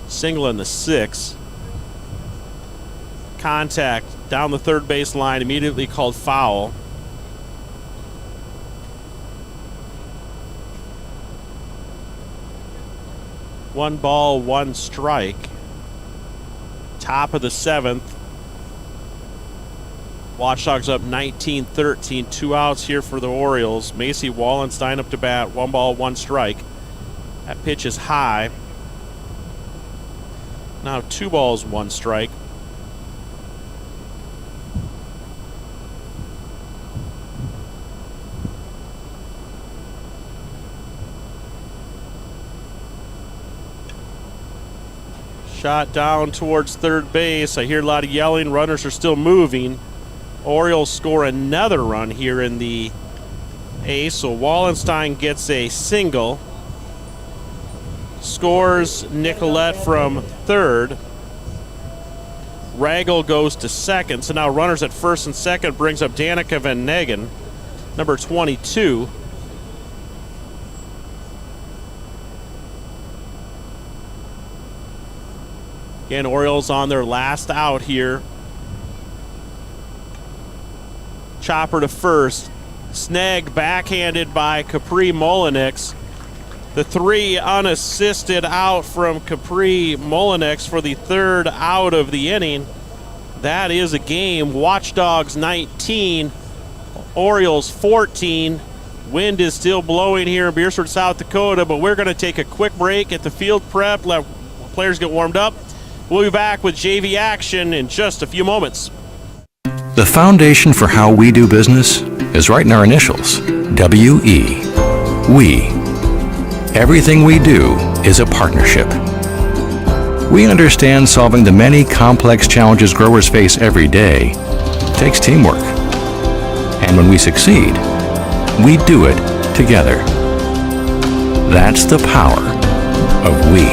single in the 6th. Contact down the third base line, immediately called foul. One ball, 1 strike. Top of the 7th. Watchdogs up 19-13. 2 outs here for the Orioles. Macy Wallenstein up to bat. 1 ball, 1 strike. That pitch is high. Now 2 balls, 1 strike. Shot down towards third base. I hear a lot of yelling. Runners are still moving. Orioles score another run here in the 8th. So Wallenstein gets a single. Scores Nicolette from third. Regal goes to second. So now runners at first and second brings up Danica Van Negen, number 22. Again, Orioles on their last out here. Chopper to first. Snag backhanded by Capri Molinix. The 3 unassisted out from Capri Molinix for the 3rd out of the inning. That is a game. Watchdogs 19, Orioles 14. Wind is still blowing here in Beersford, South Dakota, but we're going to take a quick break at the field prep, let players get warmed up. We'll be back with JV action in just a few moments. The foundation for how we do business is right in our initials, W-E. We. Everything we do is a partnership. We understand solving the many complex challenges growers face every day takes teamwork. And when we succeed, we do it together. That's the power of we.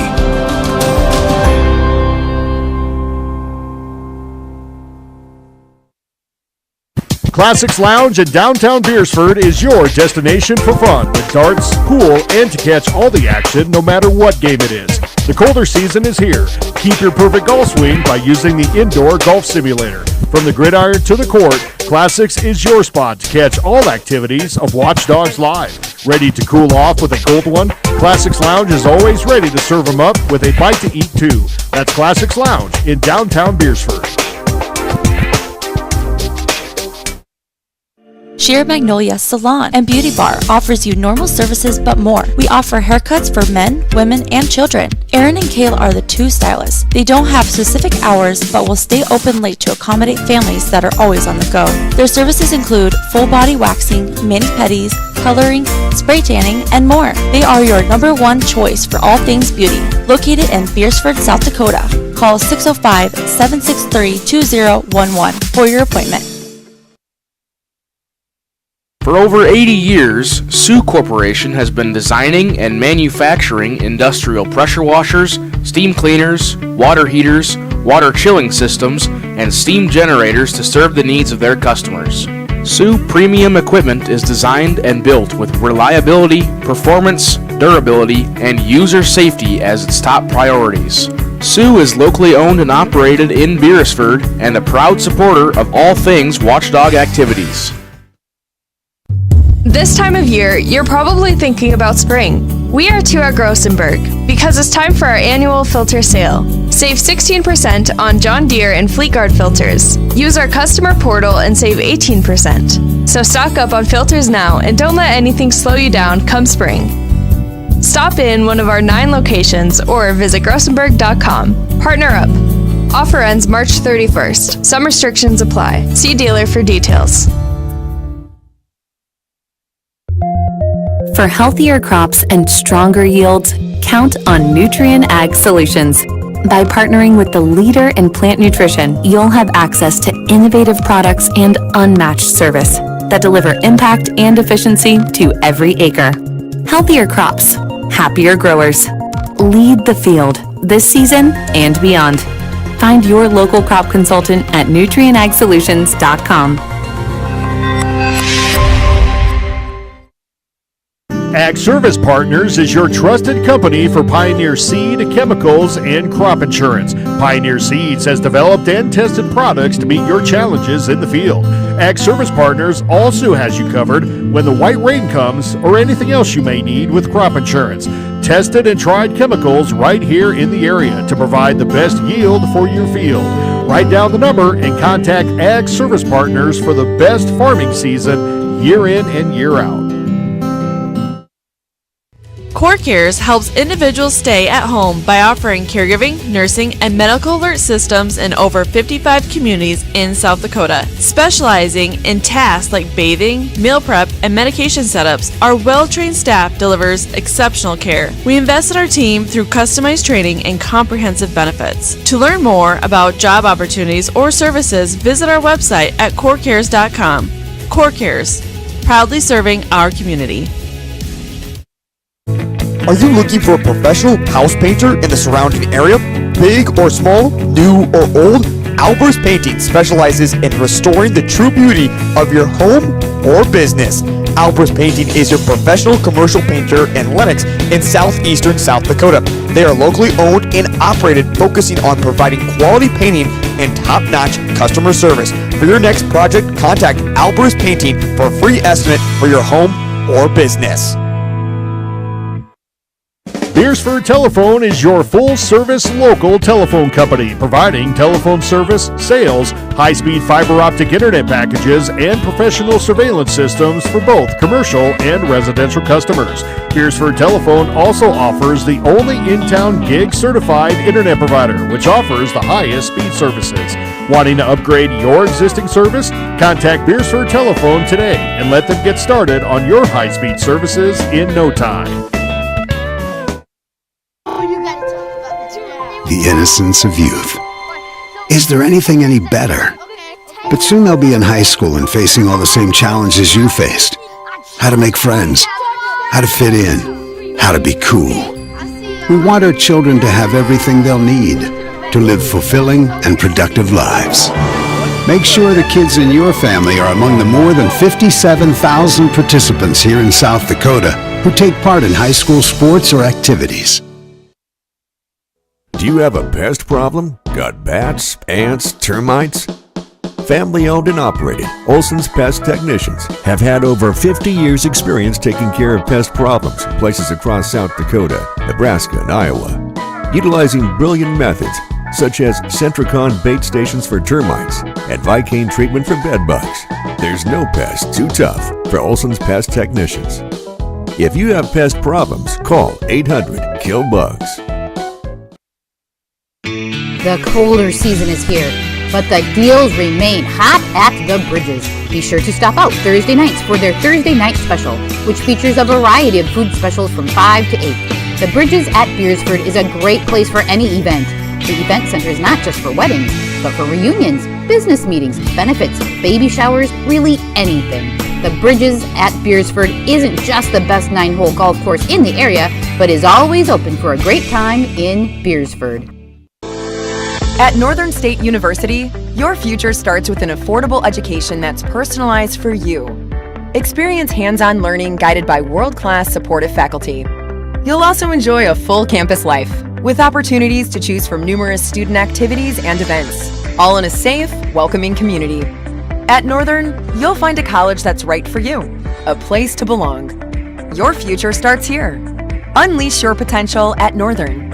Classics Lounge in downtown Beersford is your destination for fun with darts, pool, and to catch all the action no matter what game it is. The colder season is here. Keep your perfect golf swing by using the indoor golf simulator. From the gridiron to the court, Classics is your spot to catch all activities of Watchdogs Live. Ready to cool off with a cold one? Classics Lounge is always ready to serve them up with a bite to eat too. That's Classics Lounge in downtown Beersford. Sheer Magnolia Salon and Beauty Bar offers you normal services but more. We offer haircuts for men, women, and children. Aaron and Kale are the 2 stylists. They don't have specific hours but will stay open late to accommodate families that are always on the go. Their services include full body waxing, mani-pedis, coloring, spray tanning, and more. They are your #1 choice for all things beauty. Located in Beersford, South Dakota. Call 605-763-2011 for your appointment. For over 80 years, Sioux Corporation has been designing and manufacturing industrial pressure washers, steam cleaners, water heaters, water chilling systems, and steam generators to serve the needs of their customers. Sioux Premium Equipment is designed and built with reliability, performance, durability, and user safety as its top priorities. Sioux is locally owned and operated in Beersford and a proud supporter of all things Watchdog activities. This time of year, you're probably thinking about spring. We are too at Grossenberg because it's time for our annual filter sale. Save 16% on John Deere and Fleetguard filters. Use our customer portal and save 18%. So stock up on filters now and don't let anything slow you down come spring. Stop in one of our 9 locations or visit grossenberg.com. Partner up. Offer ends March 31st. Some restrictions apply. See dealer for details. For healthier crops and stronger yields, count on Nutrien Ag Solutions. By partnering with the leader in plant nutrition, you'll have access to innovative products and unmatched service that deliver impact and efficiency to every acre. Healthier crops, happier growers. Lead the field this season and beyond. Find your local crop consultant at nutrienagsolutions.com. Ag Service Partners is your trusted company for Pioneer Seed, chemicals, and crop insurance. Pioneer Seeds has developed and tested products to meet your challenges in the field. Ag Service Partners also has you covered when the white rain comes or anything else you may need with crop insurance. Tested and tried chemicals right here in the area to provide the best yield for your field. Write down the number and contact Ag Service Partners for the best farming season year in and year out. CoreCares helps individuals stay at home by offering caregiving, nursing, and medical alert systems in over 55 communities in South Dakota. Specializing in tasks like bathing, meal prep, and medication setups, our well-trained staff delivers exceptional care. We invest in our team through customized training and comprehensive benefits. To learn more about job opportunities or services, visit our website at corecares.com. CoreCares, proudly serving our community. Are you looking for a professional house painter in the surrounding area? Big or small, new or old? Albers Painting specializes in restoring the true beauty of your home or business. Albers Painting is your professional commercial painter in Lenox in southeastern South Dakota. They are locally owned and operated, focusing on providing quality painting and top-notch customer service. For your next project, contact Albers Painting for a free estimate for your home or business. Beersford Telephone is your full-service local telephone company, providing telephone service, sales, high-speed fiber optic internet packages, and professional surveillance systems for both commercial and residential customers. Beersford Telephone also offers the only in-town gig-certified internet provider, which offers the highest speed services. Wanting to upgrade your existing service? Contact Beersford Telephone today and let them get started on your high-speed services in no time. The innocence of youth. Is there anything any better? But soon they'll be in high school and facing all the same challenges you faced. How to make friends, how to fit in, how to be cool. We want our children to have everything they'll need to live fulfilling and productive lives. Make sure the kids in your family are among the more than 57,000 participants here in South Dakota who take part in high school sports or activities. Do you have a pest problem? Got bats, ants, termites? Family owned and operated, Olson's Pest Technicians have had over 50 years experience taking care of pest problems in places across South Dakota, Nebraska, and Iowa. Utilizing brilliant methods such as Centricon bait stations for termites and Vicane treatment for bed bugs, there's no pest too tough for Olson's Pest Technicians. If you have pest problems, call 800-KILL-BUGS. The colder season is here, but the deals remain hot at the Bridges. Be sure to stop out Thursday nights for their Thursday night special, which features a variety of food specials from 5 to 8. The Bridges at Beersford is a great place for any event. The event center is not just for weddings, but for reunions, business meetings, benefits, baby showers, really anything. The Bridges at Beersford isn't just the best 9-hole golf course in the area, but is always open for a great time in Beersford. At Northern State University, your future starts with an affordable education that's personalized for you. Experience hands-on learning guided by world-class supportive faculty. You'll also enjoy a full campus life, with opportunities to choose from numerous student activities and events, all in a safe, welcoming community. At Northern, you'll find a college that's right for you, a place to belong. Your future starts here. Unleash your potential at Northern.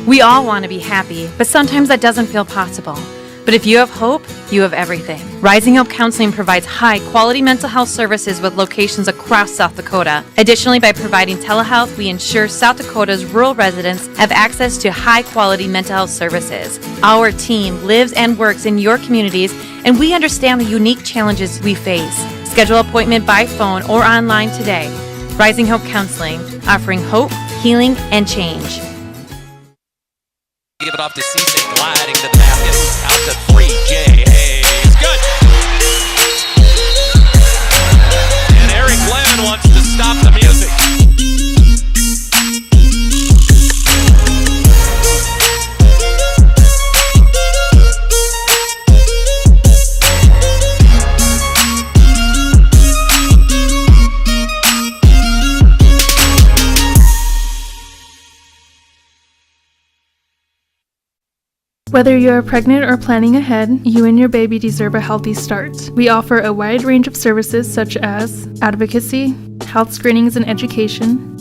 We all want to be happy, but sometimes that doesn't feel possible. But if you have hope, you have everything. Rising Hope Counseling provides high-quality mental health services with locations across South Dakota. Additionally, by providing telehealth, we ensure South Dakota's rural residents have access to high-quality mental health services. Our team lives and works in your communities, and we understand the unique challenges we face. Schedule an appointment by phone or online today. Rising Hope Counseling, offering hope, healing, and change. Give it off to Cisse, gliding to the basket. Out to 3, Jay Hayes. Good. And Eric Glenn wants to stop the music. Whether you are pregnant or planning ahead, you and your baby deserve a healthy start. We offer a wide range of services such as advocacy, health screenings and education,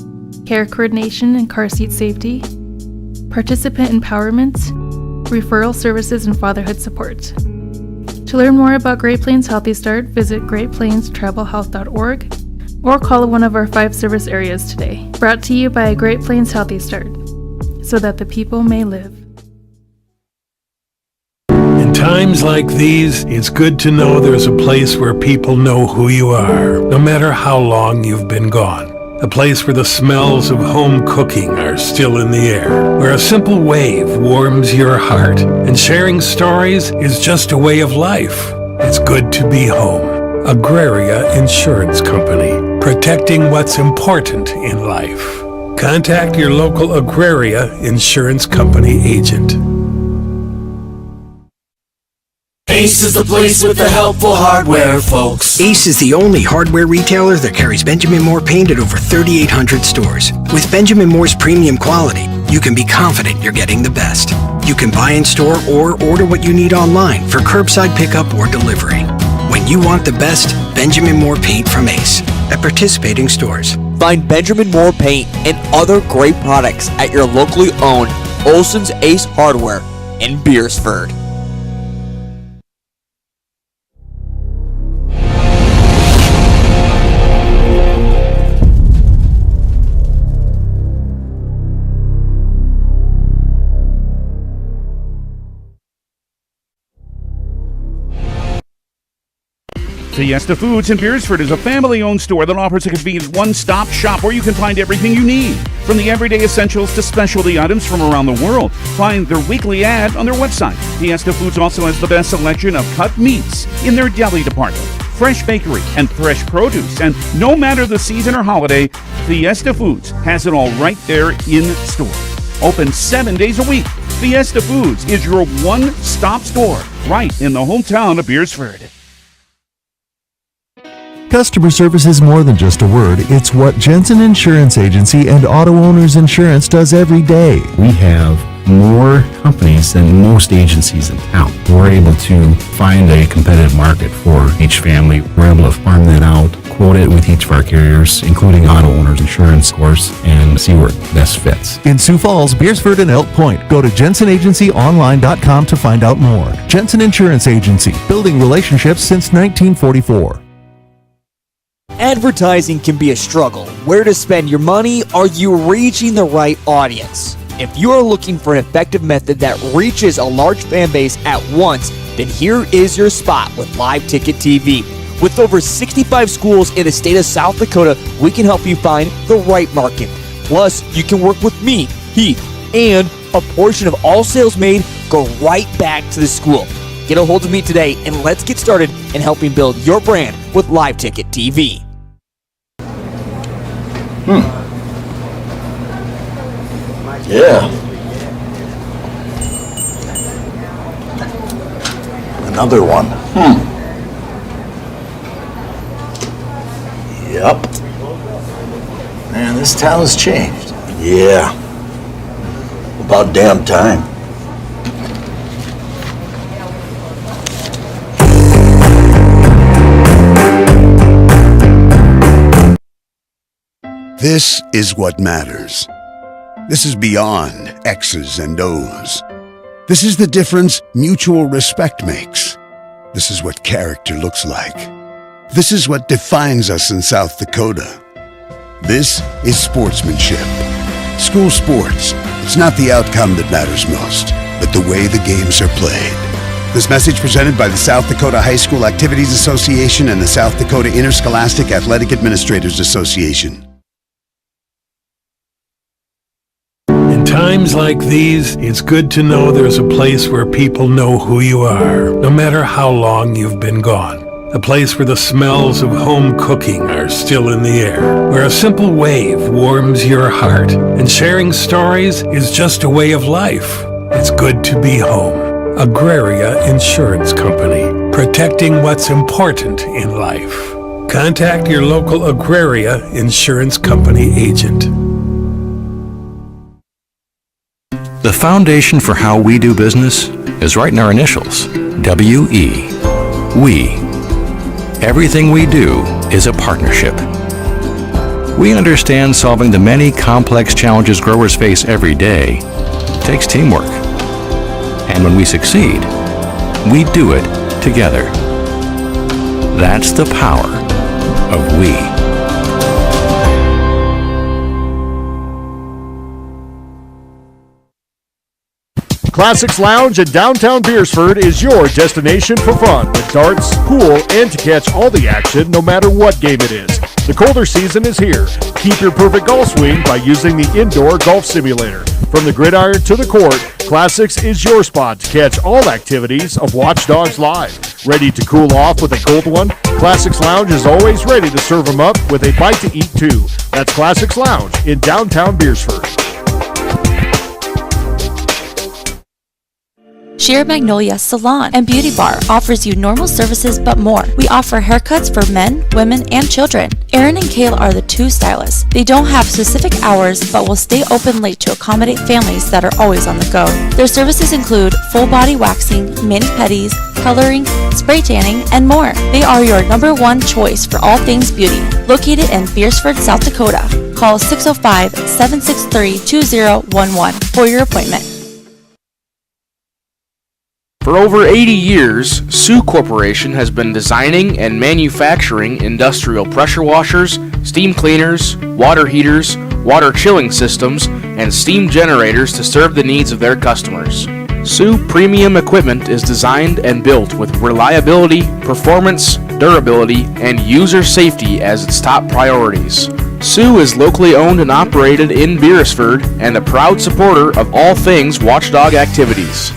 care coordination and car seat safety, participant empowerment, referral services, and fatherhood support. To learn more about Great Plains Healthy Start, visit greatplainstravelhealth.org or call one of our 5 service areas today. Brought to you by Great Plains Healthy Start, so that the people may live. In times like these, it's good to know there's a place where people know who you are, no matter how long you've been gone. A place where the smells of home cooking are still in the air, where a simple wave warms your heart, and sharing stories is just a way of life. It's good to be home. Agraria Insurance Company, protecting what's important in life. Contact your local Agraria Insurance Company agent. Ace is the place with the helpful hardware, folks. Ace is the only hardware retailer that carries Benjamin Moore paint at over 3,800 stores. With Benjamin Moore's premium quality, you can be confident you're getting the best. You can buy in store or order what you need online for curbside pickup or delivery. When you want the best, Benjamin Moore paint from Ace at participating stores. Find Benjamin Moore paint and other great products at your locally owned Olson's Ace Hardware in Beersford. Fiesta Foods in Beersford is a family-owned store that offers a convenient one-stop shop where you can find everything you need, from the everyday essentials to specialty items from around the world. Find their weekly ad on their website. Fiesta Foods also has the best selection of cut meats in their deli department, fresh bakery, and fresh produce. And no matter the season or holiday, Fiesta Foods has it all right there in store. Open 7 days a week. Fiesta Foods is your one-stop store right in the hometown of Beersford. Customer service is more than just a word. It's what Jensen Insurance Agency and Auto Owners Insurance does every day. We have more companies than most agencies in town. We're able to find a competitive market for each family. We're able to farm that out, quote it with each of our carriers, including Auto Owners Insurance, of course, and see where it best fits. In Sioux Falls, Beersford, and Elk Point, go to jensenagencyonline.com to find out more. Jensen Insurance Agency, building relationships since 1944. Advertising can be a struggle. Where to spend your money? Are you reaching the right audience? If you're looking for an effective method that reaches a large fan base at once, then here is your spot with Live Ticket TV. With over 65 schools in the state of South Dakota, we can help you find the right market. Plus, you can work with me, Heath, and a portion of all sales made go right back to the school. Get a hold of me today and let's get started in helping build your brand with Live Ticket TV. Yeah. Another one. Yep. Man, this town's changed. Yeah. About damn time. This is what matters. This is beyond X's and O's. This is the difference mutual respect makes. This is what character looks like. This is what defines us in South Dakota. This is sportsmanship. School sports, it's not the outcome that matters most, but the way the games are played. This message presented by the South Dakota High School Activities Association and the South Dakota Interscholastic Athletic Administrators Association. Times like these, it's good to know there's a place where people know who you are, no matter how long you've been gone. A place where the smells of home cooking are still in the air, where a simple wave warms your heart, and sharing stories is just a way of life. It's good to be home. Agraria Insurance Company, protecting what's important in life. Contact your local Agraria Insurance Company agent. The foundation for how we do business is right in our initials, W-E. We. Everything we do is a partnership. We understand solving the many complex challenges growers face every day takes teamwork. And when we succeed, we do it together. That's the power of we. Classics Lounge in downtown Beersford is your destination for fun with darts, pool, and to catch all the action no matter what game it is. The colder season is here. Keep your perfect golf swing by using the indoor golf simulator. From the gridiron to the court, Classics is your spot to catch all activities of Watchdogs Live. Ready to cool off with a cold one? Classics Lounge is always ready to serve them up with a bite to eat too. That's Classics Lounge in downtown Beersford. Sheer Magnolia Salon and Beauty Bar offers you normal services but more. We offer haircuts for men, women, and children. Aaron and Kale are the two stylists. They don't have specific hours but will stay open late to accommodate families that are always on the go. Their services include full body waxing, mani-pedis, coloring, spray tanning, and more. They are your #1 choice for all things beauty. Located in Beersford, South Dakota. Call 605-763-2011 for your appointment. For over 80 years, Sioux Corporation has been designing and manufacturing industrial pressure washers, steam cleaners, water heaters, water chilling systems, and steam generators to serve the needs of their customers. Sioux Premium Equipment is designed and built with reliability, performance, durability, and user safety as its top priorities. Sioux is locally owned and operated in Beersford and a proud supporter of all things Watchdog activities.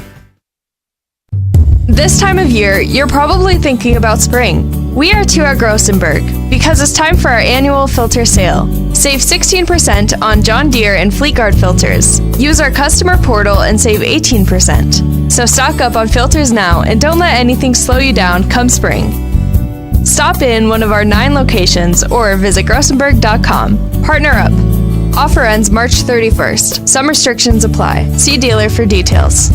This time of year, you're probably thinking about spring. We are too at Grossenberg because it's time for our annual filter sale. Save 16% on John Deere and Fleetguard filters. Use our customer portal and save 18%. So stock up on filters now and don't let anything slow you down come spring. Stop in one of our 9 locations or visit grossenberg.com. Partner up. Offer ends March 31st. Some restrictions apply. See dealer for details.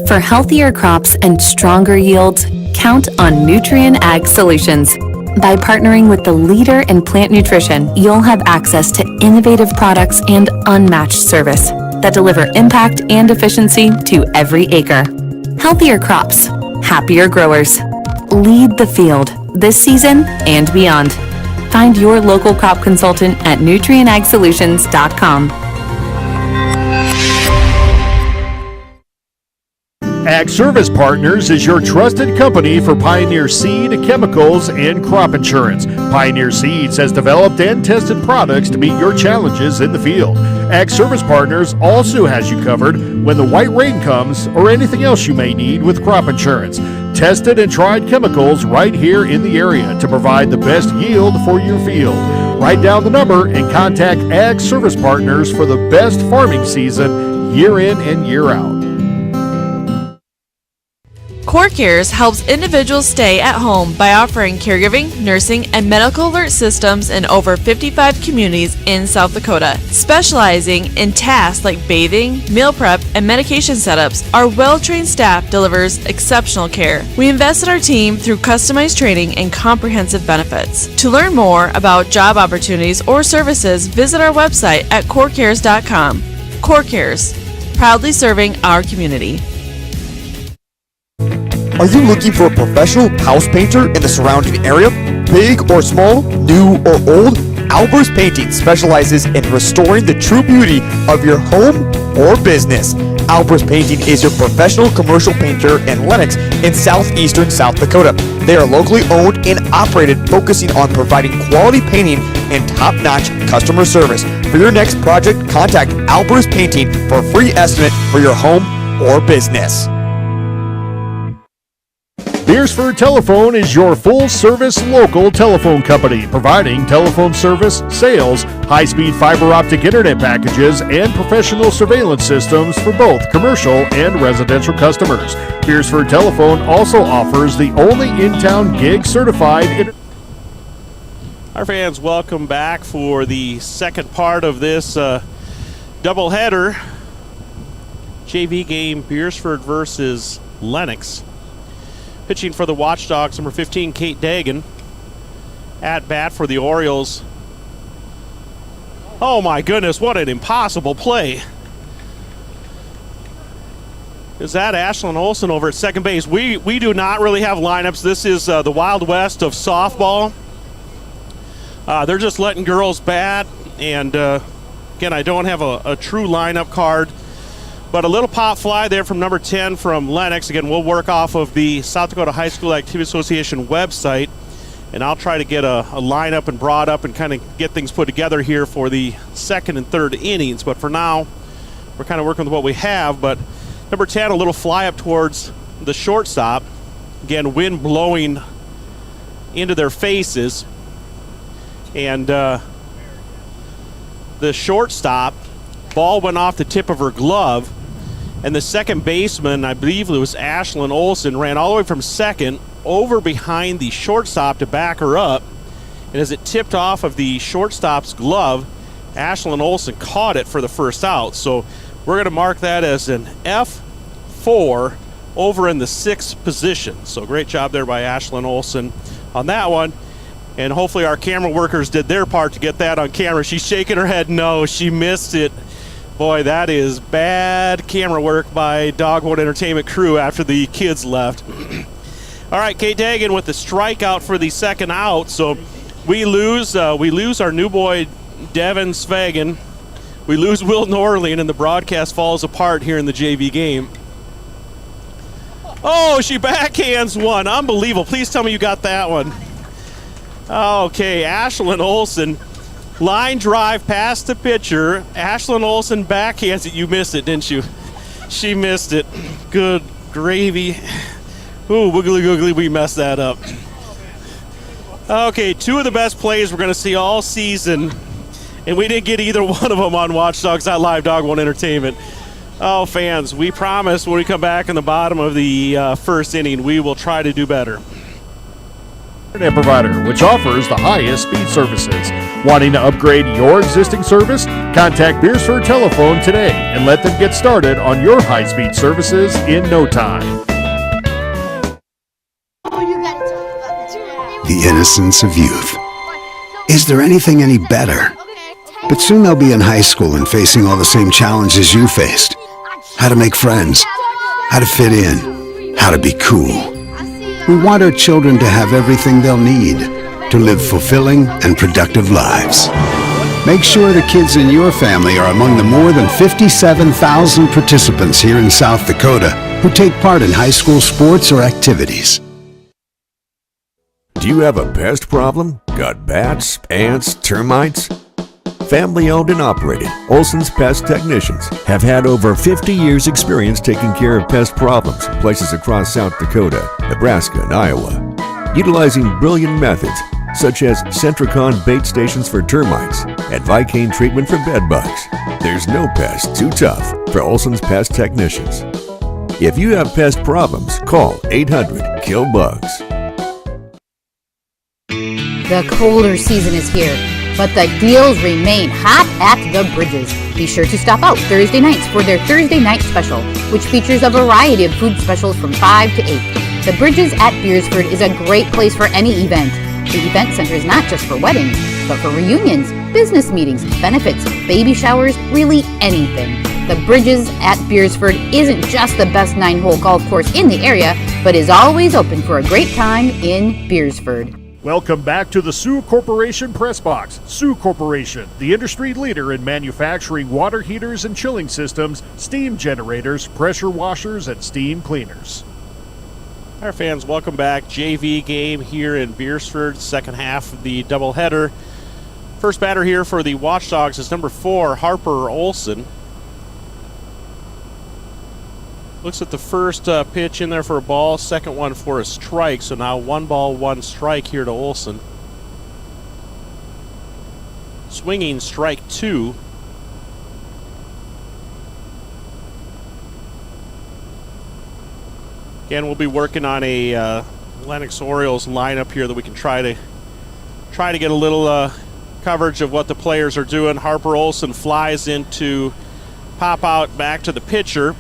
For healthier crops and stronger yields, count on Nutrien Ag Solutions. By partnering with the leader in plant nutrition, you'll have access to innovative products and unmatched service that deliver impact and efficiency to every acre. Healthier crops, happier growers. Lead the field this season and beyond. Find your local crop consultant at nutrienagsolutions.com. Ag Service Partners is your trusted company for Pioneer seed, chemicals, and crop insurance. Pioneer Seeds has developed and tested products to meet your challenges in the field. Ag Service Partners also has you covered when the white rain comes or anything else you may need with crop insurance. Tested and tried chemicals right here in the area to provide the best yield for your field. Write down the number and contact Ag Service Partners for the best farming season year in and year out. CoreCares helps individuals stay at home by offering caregiving, nursing, and medical alert systems in over 55 communities in South Dakota. Specializing in tasks like bathing, meal prep, and medication setups, our well-trained staff delivers exceptional care. We invest in our team through customized training and comprehensive benefits. To learn more about job opportunities or services, visit our website at corecares.com. CoreCares, proudly serving our community. Are you looking for a professional house painter in the surrounding area? Big or small, new or old? Albers Painting specializes in restoring the true beauty of your home or business. Albers Painting is your professional commercial painter in Lenox in southeastern South Dakota. They are locally owned and operated, focusing on providing quality painting and top-notch customer service. For your next project, contact Albers Painting for a free estimate for your home or business. Beersford Telephone is your full-service local telephone company, providing telephone service, sales, high-speed fiber optic internet packages, and professional surveillance systems for both commercial and residential customers. Beersford Telephone also offers the only in-town gig-certified Our fans, welcome back for the second part of this doubleheader. JV game, Beersford versus Lenox. Pitching for the Watchdogs, number 15, Kate Dagan. At bat for the Orioles. Oh my goodness, what an impossible play. Is that Ashlyn Olsen over at second base? We do not really have lineups. This is the Wild West of softball. They're just letting girls bat. And again, I don't have a true lineup card. But a little pop fly there from number 10 from Lenox. Again, we'll work off of the South Dakota High School Activity Association website, and I'll try to get a lineup and brought up and kind of get things put together here for the second and third innings. But for now, we're kind of working with what we have. But number 10, a little fly up towards the shortstop. Again, wind blowing into their faces. And the shortstop, ball went off the tip of her glove, and the second baseman, I believe it was Ashlyn Olsen, ran all the way from second over behind the shortstop to back her up. And as it tipped off of the shortstop's glove, Ashlyn Olsen caught it for the first out. So we're going to mark that as an F4 over in the 6th position. So great job there by Ashlyn Olsen on that one. And hopefully our camera workers did their part to get that on camera. She's shaking her head no, she missed it. Boy, that is bad camera work by Dogwood Entertainment crew after the kids left. All right, Kate Dagan with the strikeout for the second out. So we lose our new boy Devin Svegan. We lose Will Norley, and the broadcast falls apart here in the JV game. Oh, she backhands one. Unbelievable. Please tell me you got that one. Okay, Ashlyn Olsen, line drive past the pitcher. Ashlyn Olsen backhands it. You missed it, didn't you? She missed it. Good gravy. Ooh, wiggly googly, we messed that up. Okay, 2 of the best plays we're going to see all season, and we didn't get either one of them on Watchdogs.live Dogwood Entertainment. Oh, fans, we promise when we come back in the bottom of the first inning, we will try to do better. Internet provider, which offers the highest speed services. Wanting to upgrade your existing service? Contact Beersford Telephone today and let them get started on your high-speed services in no time. The innocence of youth. Is there anything any better? But soon they'll be in high school and facing all the same challenges you faced. How to make friends, how to fit in, how to be cool. We want our children to have everything they'll need to live fulfilling and productive lives. Make sure the kids in your family are among the more than 57,000 participants here in South Dakota who take part in high school sports or activities. Do you have a pest problem? Got bats, ants, termites? Family owned and operated, Olson's Pest Technicians have had over 50 years experience taking care of pest problems in places across South Dakota, Nebraska, and Iowa. Utilizing brilliant methods such as Centricon bait stations for termites and Vicane treatment for bed bugs, there's no pest too tough for Olson's Pest Technicians. If you have pest problems, call 800-KILL-BUGS. The colder season is here, but the deals remain hot at the Bridges. Be sure to stop out Thursday nights for their Thursday night special, which features a variety of food specials from 5 to 8. The Bridges at Beersford is a great place for any event. The event center is not just for weddings, but for reunions, business meetings, benefits, baby showers, really anything. The Bridges at Beersford isn't just the best 9-hole golf course in the area, but is always open for a great time in Beersford. Welcome back to the Sioux Corporation Press Box. Sioux Corporation, the industry leader in manufacturing water heaters and chilling systems, steam generators, pressure washers, and steam cleaners. Our fans, welcome back. JV game here in Beersford, second half of the doubleheader. First batter here for the Watchdogs is number 4, Harper Olsen. Looks at the first pitch in there for a ball, second one for a strike. So now 1 ball, 1 strike here to Olsen. Swinging strike 2. Again, we'll be working on a Lennox Orioles lineup here that we can try to get a little coverage of what the players are doing. Harper Olsen flies into pop out back to the pitcher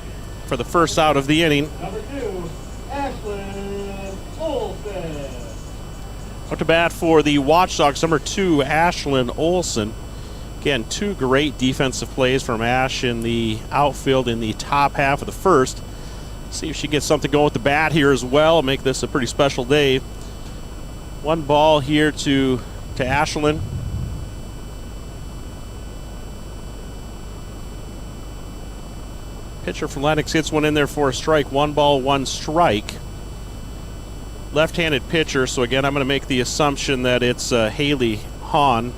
for the first out of the inning. Number 2, Ashlyn Olsen. Up to bat for the Watchdogs, number 2, Ashlyn Olsen. Again, 2 great defensive plays from Ash in the outfield in the top half of the first. See if she gets something going with the bat here as well. Make this a pretty special day. 1 ball here to Ashlyn. Pitcher from Lennox hits one in there for a strike. 1 ball, 1 strike. Left-handed pitcher, so again, I'm going to make the assumption that it's Haley Hahn.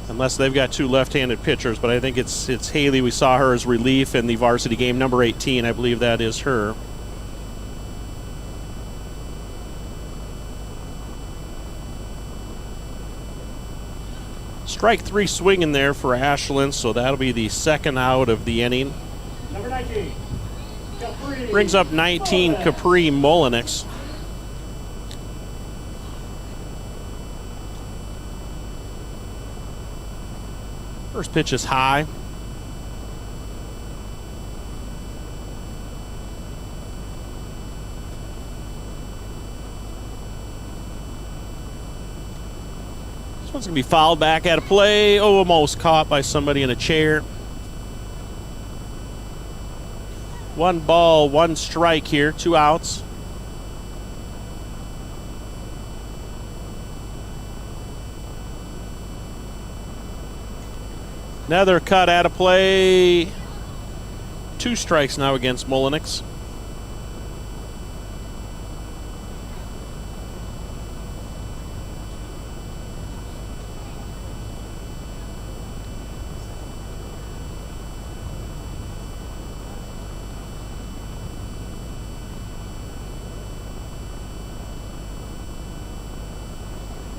Unless they've got 2 left-handed pitchers, but I think it's Haley. We saw her as relief in the varsity game, number 18. I believe that is her. Strike 3 swinging there for Ashland, so that'll be the second out of the inning. Number 19. Capri. Brings up 19, Capri Molinix. First pitch is high. This one's going to be fouled back at a play. Oh, almost caught by somebody in a chair. 1 ball, 1 strike here, 2 outs. Another cut out of play. 2 strikes now against Molinix.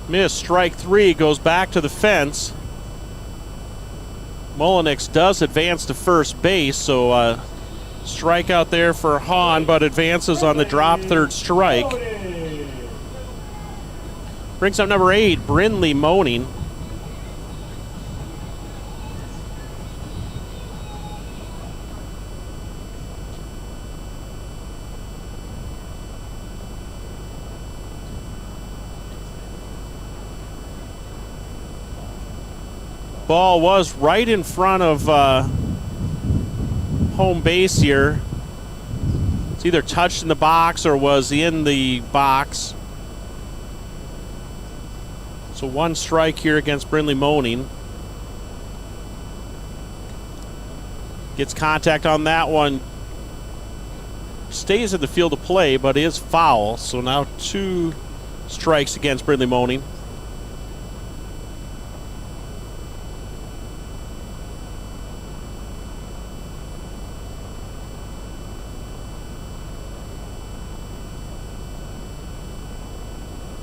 Miss, strike 3, goes back to the fence. Molinix does advance to first base, so strike out there for Hahn, but advances on the drop third strike. Brings up number 8, Brindley Moaning. Ball was right in front of home base here. It's either touched in the box or was in the box. So 1 strike here against Brindley Moaning. Gets contact on that one. Stays in the field of play, but is foul. So now 2 strikes against Brindley Moaning.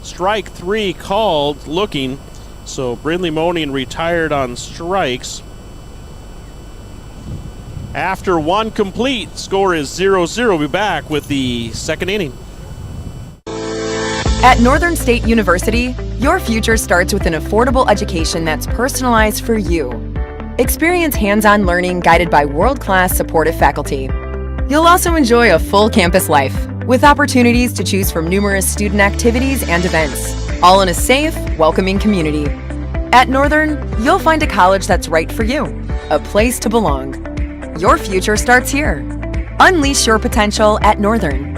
Strike 3 called, looking. So Brindley Moaning retired on strikes. After 1 complete, score is 0-0. We'll be back with the second inning. At Northern State University, your future starts with an affordable education that's personalized for you. Experience hands-on learning guided by world-class supportive faculty. You'll also enjoy a full campus life, with opportunities to choose from numerous student activities and events, all in a safe, welcoming community. At Northern, you'll find a college that's right for you, a place to belong. Your future starts here. Unleash your potential at Northern.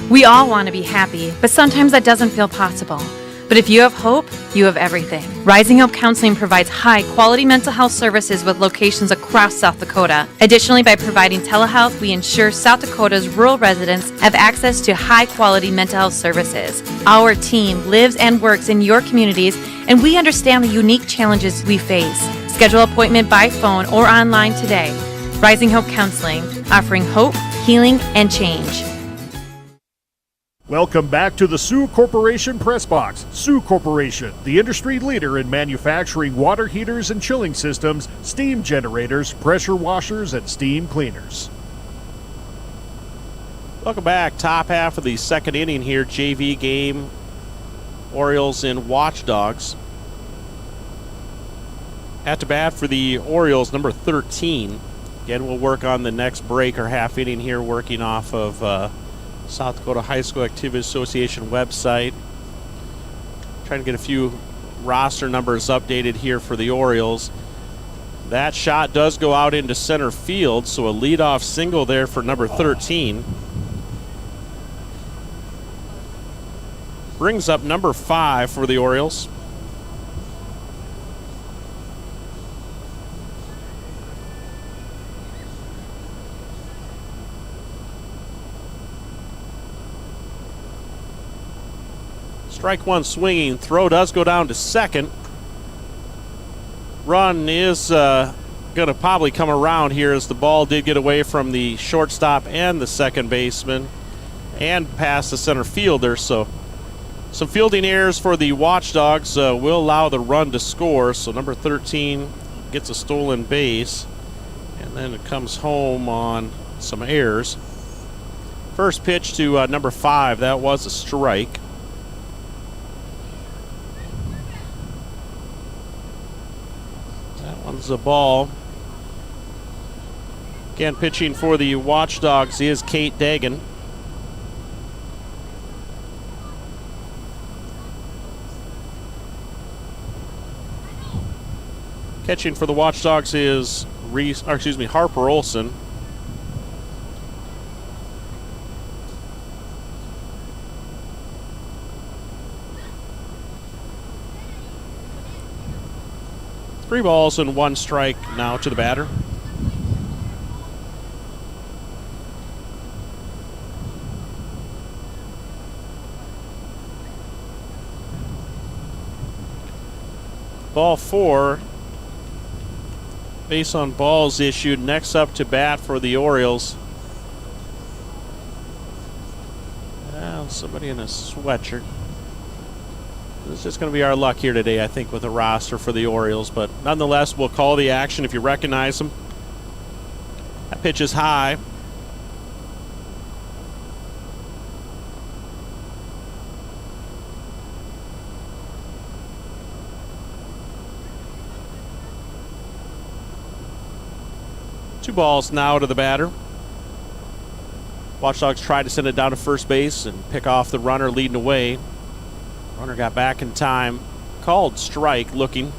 We all want to be happy, but sometimes that doesn't feel possible. But if you have hope, you have everything. Rising Hope Counseling provides high-quality mental health services with locations across South Dakota. Additionally, by providing telehealth, we ensure South Dakota's rural residents have access to high-quality mental health services. Our team lives and works in your communities, and we understand the unique challenges we face. Schedule an appointment by phone or online today. Rising Hope Counseling, offering hope, healing, and change. Welcome back to the Sioux Corporation Press Box. Sioux Corporation, the industry leader in manufacturing water heaters and chilling systems, steam generators, pressure washers, and steam cleaners. Welcome back. Top half of the second inning here. JV game. Orioles and Watchdogs. At the bat for the Orioles, number 13. Again, we'll work on the next break or half inning here, working off of South Dakota High School Activity Association website. Trying to get a few roster numbers updated here for the Orioles. That shot does go out into center field, so a leadoff single there for number 13. Brings up number 5 for the Orioles. Strike 1 swinging. Throw does go down to second. Run is going to probably come around here as the ball did get away from the shortstop and the second baseman and past the center fielder. So Some fielding errors for the Watchdogs will allow the run to score. So number 13 gets a stolen base, and then it comes home on some errors. First pitch to number 5, that was a strike. That one's a ball. Again, pitching for the Watchdogs is Kate Dagan. Catching for the Watchdogs is Harper Olson. Three balls and one strike now to the batter. Ball 4. Base on balls issued. Next up to bat for the Orioles. Somebody in a sweatshirt. This is just going to be our luck here today, I think, with a roster for the Orioles. But nonetheless, we'll call the action if you recognize them. That pitch is high. Two balls now to the batter. Watchdogs tried to send it down to first base and pick off the runner leading away. Runner got back in time. Called strike looking.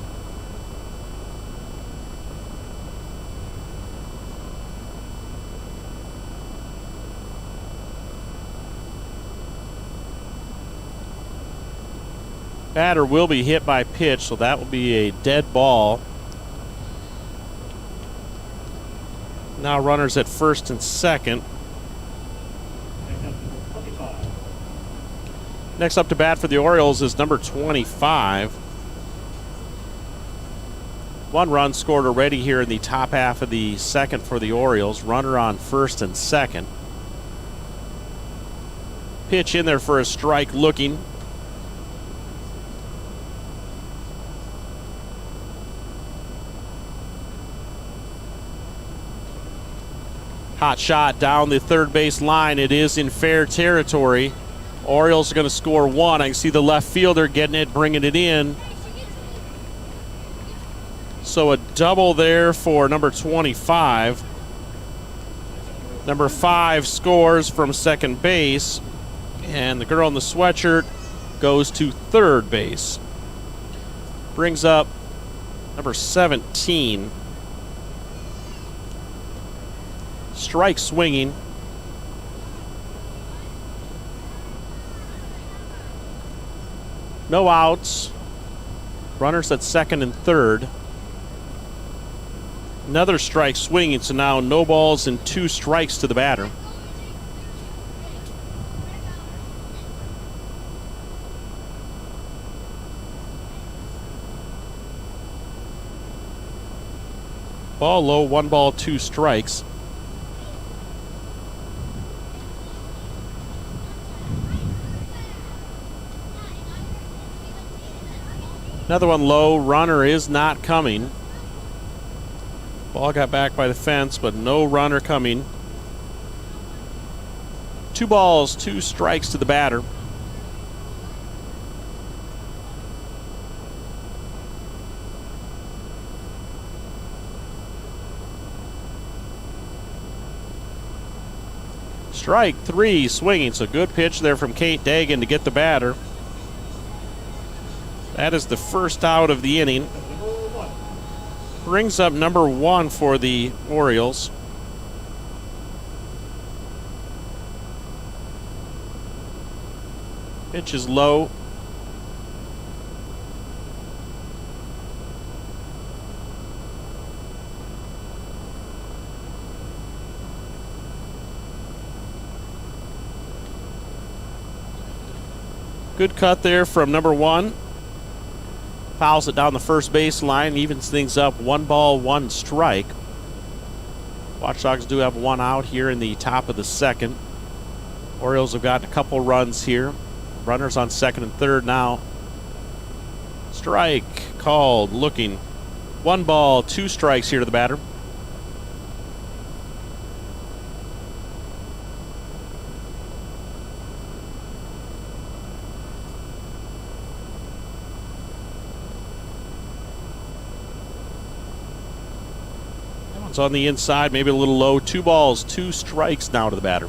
Batter will be hit by pitch, so that will be a dead ball. Now runners at first and second. Next up to bat for the Orioles is number 25. One run scored already here in the top half of the second for the Orioles. Runner on first and second. Pitch in there for a strike looking. Hot shot down the third base line. It is in fair territory. Orioles are going to score one. I can see the left fielder getting it, bringing it in. So a double there for number 25. Number 5 scores from second base, and the girl in the sweatshirt goes to third base. Brings up number 17. Strike swinging. No outs. Runners at second and third. Another strike swinging, so now no balls and 2 strikes to the batter. Ball low, 1 ball, 2 strikes. Another one low. Runner is not coming. Ball got back by the fence, but no runner coming. 2 balls, 2 strikes to the batter. Strike 3 swinging. So good pitch there from Kate Dagan to get the batter. That is the first out of the inning. Brings up number 1 for the Orioles. Pitch is low. Good cut there from number 1. Fouls it down the first base line, evens things up. 1 ball, 1 strike. Watchdogs do have 1 out here in the top of the second. Orioles have gotten a couple runs here. Runners on second and third now. Strike called, looking. 1 ball, 2 strikes here to the batter. That one's on the inside, maybe a little low. 2 balls, 2 strikes now to the batter.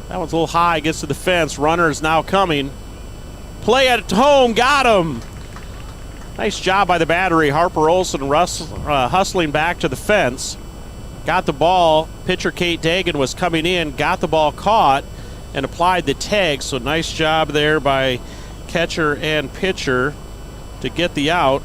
That one's a little high, gets to the fence. Runner is now coming. Play at home, got him. Nice job by the battery. Harper Olson hustling back to the fence. Got the ball. Pitcher Kate Dagan was coming in, got the ball caught, and applied the tag. So nice job there by catcher and pitcher to get the out.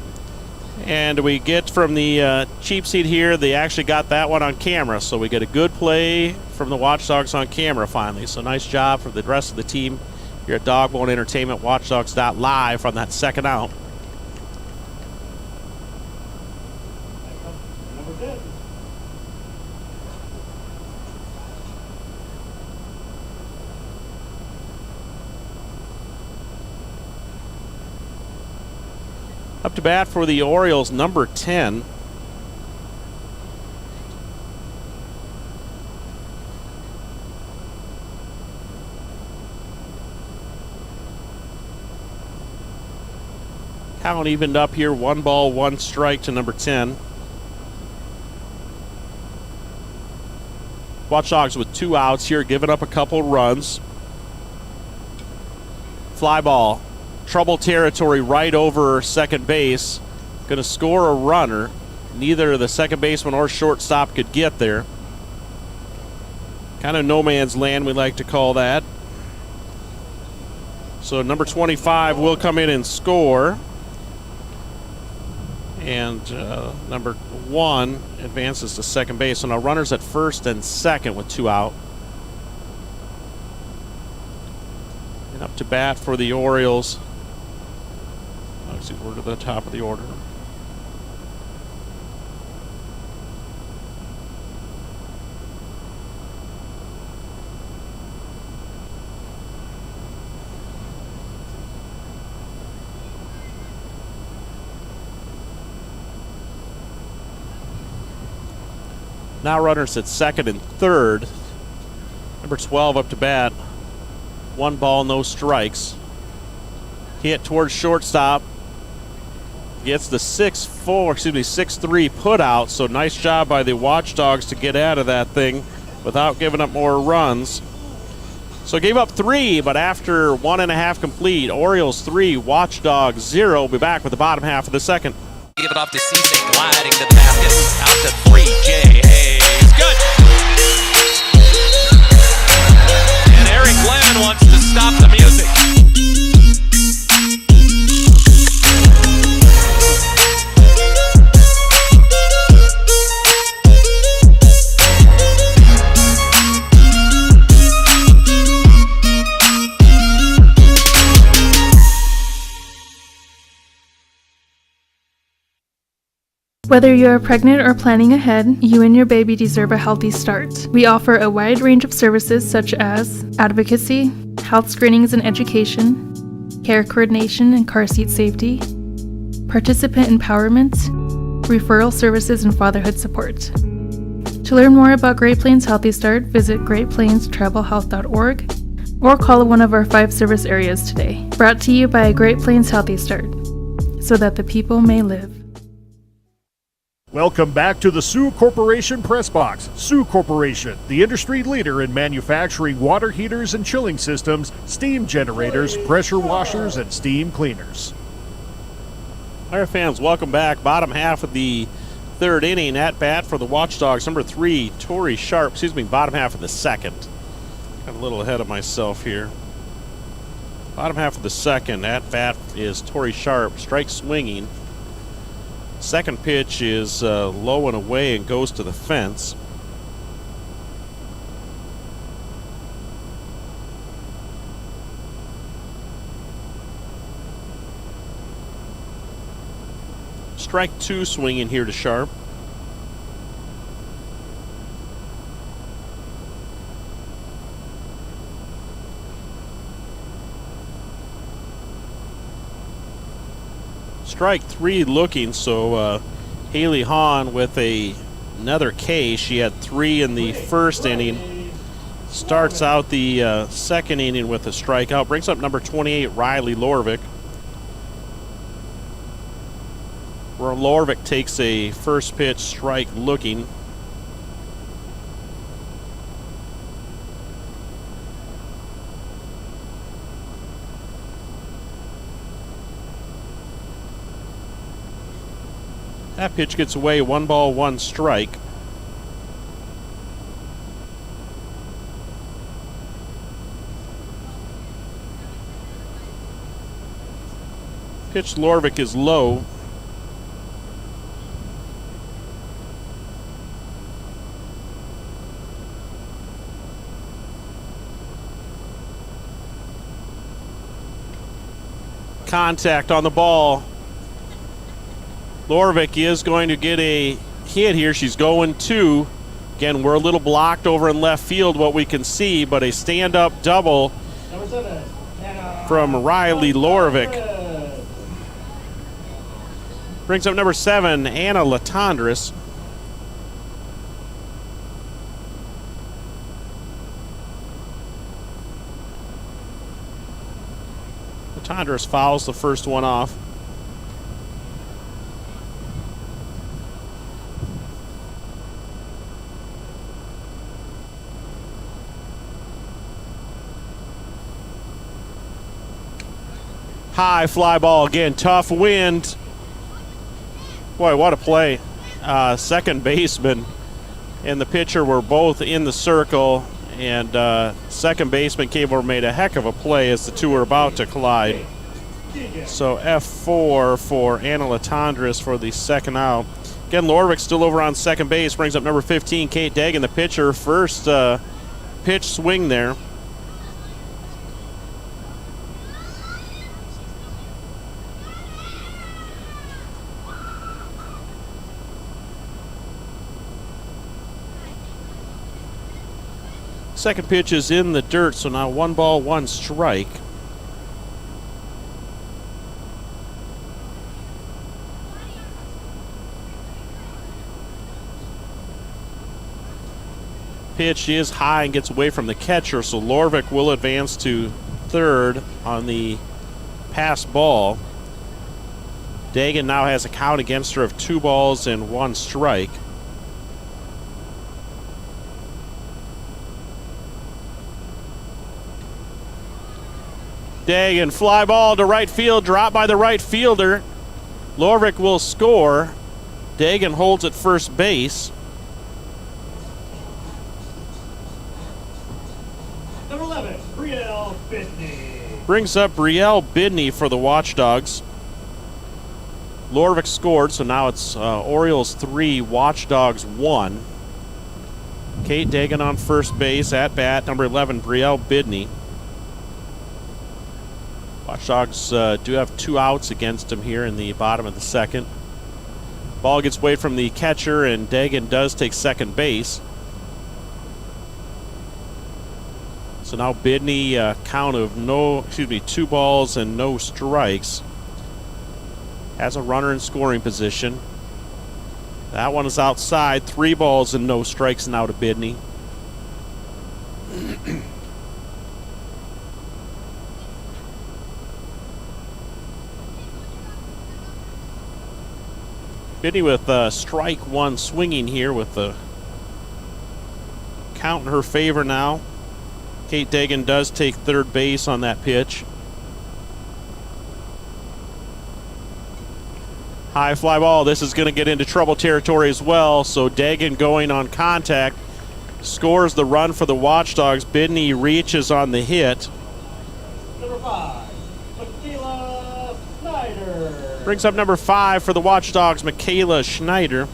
And we get from the cheap seat here, they actually got that one on camera. So we get a good play from the Watchdogs on camera finally. So nice job for the rest of the team here at Dogbone Entertainment, Watchdogs.live from that second out. Up to bat for the Orioles, number 10. Count evened up here, 1 ball, 1 strike to number 10. Watchdogs with 2 outs here, giving up a couple runs. Fly ball. Trouble territory right over second base. Going to score a runner. Neither the second baseman or shortstop could get there. Kind of no man's land, we like to call that. So number 25 will come in and score. And number 1 advances to second base. So now runners at first and second with 2 out. And up to bat for the Orioles. We're to the top of the order. Now runners at second and third. Number 12 up to bat. 1 ball, no strikes. Hit towards shortstop. Gets the 6'3" put out, so nice job by the Watchdogs to get out of that thing without giving up more runs. So gave up 3, but after 1.5 complete, Orioles 3, Watchdogs 0. We'll be back with the bottom half of the second. Give it off to Cisse, gliding to the basket, out to 3, Jay Hayes, good! And Eric Glenn wants to stop the music. Whether you are pregnant or planning ahead, you and your baby deserve a healthy start. We offer a wide range of services such as advocacy, health screenings and education, care coordination and car seat safety, participant empowerment, referral services, and fatherhood support. To learn more about Great Plains Healthy Start, visit greatplainstravelhealth.org or call one of our 5 service areas today. Brought to you by Great Plains Healthy Start, so that the people may live. Welcome back to the Sioux Corporation Press Box. Sioux Corporation, the industry leader in manufacturing water heaters and chilling systems, steam generators, pressure washers, and steam cleaners. All right, fans, welcome back. Bottom half of the third inning. At bat for the Watchdogs, number 3, Tori Sharp. Bottom half of the second. Got a little ahead of myself here. Bottom half of the second. At bat is Tori Sharp. Strike swinging. Second pitch is low and away and goes to the fence. Strike 2 swinging here to Sharp. Strike 3 looking, so Haley Hahn with another K. She had 3 in the first inning. Starts out the second inning with a strikeout. Brings up number 28, Riley Lorvik. Where Lorvik takes a first pitch strike looking. That pitch gets away, 1 ball, 1 strike. Pitch Lorvik is low. Contact on the ball. Lorvik is going to get a hit here. She's going 2. Again, we're a little blocked over in left field, what we can see, but a stand-up double from Riley Lorvik. Brings up number 7, Anna Latondras. Latondras fouls the first one off. High fly ball again, tough wind. Boy, what a play. Second baseman and the pitcher were both in the circle, and second baseman came over, made a heck of a play as the two were about to collide. So F4 for Anna Latondras for the second out. Again, Lorvik still over on second base, brings up number 15, Kate Dagan, the pitcher. First pitch swing there. Second pitch is in the dirt, so now 1 ball, 1 strike. Pitch is high and gets away from the catcher, so Lorvik will advance to third on the pass ball. Dagan now has a count against her of 2 balls and 1 strike. Dagan, fly ball to right field, dropped by the right fielder. Lorvik will score. Dagan holds at first base. Number 11, Brielle Bidney. Brings up Brielle Bidney for the Watchdogs. Lorvik scored, so now it's Orioles 3, Watchdogs 1. Kate Dagan on first base, at bat, number 11, Brielle Bidney. Watchdogs do have 2 outs against him here in the bottom of the second. Ball gets away from the catcher, and Dagan does take second base. So now Bidney, count of 2 balls and no strikes. Has a runner in scoring position. That one is outside. 3 balls and no strikes now to Bidney. Bidney with strike 1 swinging here with the count in her favor now. Kate Dagan does take third base on that pitch. High fly ball. This is going to get into trouble territory as well. So Dagan going on contact. Scores the run for the Watchdogs. Bidney reaches on the hit. Number 5, Michaela Snyder. Brings up number 5 for the Watchdogs, Michaela Schneider.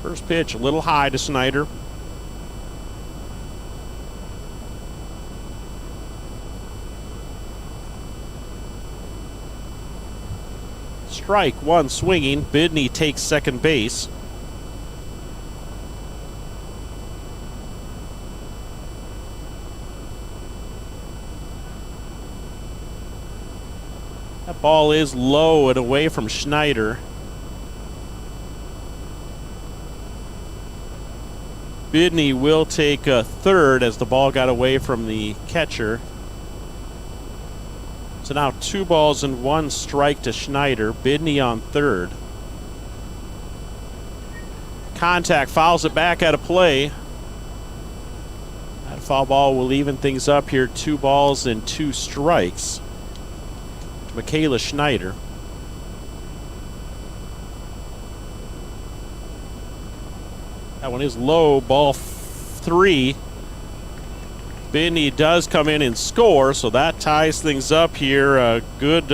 First pitch, a little high to Snyder. Strike 1 swinging. Bidney takes second base. That ball is low and away from Schneider. Bidney will take a third as the ball got away from the catcher. So now 2 balls and 1 strike to Schneider. Bidney on third. Contact, fouls it back out of play. That foul ball will even things up here. 2 balls and 2 strikes to Michaela Schneider. That one is low, ball 3. Bidney does come in and score, so that ties things up here. A good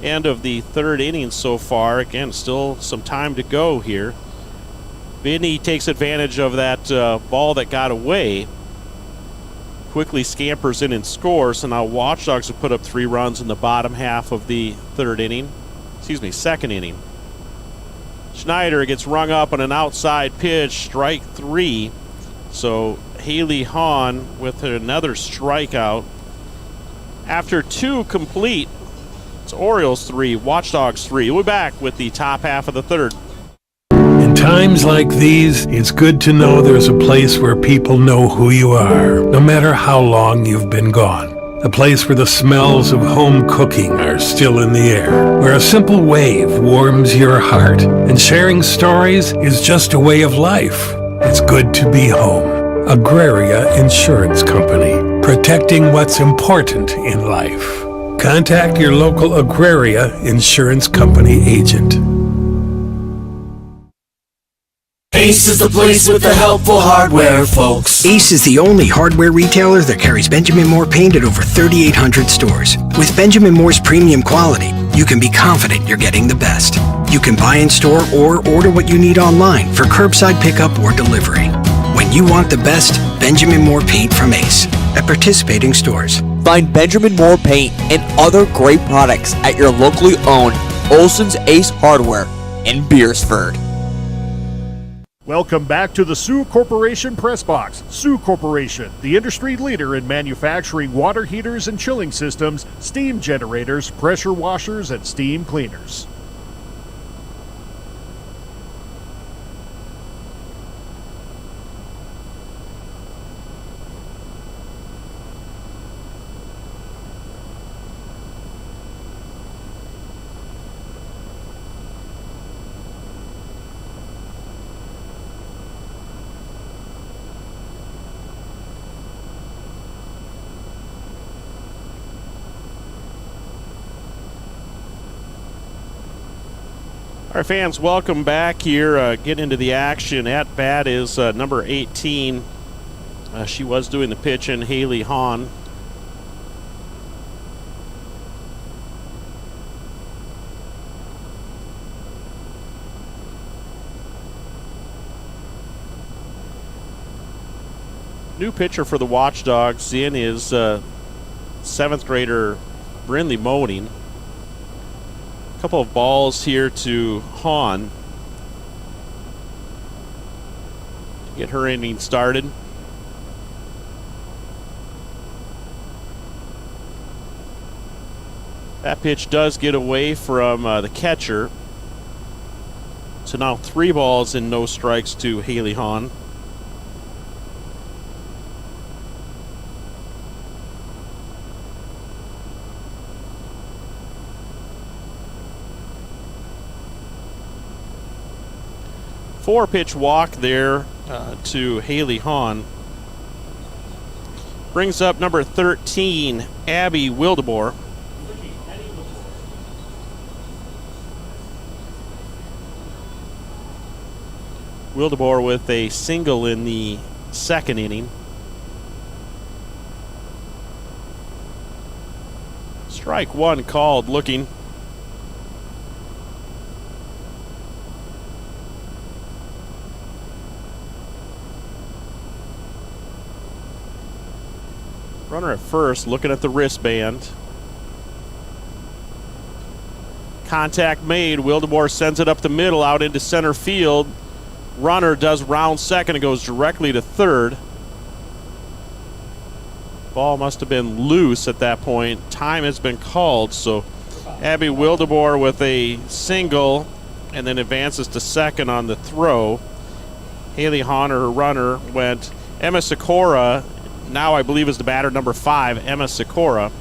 end of the 3rd inning so far. Again, still some time to go here. Bidney takes advantage of that ball that got away. Quickly scampers in and scores, so now Watchdogs have put up 3 runs in the bottom half of the 2nd inning. Schneider gets rung up on an outside pitch, strike 3. So Haley Hahn with another strikeout. After 2 complete, it's Orioles 3, Watchdogs 3. We'll be back with the top half of the 3rd. In times like these, it's good to know there's a place where people know who you are, no matter how long you've been gone. A place where the smells of home cooking are still in the air, where a simple wave warms your heart, and sharing stories is just a way of life. It's good to be home. Agraria Insurance Company, protecting what's important in life. Contact your local Agraria Insurance Company agent. Ace is the place with the helpful hardware, folks. Ace is the only hardware retailer that carries Benjamin Moore paint at over 3,800 stores. With Benjamin Moore's premium quality, you can be confident you're getting the best. You can buy in store or order what you need online for curbside pickup or delivery. When you want the best, Benjamin Moore paint from Ace at participating stores. Find Benjamin Moore paint and other great products at your locally owned Olson's Ace Hardware in Beersford. Welcome back to the Sioux Corporation Press Box. Sioux Corporation, the industry leader in manufacturing water heaters and chilling systems, steam generators, pressure washers, and steam cleaners. Our fans, welcome back here. Get into the action. At bat is number 18. She was doing the pitch-in, Haley Hahn. New pitcher for the Watchdogs in is 7th grader Brindley Moding. Couple of balls here to Hahn. Get her inning started. That pitch does get away from the catcher. So now 3 balls and no strikes to Haley Hahn. Four-pitch walk there to Haley Hahn. Brings up number 13, Abby Wildebohr. Wildebohr with a single in the 2nd inning. Strike 1 called, looking. Runner at first, looking at the wristband. Contact made. Wildebohr sends it up the middle, out into center field. Runner does round second and goes directly to third. Ball must have been loose at that point. Time has been called, so Abby Wildeboer with a single and then advances to second on the throw. Haley Honner, her runner, went. Emma Sikora, now I believe is the batter number 5, Emma Sikora.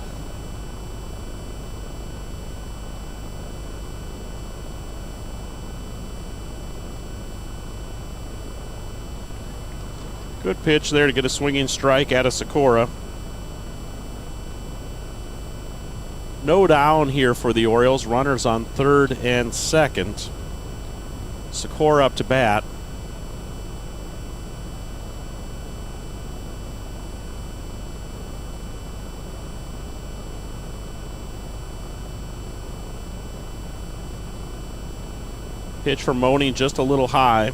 Good pitch there to get a swinging strike out of Sikora. No down here for the Orioles. Runners on third and second. Sikora up to bat. Pitch for Moaning just a little high.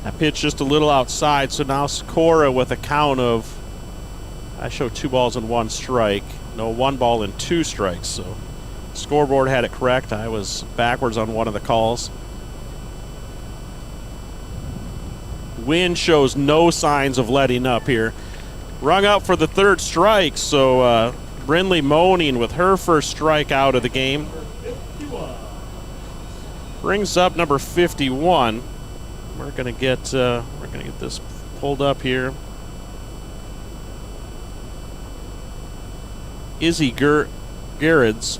That pitch just a little outside, so now Sikora with a count of, I show 2 balls and 1 strike. No, 1 ball and 2 strikes, so scoreboard had it correct. I was backwards on one of the calls. Wind shows no signs of letting up here. Rung up for the 3rd strike, so Brindley Moaning with her first strike out of the game. Brings up number 51. We're gonna get this pulled up here. Izzy Garrett's.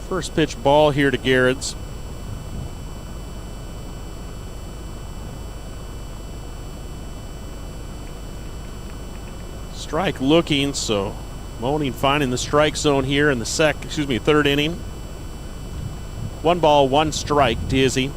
First pitch ball here to Garrett's. Strike looking, so Moaning finding the strike zone here in the 3rd inning. 1 ball, 1 strike to Izzy.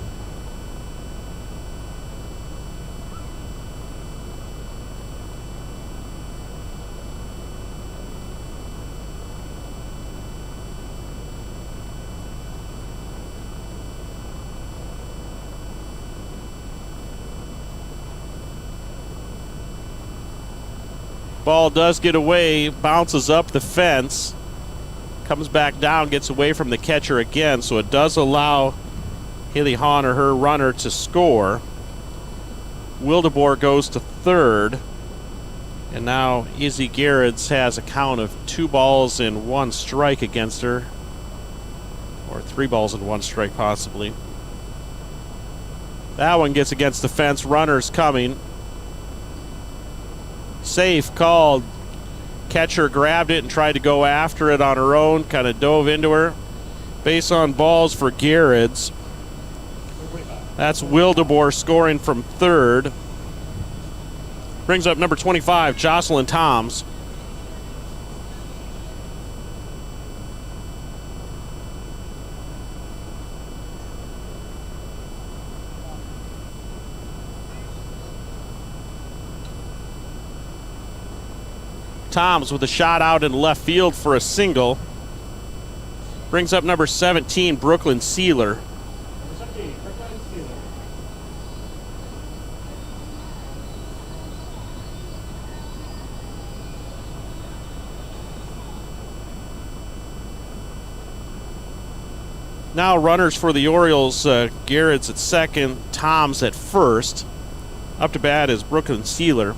Ball does get away, bounces up the fence, comes back down, gets away from the catcher again, so it does allow Haley Honner, her runner, to score. Wildeboer goes to 3rd, and now Izzy Garrett's has a count of 2 balls and 1 strike against her, or 3 balls and 1 strike possibly. That one gets against the fence, runner's coming. Safe called. Catcher grabbed it and tried to go after it on her own, kind of dove into her. Base on balls for Garrett's. That's Wildeboer scoring from 3rd. Brings up number 25, Jocelyn Toms. Toms with a shot out in left field for a single. Brings up number 17, Brooklyn Sealer. Now runners for the Orioles, Garrett's at second, Toms at first. Up to bat is Brooklyn Sealer.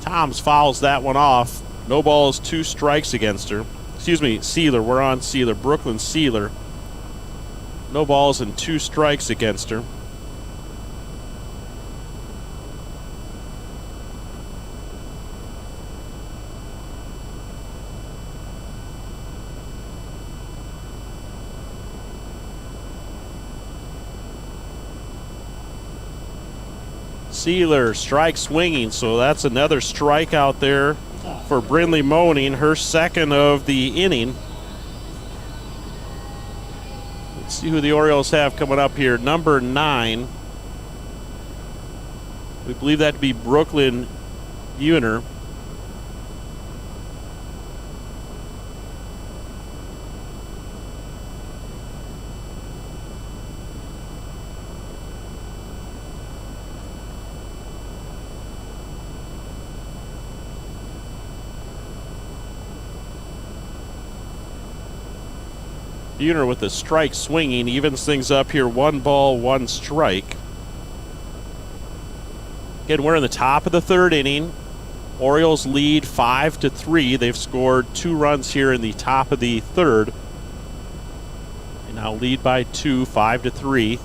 Toms fouls that one off. No balls, 2 strikes against her. Excuse me, Sealer. We're on Sealer. Brooklyn Sealer. No balls and 2 strikes against her. Sealer strike swinging, so that's another strikeout there for Brindley Moaning, her 2nd of the inning. Let's see who the Orioles have coming up here. Number 9. We believe that to be Brooklyn Buhner. Buhner with the strike swinging, evens things up here. 1 ball, 1 strike. Again, we're in the top of the 3rd inning. Orioles lead 5-3. They've scored 2 runs here in the top of the 3rd. They now lead by 2, 5-3.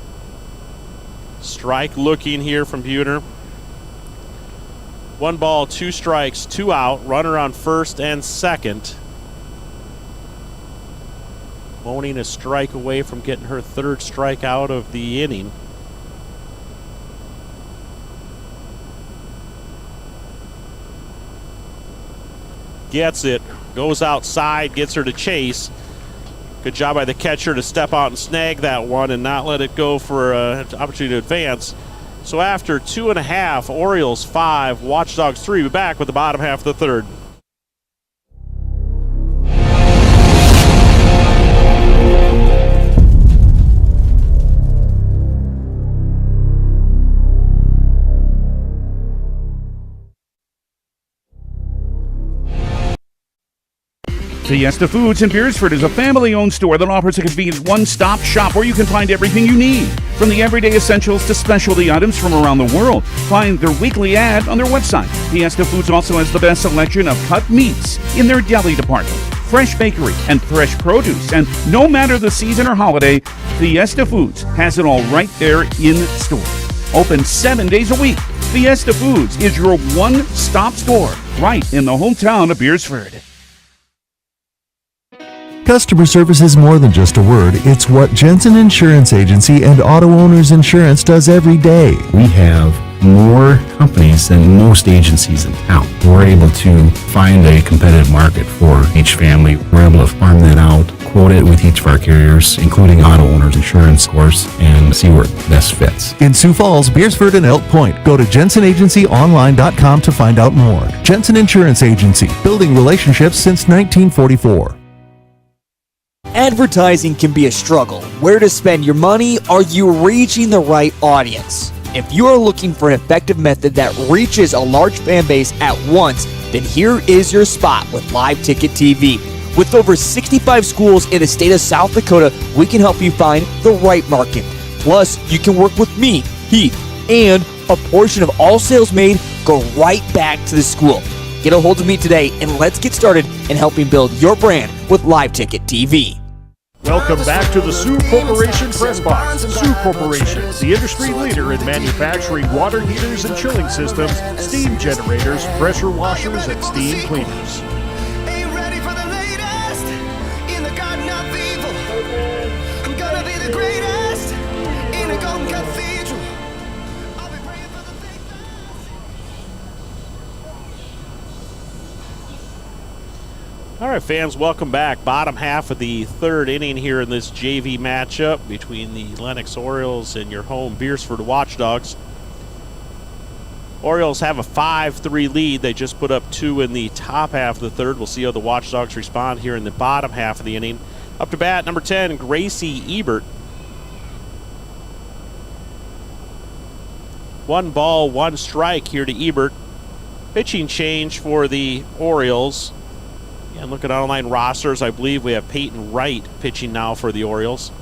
Strike looking here from Buhner. 1 ball, 2 strikes, 2 out. Runner on first and second. Moaning a strike away from getting her 3rd strikeout of the inning. Gets it, goes outside, gets her to chase. Good job by the catcher to step out and snag that one and not let it go for an opportunity to advance. So after 2.5, Orioles 5, Watchdogs 3. We're back with the bottom half of the 3rd. Fiesta Foods in Beersford is a family-owned store that offers a convenient one-stop shop where you can find everything you need, from the everyday essentials to specialty items from around the world. Find their weekly ad on their website. Fiesta Foods also has the best selection of cut meats in their deli department, fresh bakery, and fresh produce. And no matter the season or holiday, Fiesta Foods has it all right there in store. Open 7 days a week. Fiesta Foods is your one-stop store right in the hometown of Beersford. Customer service is more than just a word. It's what Jensen Insurance Agency and Auto Owners Insurance does every day. We have more companies than most agencies in town. We're able to find a competitive market for each family. We're able to farm that out, quote it with each of our carriers, including Auto Owners Insurance, of course, and see where it best fits. In Sioux Falls, Beersford, and Elk Point, go to jensenagencyonline.com to find out more. Jensen Insurance Agency, building relationships since 1944. Advertising can be a struggle. Where to spend your money? Are you reaching the right audience? If you are looking for an effective method that reaches a large fan base at once, then here is your spot with Live Ticket TV. With over 65 schools in the state of South Dakota, we can help you find the right market. Plus, you can work with me, Heath, and a portion of all sales made go right back to the school. Get a hold of me today and let's get started in helping build your brand with Live Ticket TV. Welcome back to the Sioux Corporation Press Box. Sioux Corporation, the industry leader in manufacturing water heaters and chilling systems, steam generators, pressure washers, and steam cleaners. All right, fans, welcome back. Bottom half of the 3rd inning here in this JV matchup between the Lennox Orioles and your home Beersford Watchdogs. Orioles have a 5-3 lead. They just put up 2 in the top half of the 3rd. We'll see how the Watchdogs respond here in the bottom half of the inning. Up to bat, number 10, Gracie Ebert. 1 ball, 1 strike here to Ebert. Pitching change for the Orioles. And look at online rosters. I believe we have Peyton Wright pitching now for the Orioles.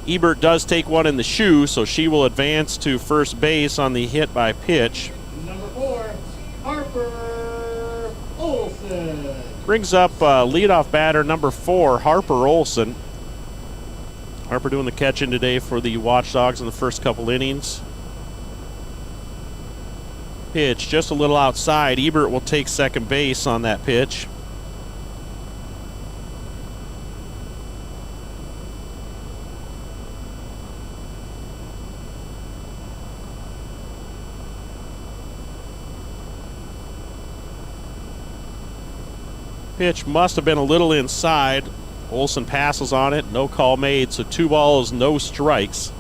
Ebert does take one in the shoe, so she will advance to first base on the hit by pitch. Number 4, Harper Olson. Brings up leadoff batter number 4, Harper Olson. Harper doing the catching today for the Watchdogs in the first couple innings. Pitch just a little outside. Ebert will take second base on that pitch. Pitch must have been a little inside. Olson passes on it. No call made, so 2 balls, no strikes.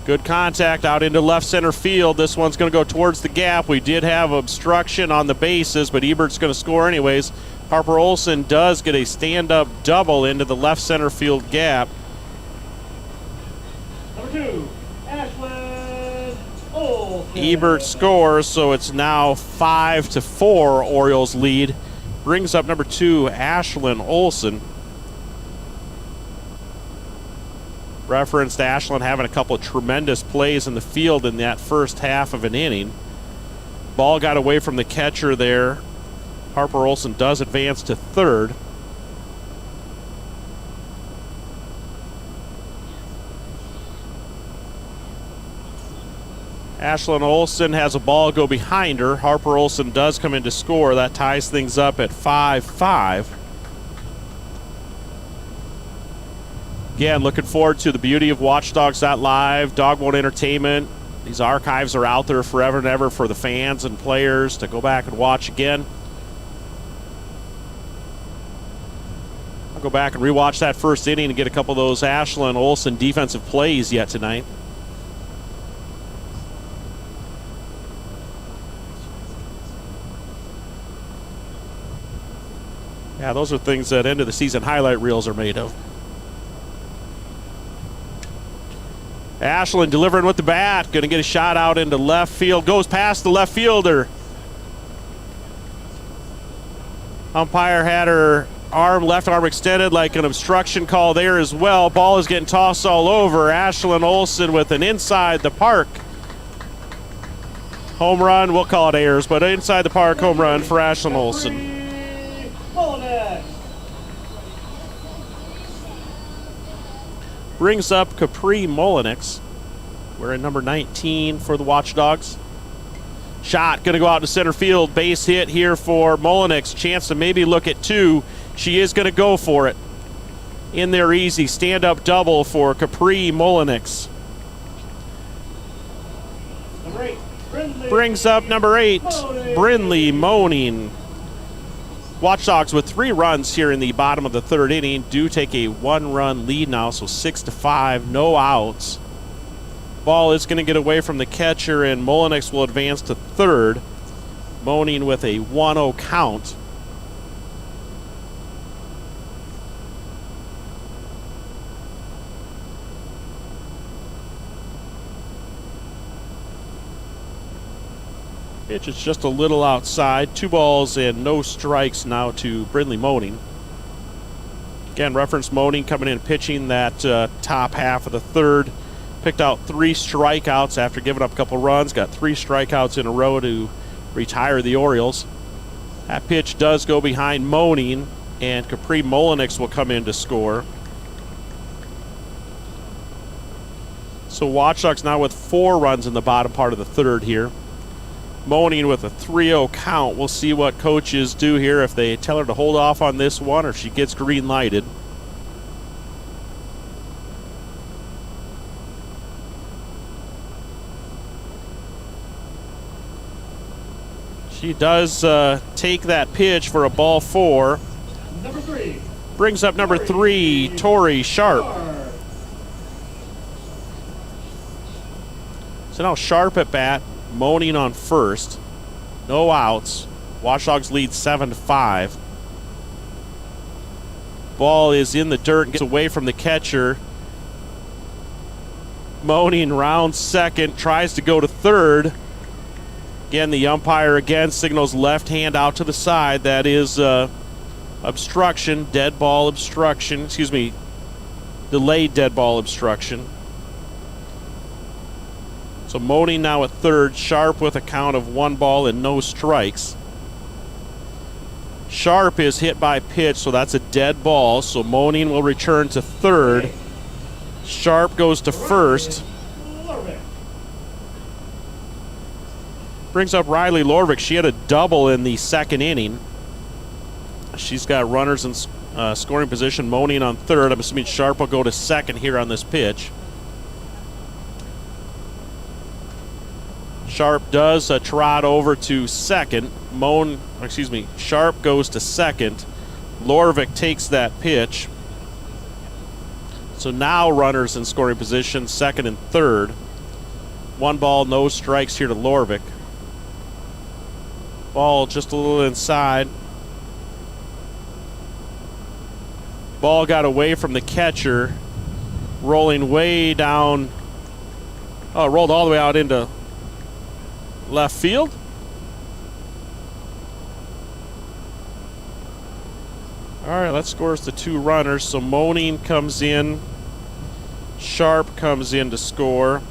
Good contact out into left center field. This one's going to go towards the gap. We did have obstruction on the bases, but Ebert's going to score anyways. Harper Olson does get a stand-up double into the left center field gap. Number 2, Ashlyn Olson. Ebert scores, so it's now 5-4 Orioles lead. Brings up number 2, Ashlyn Olson. Referenced Ashlyn having a couple of tremendous plays in the field in that first half of an inning. Ball got away from the catcher there. Harper Olson does advance to third. Ashlyn Olson has a ball go behind her. Harper Olson does come in to score. That ties things up at 5-5. Again, looking forward to the beauty of Watchdogs.live, Dog Mode Entertainment. These archives are out there forever and ever for the fans and players to go back and watch again. I'll go back and rewatch that first inning and get a couple of those Ashlyn Olson defensive plays yet tonight. Yeah, those are things that end of the season highlight reels are made of. Ashlyn delivering with the bat. Going to get a shot out into left field. Goes past the left fielder. Umpire had her left arm extended like an obstruction call there as well. Ball is getting tossed all over. Ashlyn Olson with an inside the park home run. We'll call it airs, but inside the park home run for Ashlyn Olson. Brings up Capri Molinix. We're in number 19 for the Watchdogs. Shot going to go out to center field. Base hit here for Molinix. Chance to maybe look at 2. She is going to go for it. In there easy. Stand-up double for Capri Molinix. Brings up number 8, Brindley Moaning. Watchdogs with 3 runs here in the bottom of the third inning do take a 1-run lead now, so 6-5, no outs. Ball is going to get away from the catcher, and Molinix will advance to third. Moaning with a 1-0 count. Pitch is just a little outside. 2 balls and no strikes now to Brindley Moaning. Again, reference Moaning coming in pitching that top half of the third. Picked out 3 strikeouts after giving up a couple runs. Got 3 strikeouts in a row to retire the Orioles. That pitch does go behind Moaning, and Capri Molinix will come in to score. So Watchdogs now with 4 runs in the bottom part of the third here. Moaning with a 3-0 count. We'll see what coaches do here, if they tell her to hold off on this one or if she gets green lighted. She does take that pitch for a ball 4. Number 3. Brings up number 3, Tori Sharp. So now Sharp at bat. Moaning on first. No outs. Watchdogs lead 7-5. Ball is in the dirt and gets away from the catcher. Moaning rounds second. Tries to go to third. Again, the umpire again signals left hand out to the side. That is obstruction. Dead ball obstruction. Excuse me. Delayed dead ball obstruction. So Moaning now at third. Sharp with a count of 1 ball and no strikes. Sharp is hit by pitch, so that's a dead ball. So Moaning will return to third. Sharp goes to first. Brings up Riley Lorvik. She had a double in the second inning. She's got runners in scoring position. Moaning on third. I'm assuming Sharp will go to second here on this pitch. Sharp does trot over to second. Sharp goes to second. Lorvik takes that pitch. So now runners in scoring position, second and third. 1 ball, no strikes here to Lorvik. Ball just a little inside. Ball got away from the catcher, rolling way down. Oh, rolled all the way out into left field. All right, that scores the 2 runners. So Moaning comes in. Sharp comes in to score.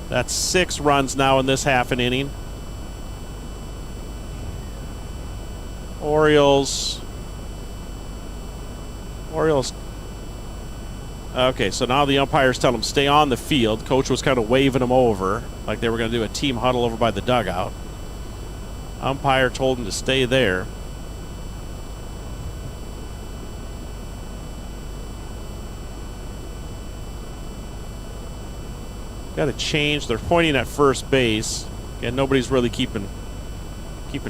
That's 6 runs now in this half an inning. Orioles. Okay, so now the umpires tell them stay on the field. Coach was kind of waving them over like they were going to do a team huddle over by the dugout. Umpire told them to stay there. Got to change. They're pointing at first base. Again, nobody's really keeping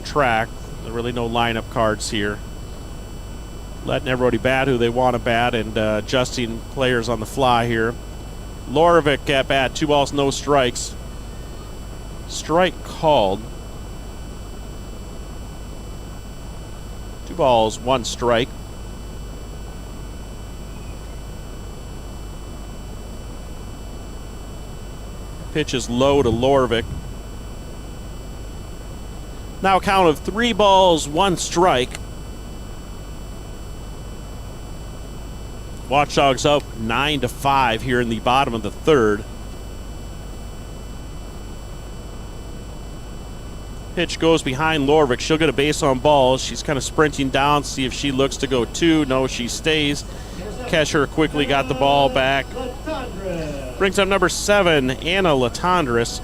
track. There are really no lineup cards here. Letting everybody bat who they want to bat and adjusting players on the fly here. Lorvik at bat, 2 balls, no strikes. Strike called. 2 balls, 1 strike. Pitch is low to Lorvik. Now a count of 3 balls, 1 strike. Watchdogs up 9-5 here in the bottom of the third. Pitch goes behind Lorvik. She'll get a base on balls. She's kind of sprinting down, see if she looks to go 2. No, she stays. Catcher quickly got the ball back. Brings up number 7, Anna Latondras.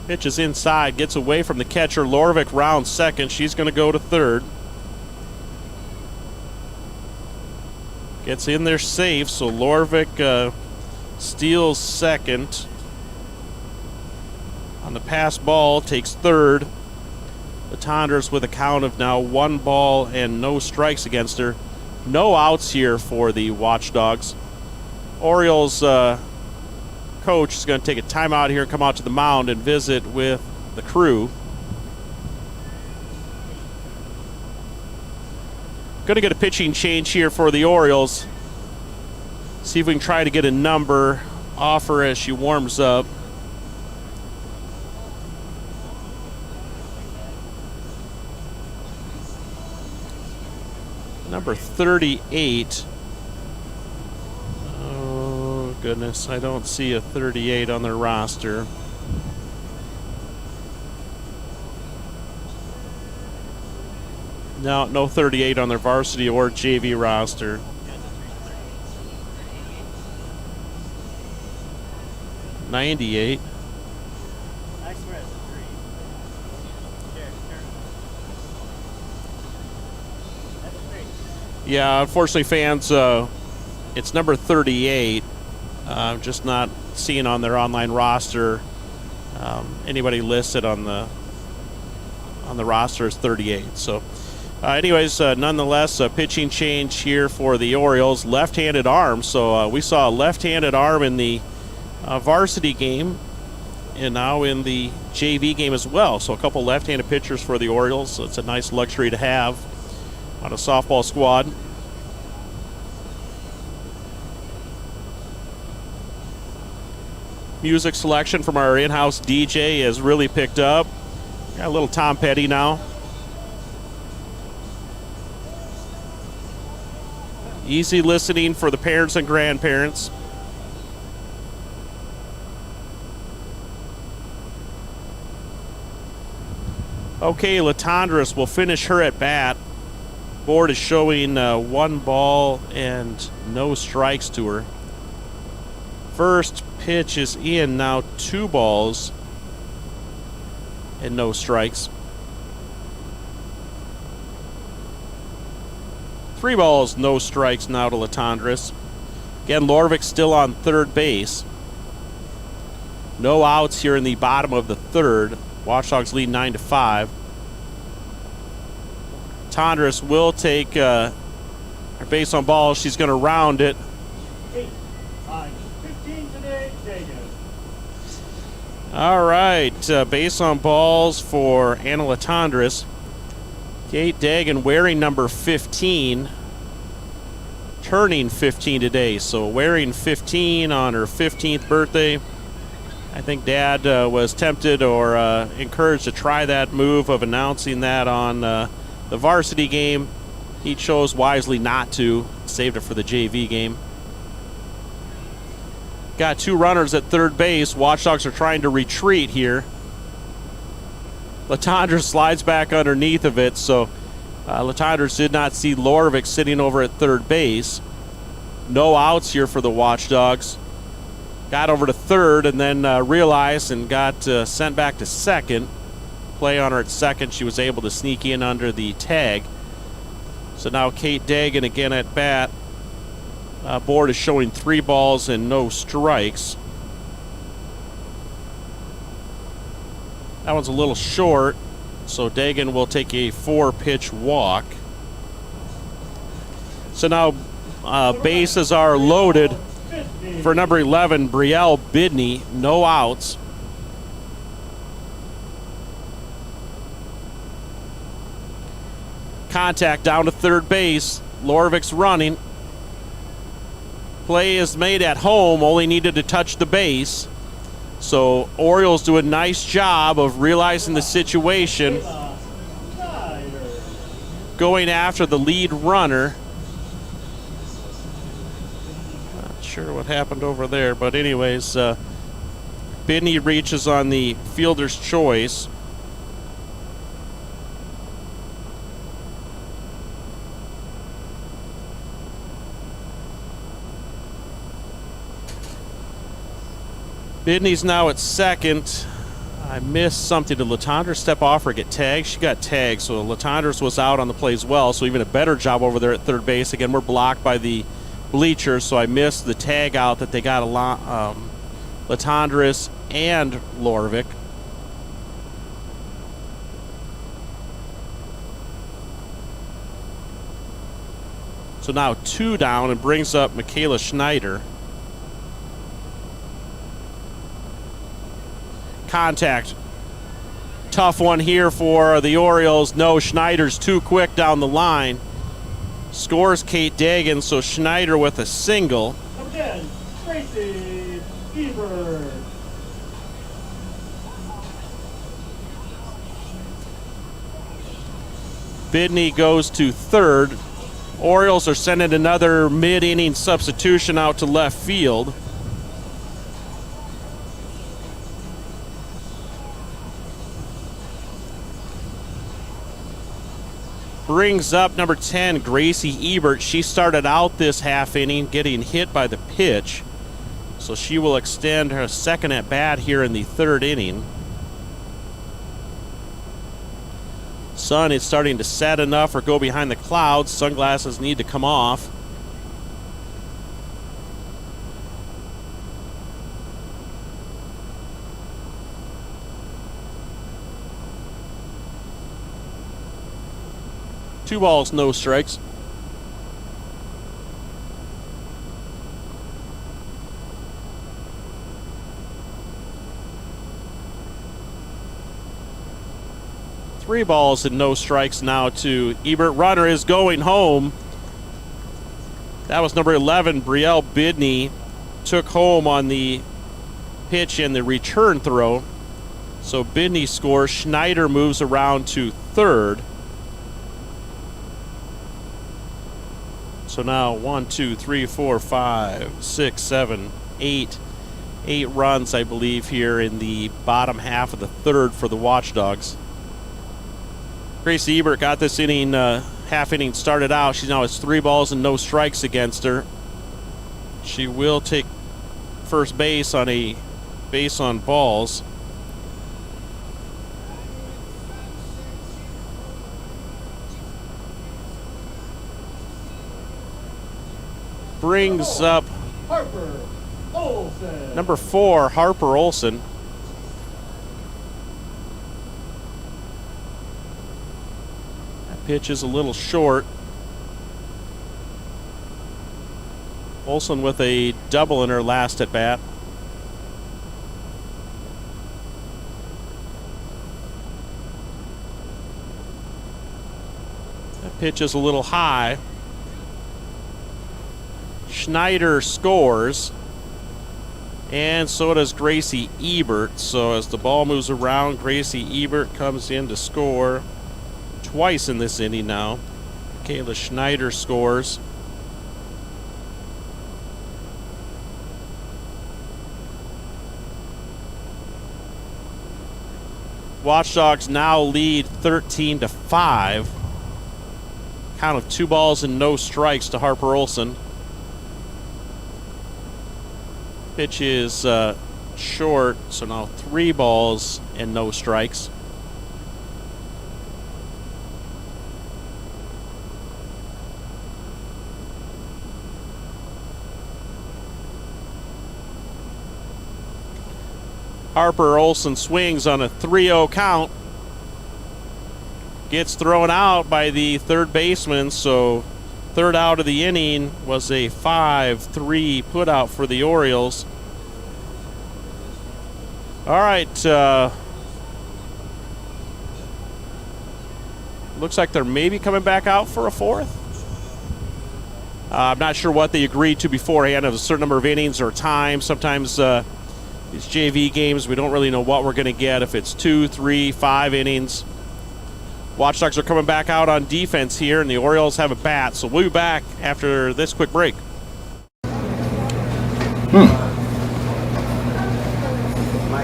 Pitch is inside, gets away from the catcher. Lorvik rounds second. She's going to go to third. Gets in there safe, so Lorvik steals second. On the pass ball, takes third. Latondras with a count of now 1 ball and no strikes against her. No outs here for the Watchdogs. Orioles coach is going to take a timeout here, come out to the mound and visit with the crew. Going to get a pitching change here for the Orioles. See if we can try to get a number off her as she warms up. Number 38. Oh, goodness. I don't see a 38 on their roster. No 38 on their varsity or JV roster. $98. Yeah, unfortunately, fans, it's number 38. Just not seeing on their online roster anybody listed on the roster is 38. So, anyways, nonetheless, a pitching change here for the Orioles. Left-handed arm. So we saw a left-handed arm in the varsity game, and now in the JV game as well. So a couple left-handed pitchers for the Orioles. So it's a nice luxury to have on a softball squad. Music selection from our in-house DJ has really picked up. Got a little Tom Petty now. Easy listening for the parents and grandparents. Okay, Latondras will finish her at bat. Board is showing 1 ball and no strikes to her. First pitch is in, now 2 balls and no strikes. 3 balls, no strikes now to Latondras. Again, Lorvik still on third base. No outs here in the bottom of the third. Watchdogs lead 9-5. Latondras will take her base on balls. She's going to round it. 15 today, Dagan. All right, base on balls for Anna Latondras. Kate Dagan wearing number 15, turning 15 today. So wearing 15 on her 15th birthday. I think Dad was tempted or encouraged to try that move of announcing that on the varsity game. He chose wisely not to, saved it for the JV game. Got 2 runners at third base. Watchdogs are trying to retreat here. Latondras slides back underneath of it, so Latondras did not see Lorvik sitting over at third base. No outs here for the Watchdogs. Got over to third and then realized and got sent back to second. Play on her at second. She was able to sneak in under the tag. So now Kate Dagan again at bat. Board is showing 3 balls and no strikes. That one's a little short, so Dagan will take a 4-pitch walk. So now bases are loaded for number 11, Brielle Bidney. No outs. Contact down to third base. Lorvik's running. Play is made at home, only needed to touch the base. So Orioles do a nice job of realizing the situation, going after the lead runner. Not sure what happened over there, but anyways, Bidney reaches on the fielder's choice. Bidney's now at second. I missed something. Did Latondras step off or get tagged? She got tagged, so Latondras was out on the play as well, so even a better job over there at third base. Again, we're blocked by the bleachers, so I missed the tag out that they got Latondras and Lorvik. So now 2 down and brings up Michaela Schneider. Contact. Tough one here for the Orioles. No, Schneider's too quick down the line. Scores Kate Dagan, so Schneider with a single. Number 10, Tracy Ebert. Bidney goes to third. Orioles are sending another mid-inning substitution out to left field. Brings up number 10, Gracie Ebert. She started out this half inning getting hit by the pitch, so she will extend her second at bat here in the third inning. Sun is starting to set enough or go behind the clouds. Sunglasses need to come off. Two balls, no strikes. Three balls and no strikes now to Ebert. Runner is going home. That was number 11, Brielle Bidney. Took home on the pitch and the return throw. So Bidney scores. Schneider moves around to third. So now 1, 2, 3, 4, 5, 6, 7, 8. 8 runs, I believe, here in the bottom half of the third for the Watchdogs. Gracie Ebert got this inning, half inning started out. She now has 3 balls and no strikes against her. She will take first base on a base on balls. brings up Harper Olsen. number 4, Harper Olsen. That pitch is a little short. Olsen with a double in her last at bat. That pitch is a little high. Schneider scores, and so does Gracie Ebert. So as the ball moves around, Gracie Ebert comes in to score twice in this inning now. Kayla Schneider scores. Watchdogs now lead 13-5. Count of 2 balls and no strikes to Harper Olsen. Pitch is short, so now 3 balls and no strikes. Harper Olsen swings on a 3-0 count. Gets thrown out by the third baseman, so third out of the inning was a 5-3 putout for the Orioles. All right. Looks like they're maybe coming back out for a 4th. I'm not sure what they agreed to beforehand of a certain number of innings or time. Sometimes these JV games, we don't really know what we're going to get, if it's 2, 3, 5 innings. Watchdogs are coming back out on defense here, and the Orioles have a bat. So we'll be back after this quick break.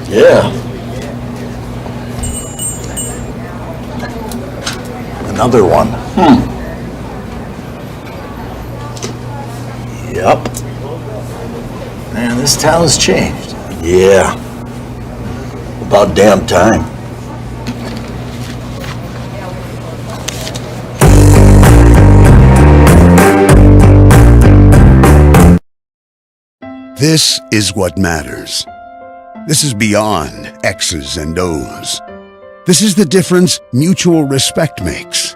Yeah. Another one. Yep. Man, this town's changed. Yeah. About damn time. This is what matters. This is beyond X's and O's. This is the difference mutual respect makes.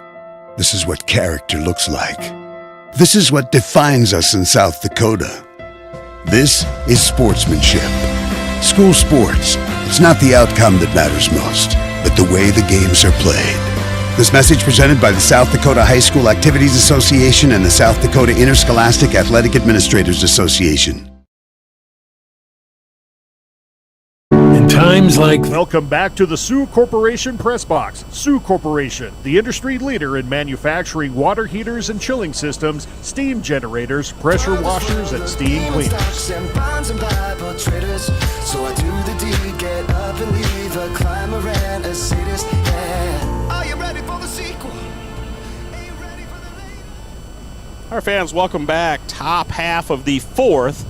This is what character looks like. This is what defines us in South Dakota. This is sportsmanship. School sports, it's not the outcome that matters most, but the way the games are played. This message presented by the South Dakota High School Activities Association and the South Dakota Interscholastic Athletic Administrators Association. Times like Welcome back to the Sioux Corporation Press Box. Sioux Corporation, the industry leader in manufacturing water heaters and chilling systems, steam generators, pressure washers, and steam cleaners. So I do the deed, get up and leave a climber and a sadist. Yeah. Are you ready for the sequel? Our fans, welcome back. Top half of the 4th.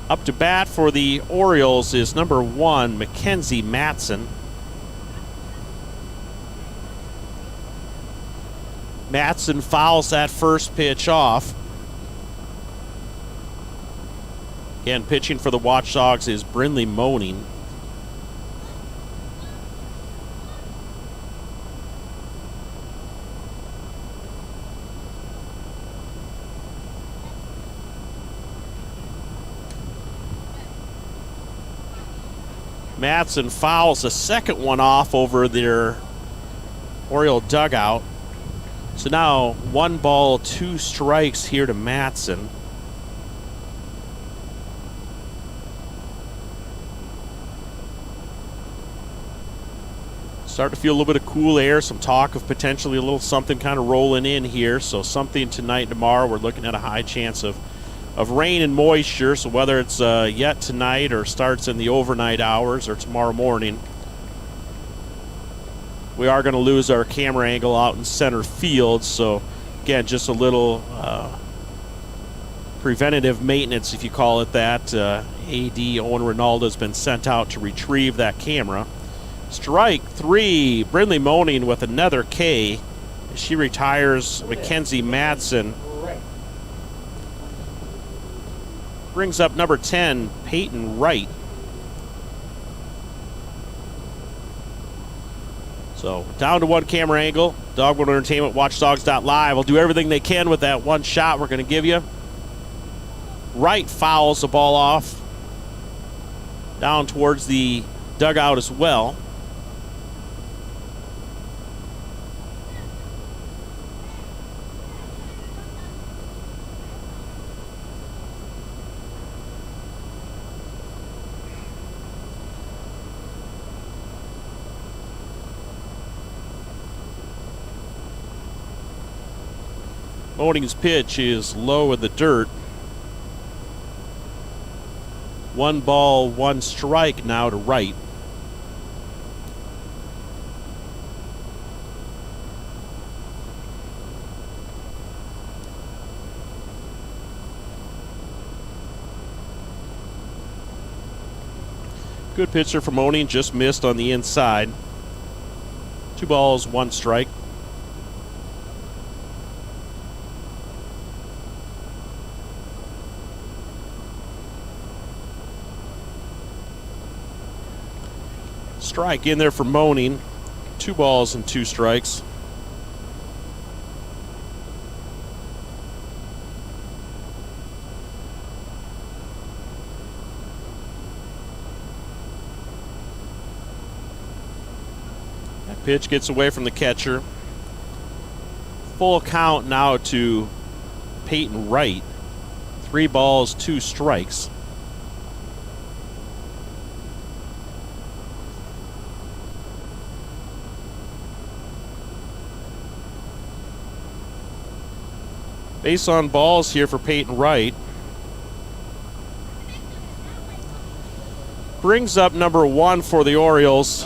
Up to bat for the Orioles is number 1, Mackenzie Matson. Matson fouls that first pitch off. Again, pitching for the Watchdogs is Brindley Moaning. Matson fouls the second one off over their Oriole dugout. So now 1 ball, 2 strikes here to Matson. Starting to feel a little bit of cool air, some talk of potentially a little something kind of rolling in here. So something tonight and tomorrow, we're looking at a high chance of rain and moisture. So whether it's yet tonight or starts in the overnight hours or tomorrow morning, we are going to lose our camera angle out in center field. So again, just a little preventative maintenance, if you call it that. AD Owen Ronaldo has been sent out to retrieve that camera. Strike 3, Brindley Moaning with another K. She retires Mackenzie Matson. Brings up number 10, Peyton Wright. So down to one camera angle. Dogwood Entertainment, Watchdogs.live will do everything they can with that one shot we're going to give you. Wright fouls the ball off down towards the dugout as well. Moaning's pitch is low in the dirt. 1 ball, 1 strike now to Wright. Good pitcher for Moaning, just missed on the inside. 2 balls, 1 strike. Strike in there for Moaning. 2 balls and 2 strikes. That pitch gets away from the catcher. Full count now to Peyton Wright. 3 balls, 2 strikes. Base on balls here for Peyton Wright. Brings up number 1 for the Orioles.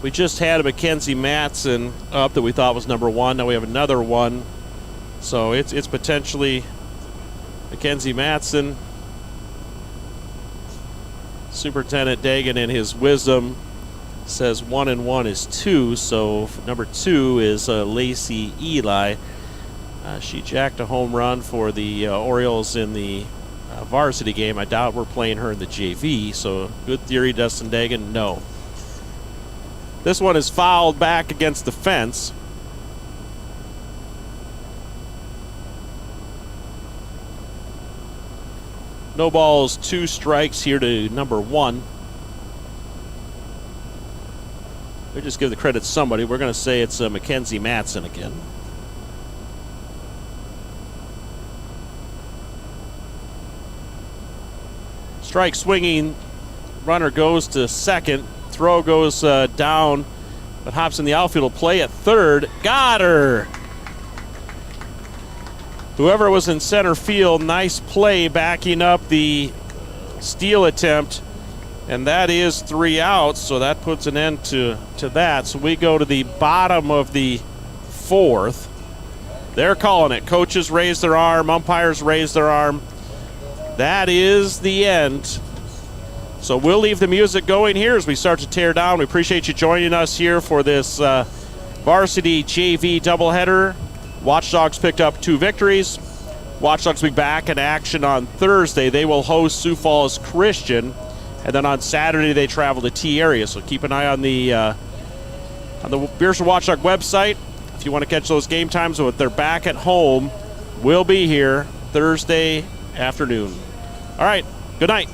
We just had a Mackenzie Matson up that we thought was number 1. Now we have another one. So it's potentially Mackenzie Matson. Superintendent Dagan, in his wisdom, says 1 and 1 is 2, so number 2 is Lacey Eli. She jacked a home run for the Orioles in the varsity game. I doubt we're playing her in the JV, so good theory, Dustin Dagan. No. This one is fouled back against the fence. No balls, 2 strikes here to number 1. We just give the credit to somebody. We're going to say it's Mackenzie Matson again. Strike swinging. Runner goes to second. Throw goes down, but hops in the outfield. Play at third. Got her. Whoever was in center field, nice play backing up the steal attempt. And that is 3 outs, so that puts an end to that. So we go to the bottom of the 4th. They're calling it. Coaches raise their arm. Umpires raise their arm. That is the end. So we'll leave the music going here as we start to tear down. We appreciate you joining us here for this varsity JV doubleheader. Watchdogs picked up 2 victories. Watchdogs will be back in action on Thursday. They will host Sioux Falls Christian. And then on Saturday, they travel to T area. So keep an eye on the Beers for Watchdog website. If you want to catch those game times, but they're back at home, we'll be here Thursday afternoon. All right, good night.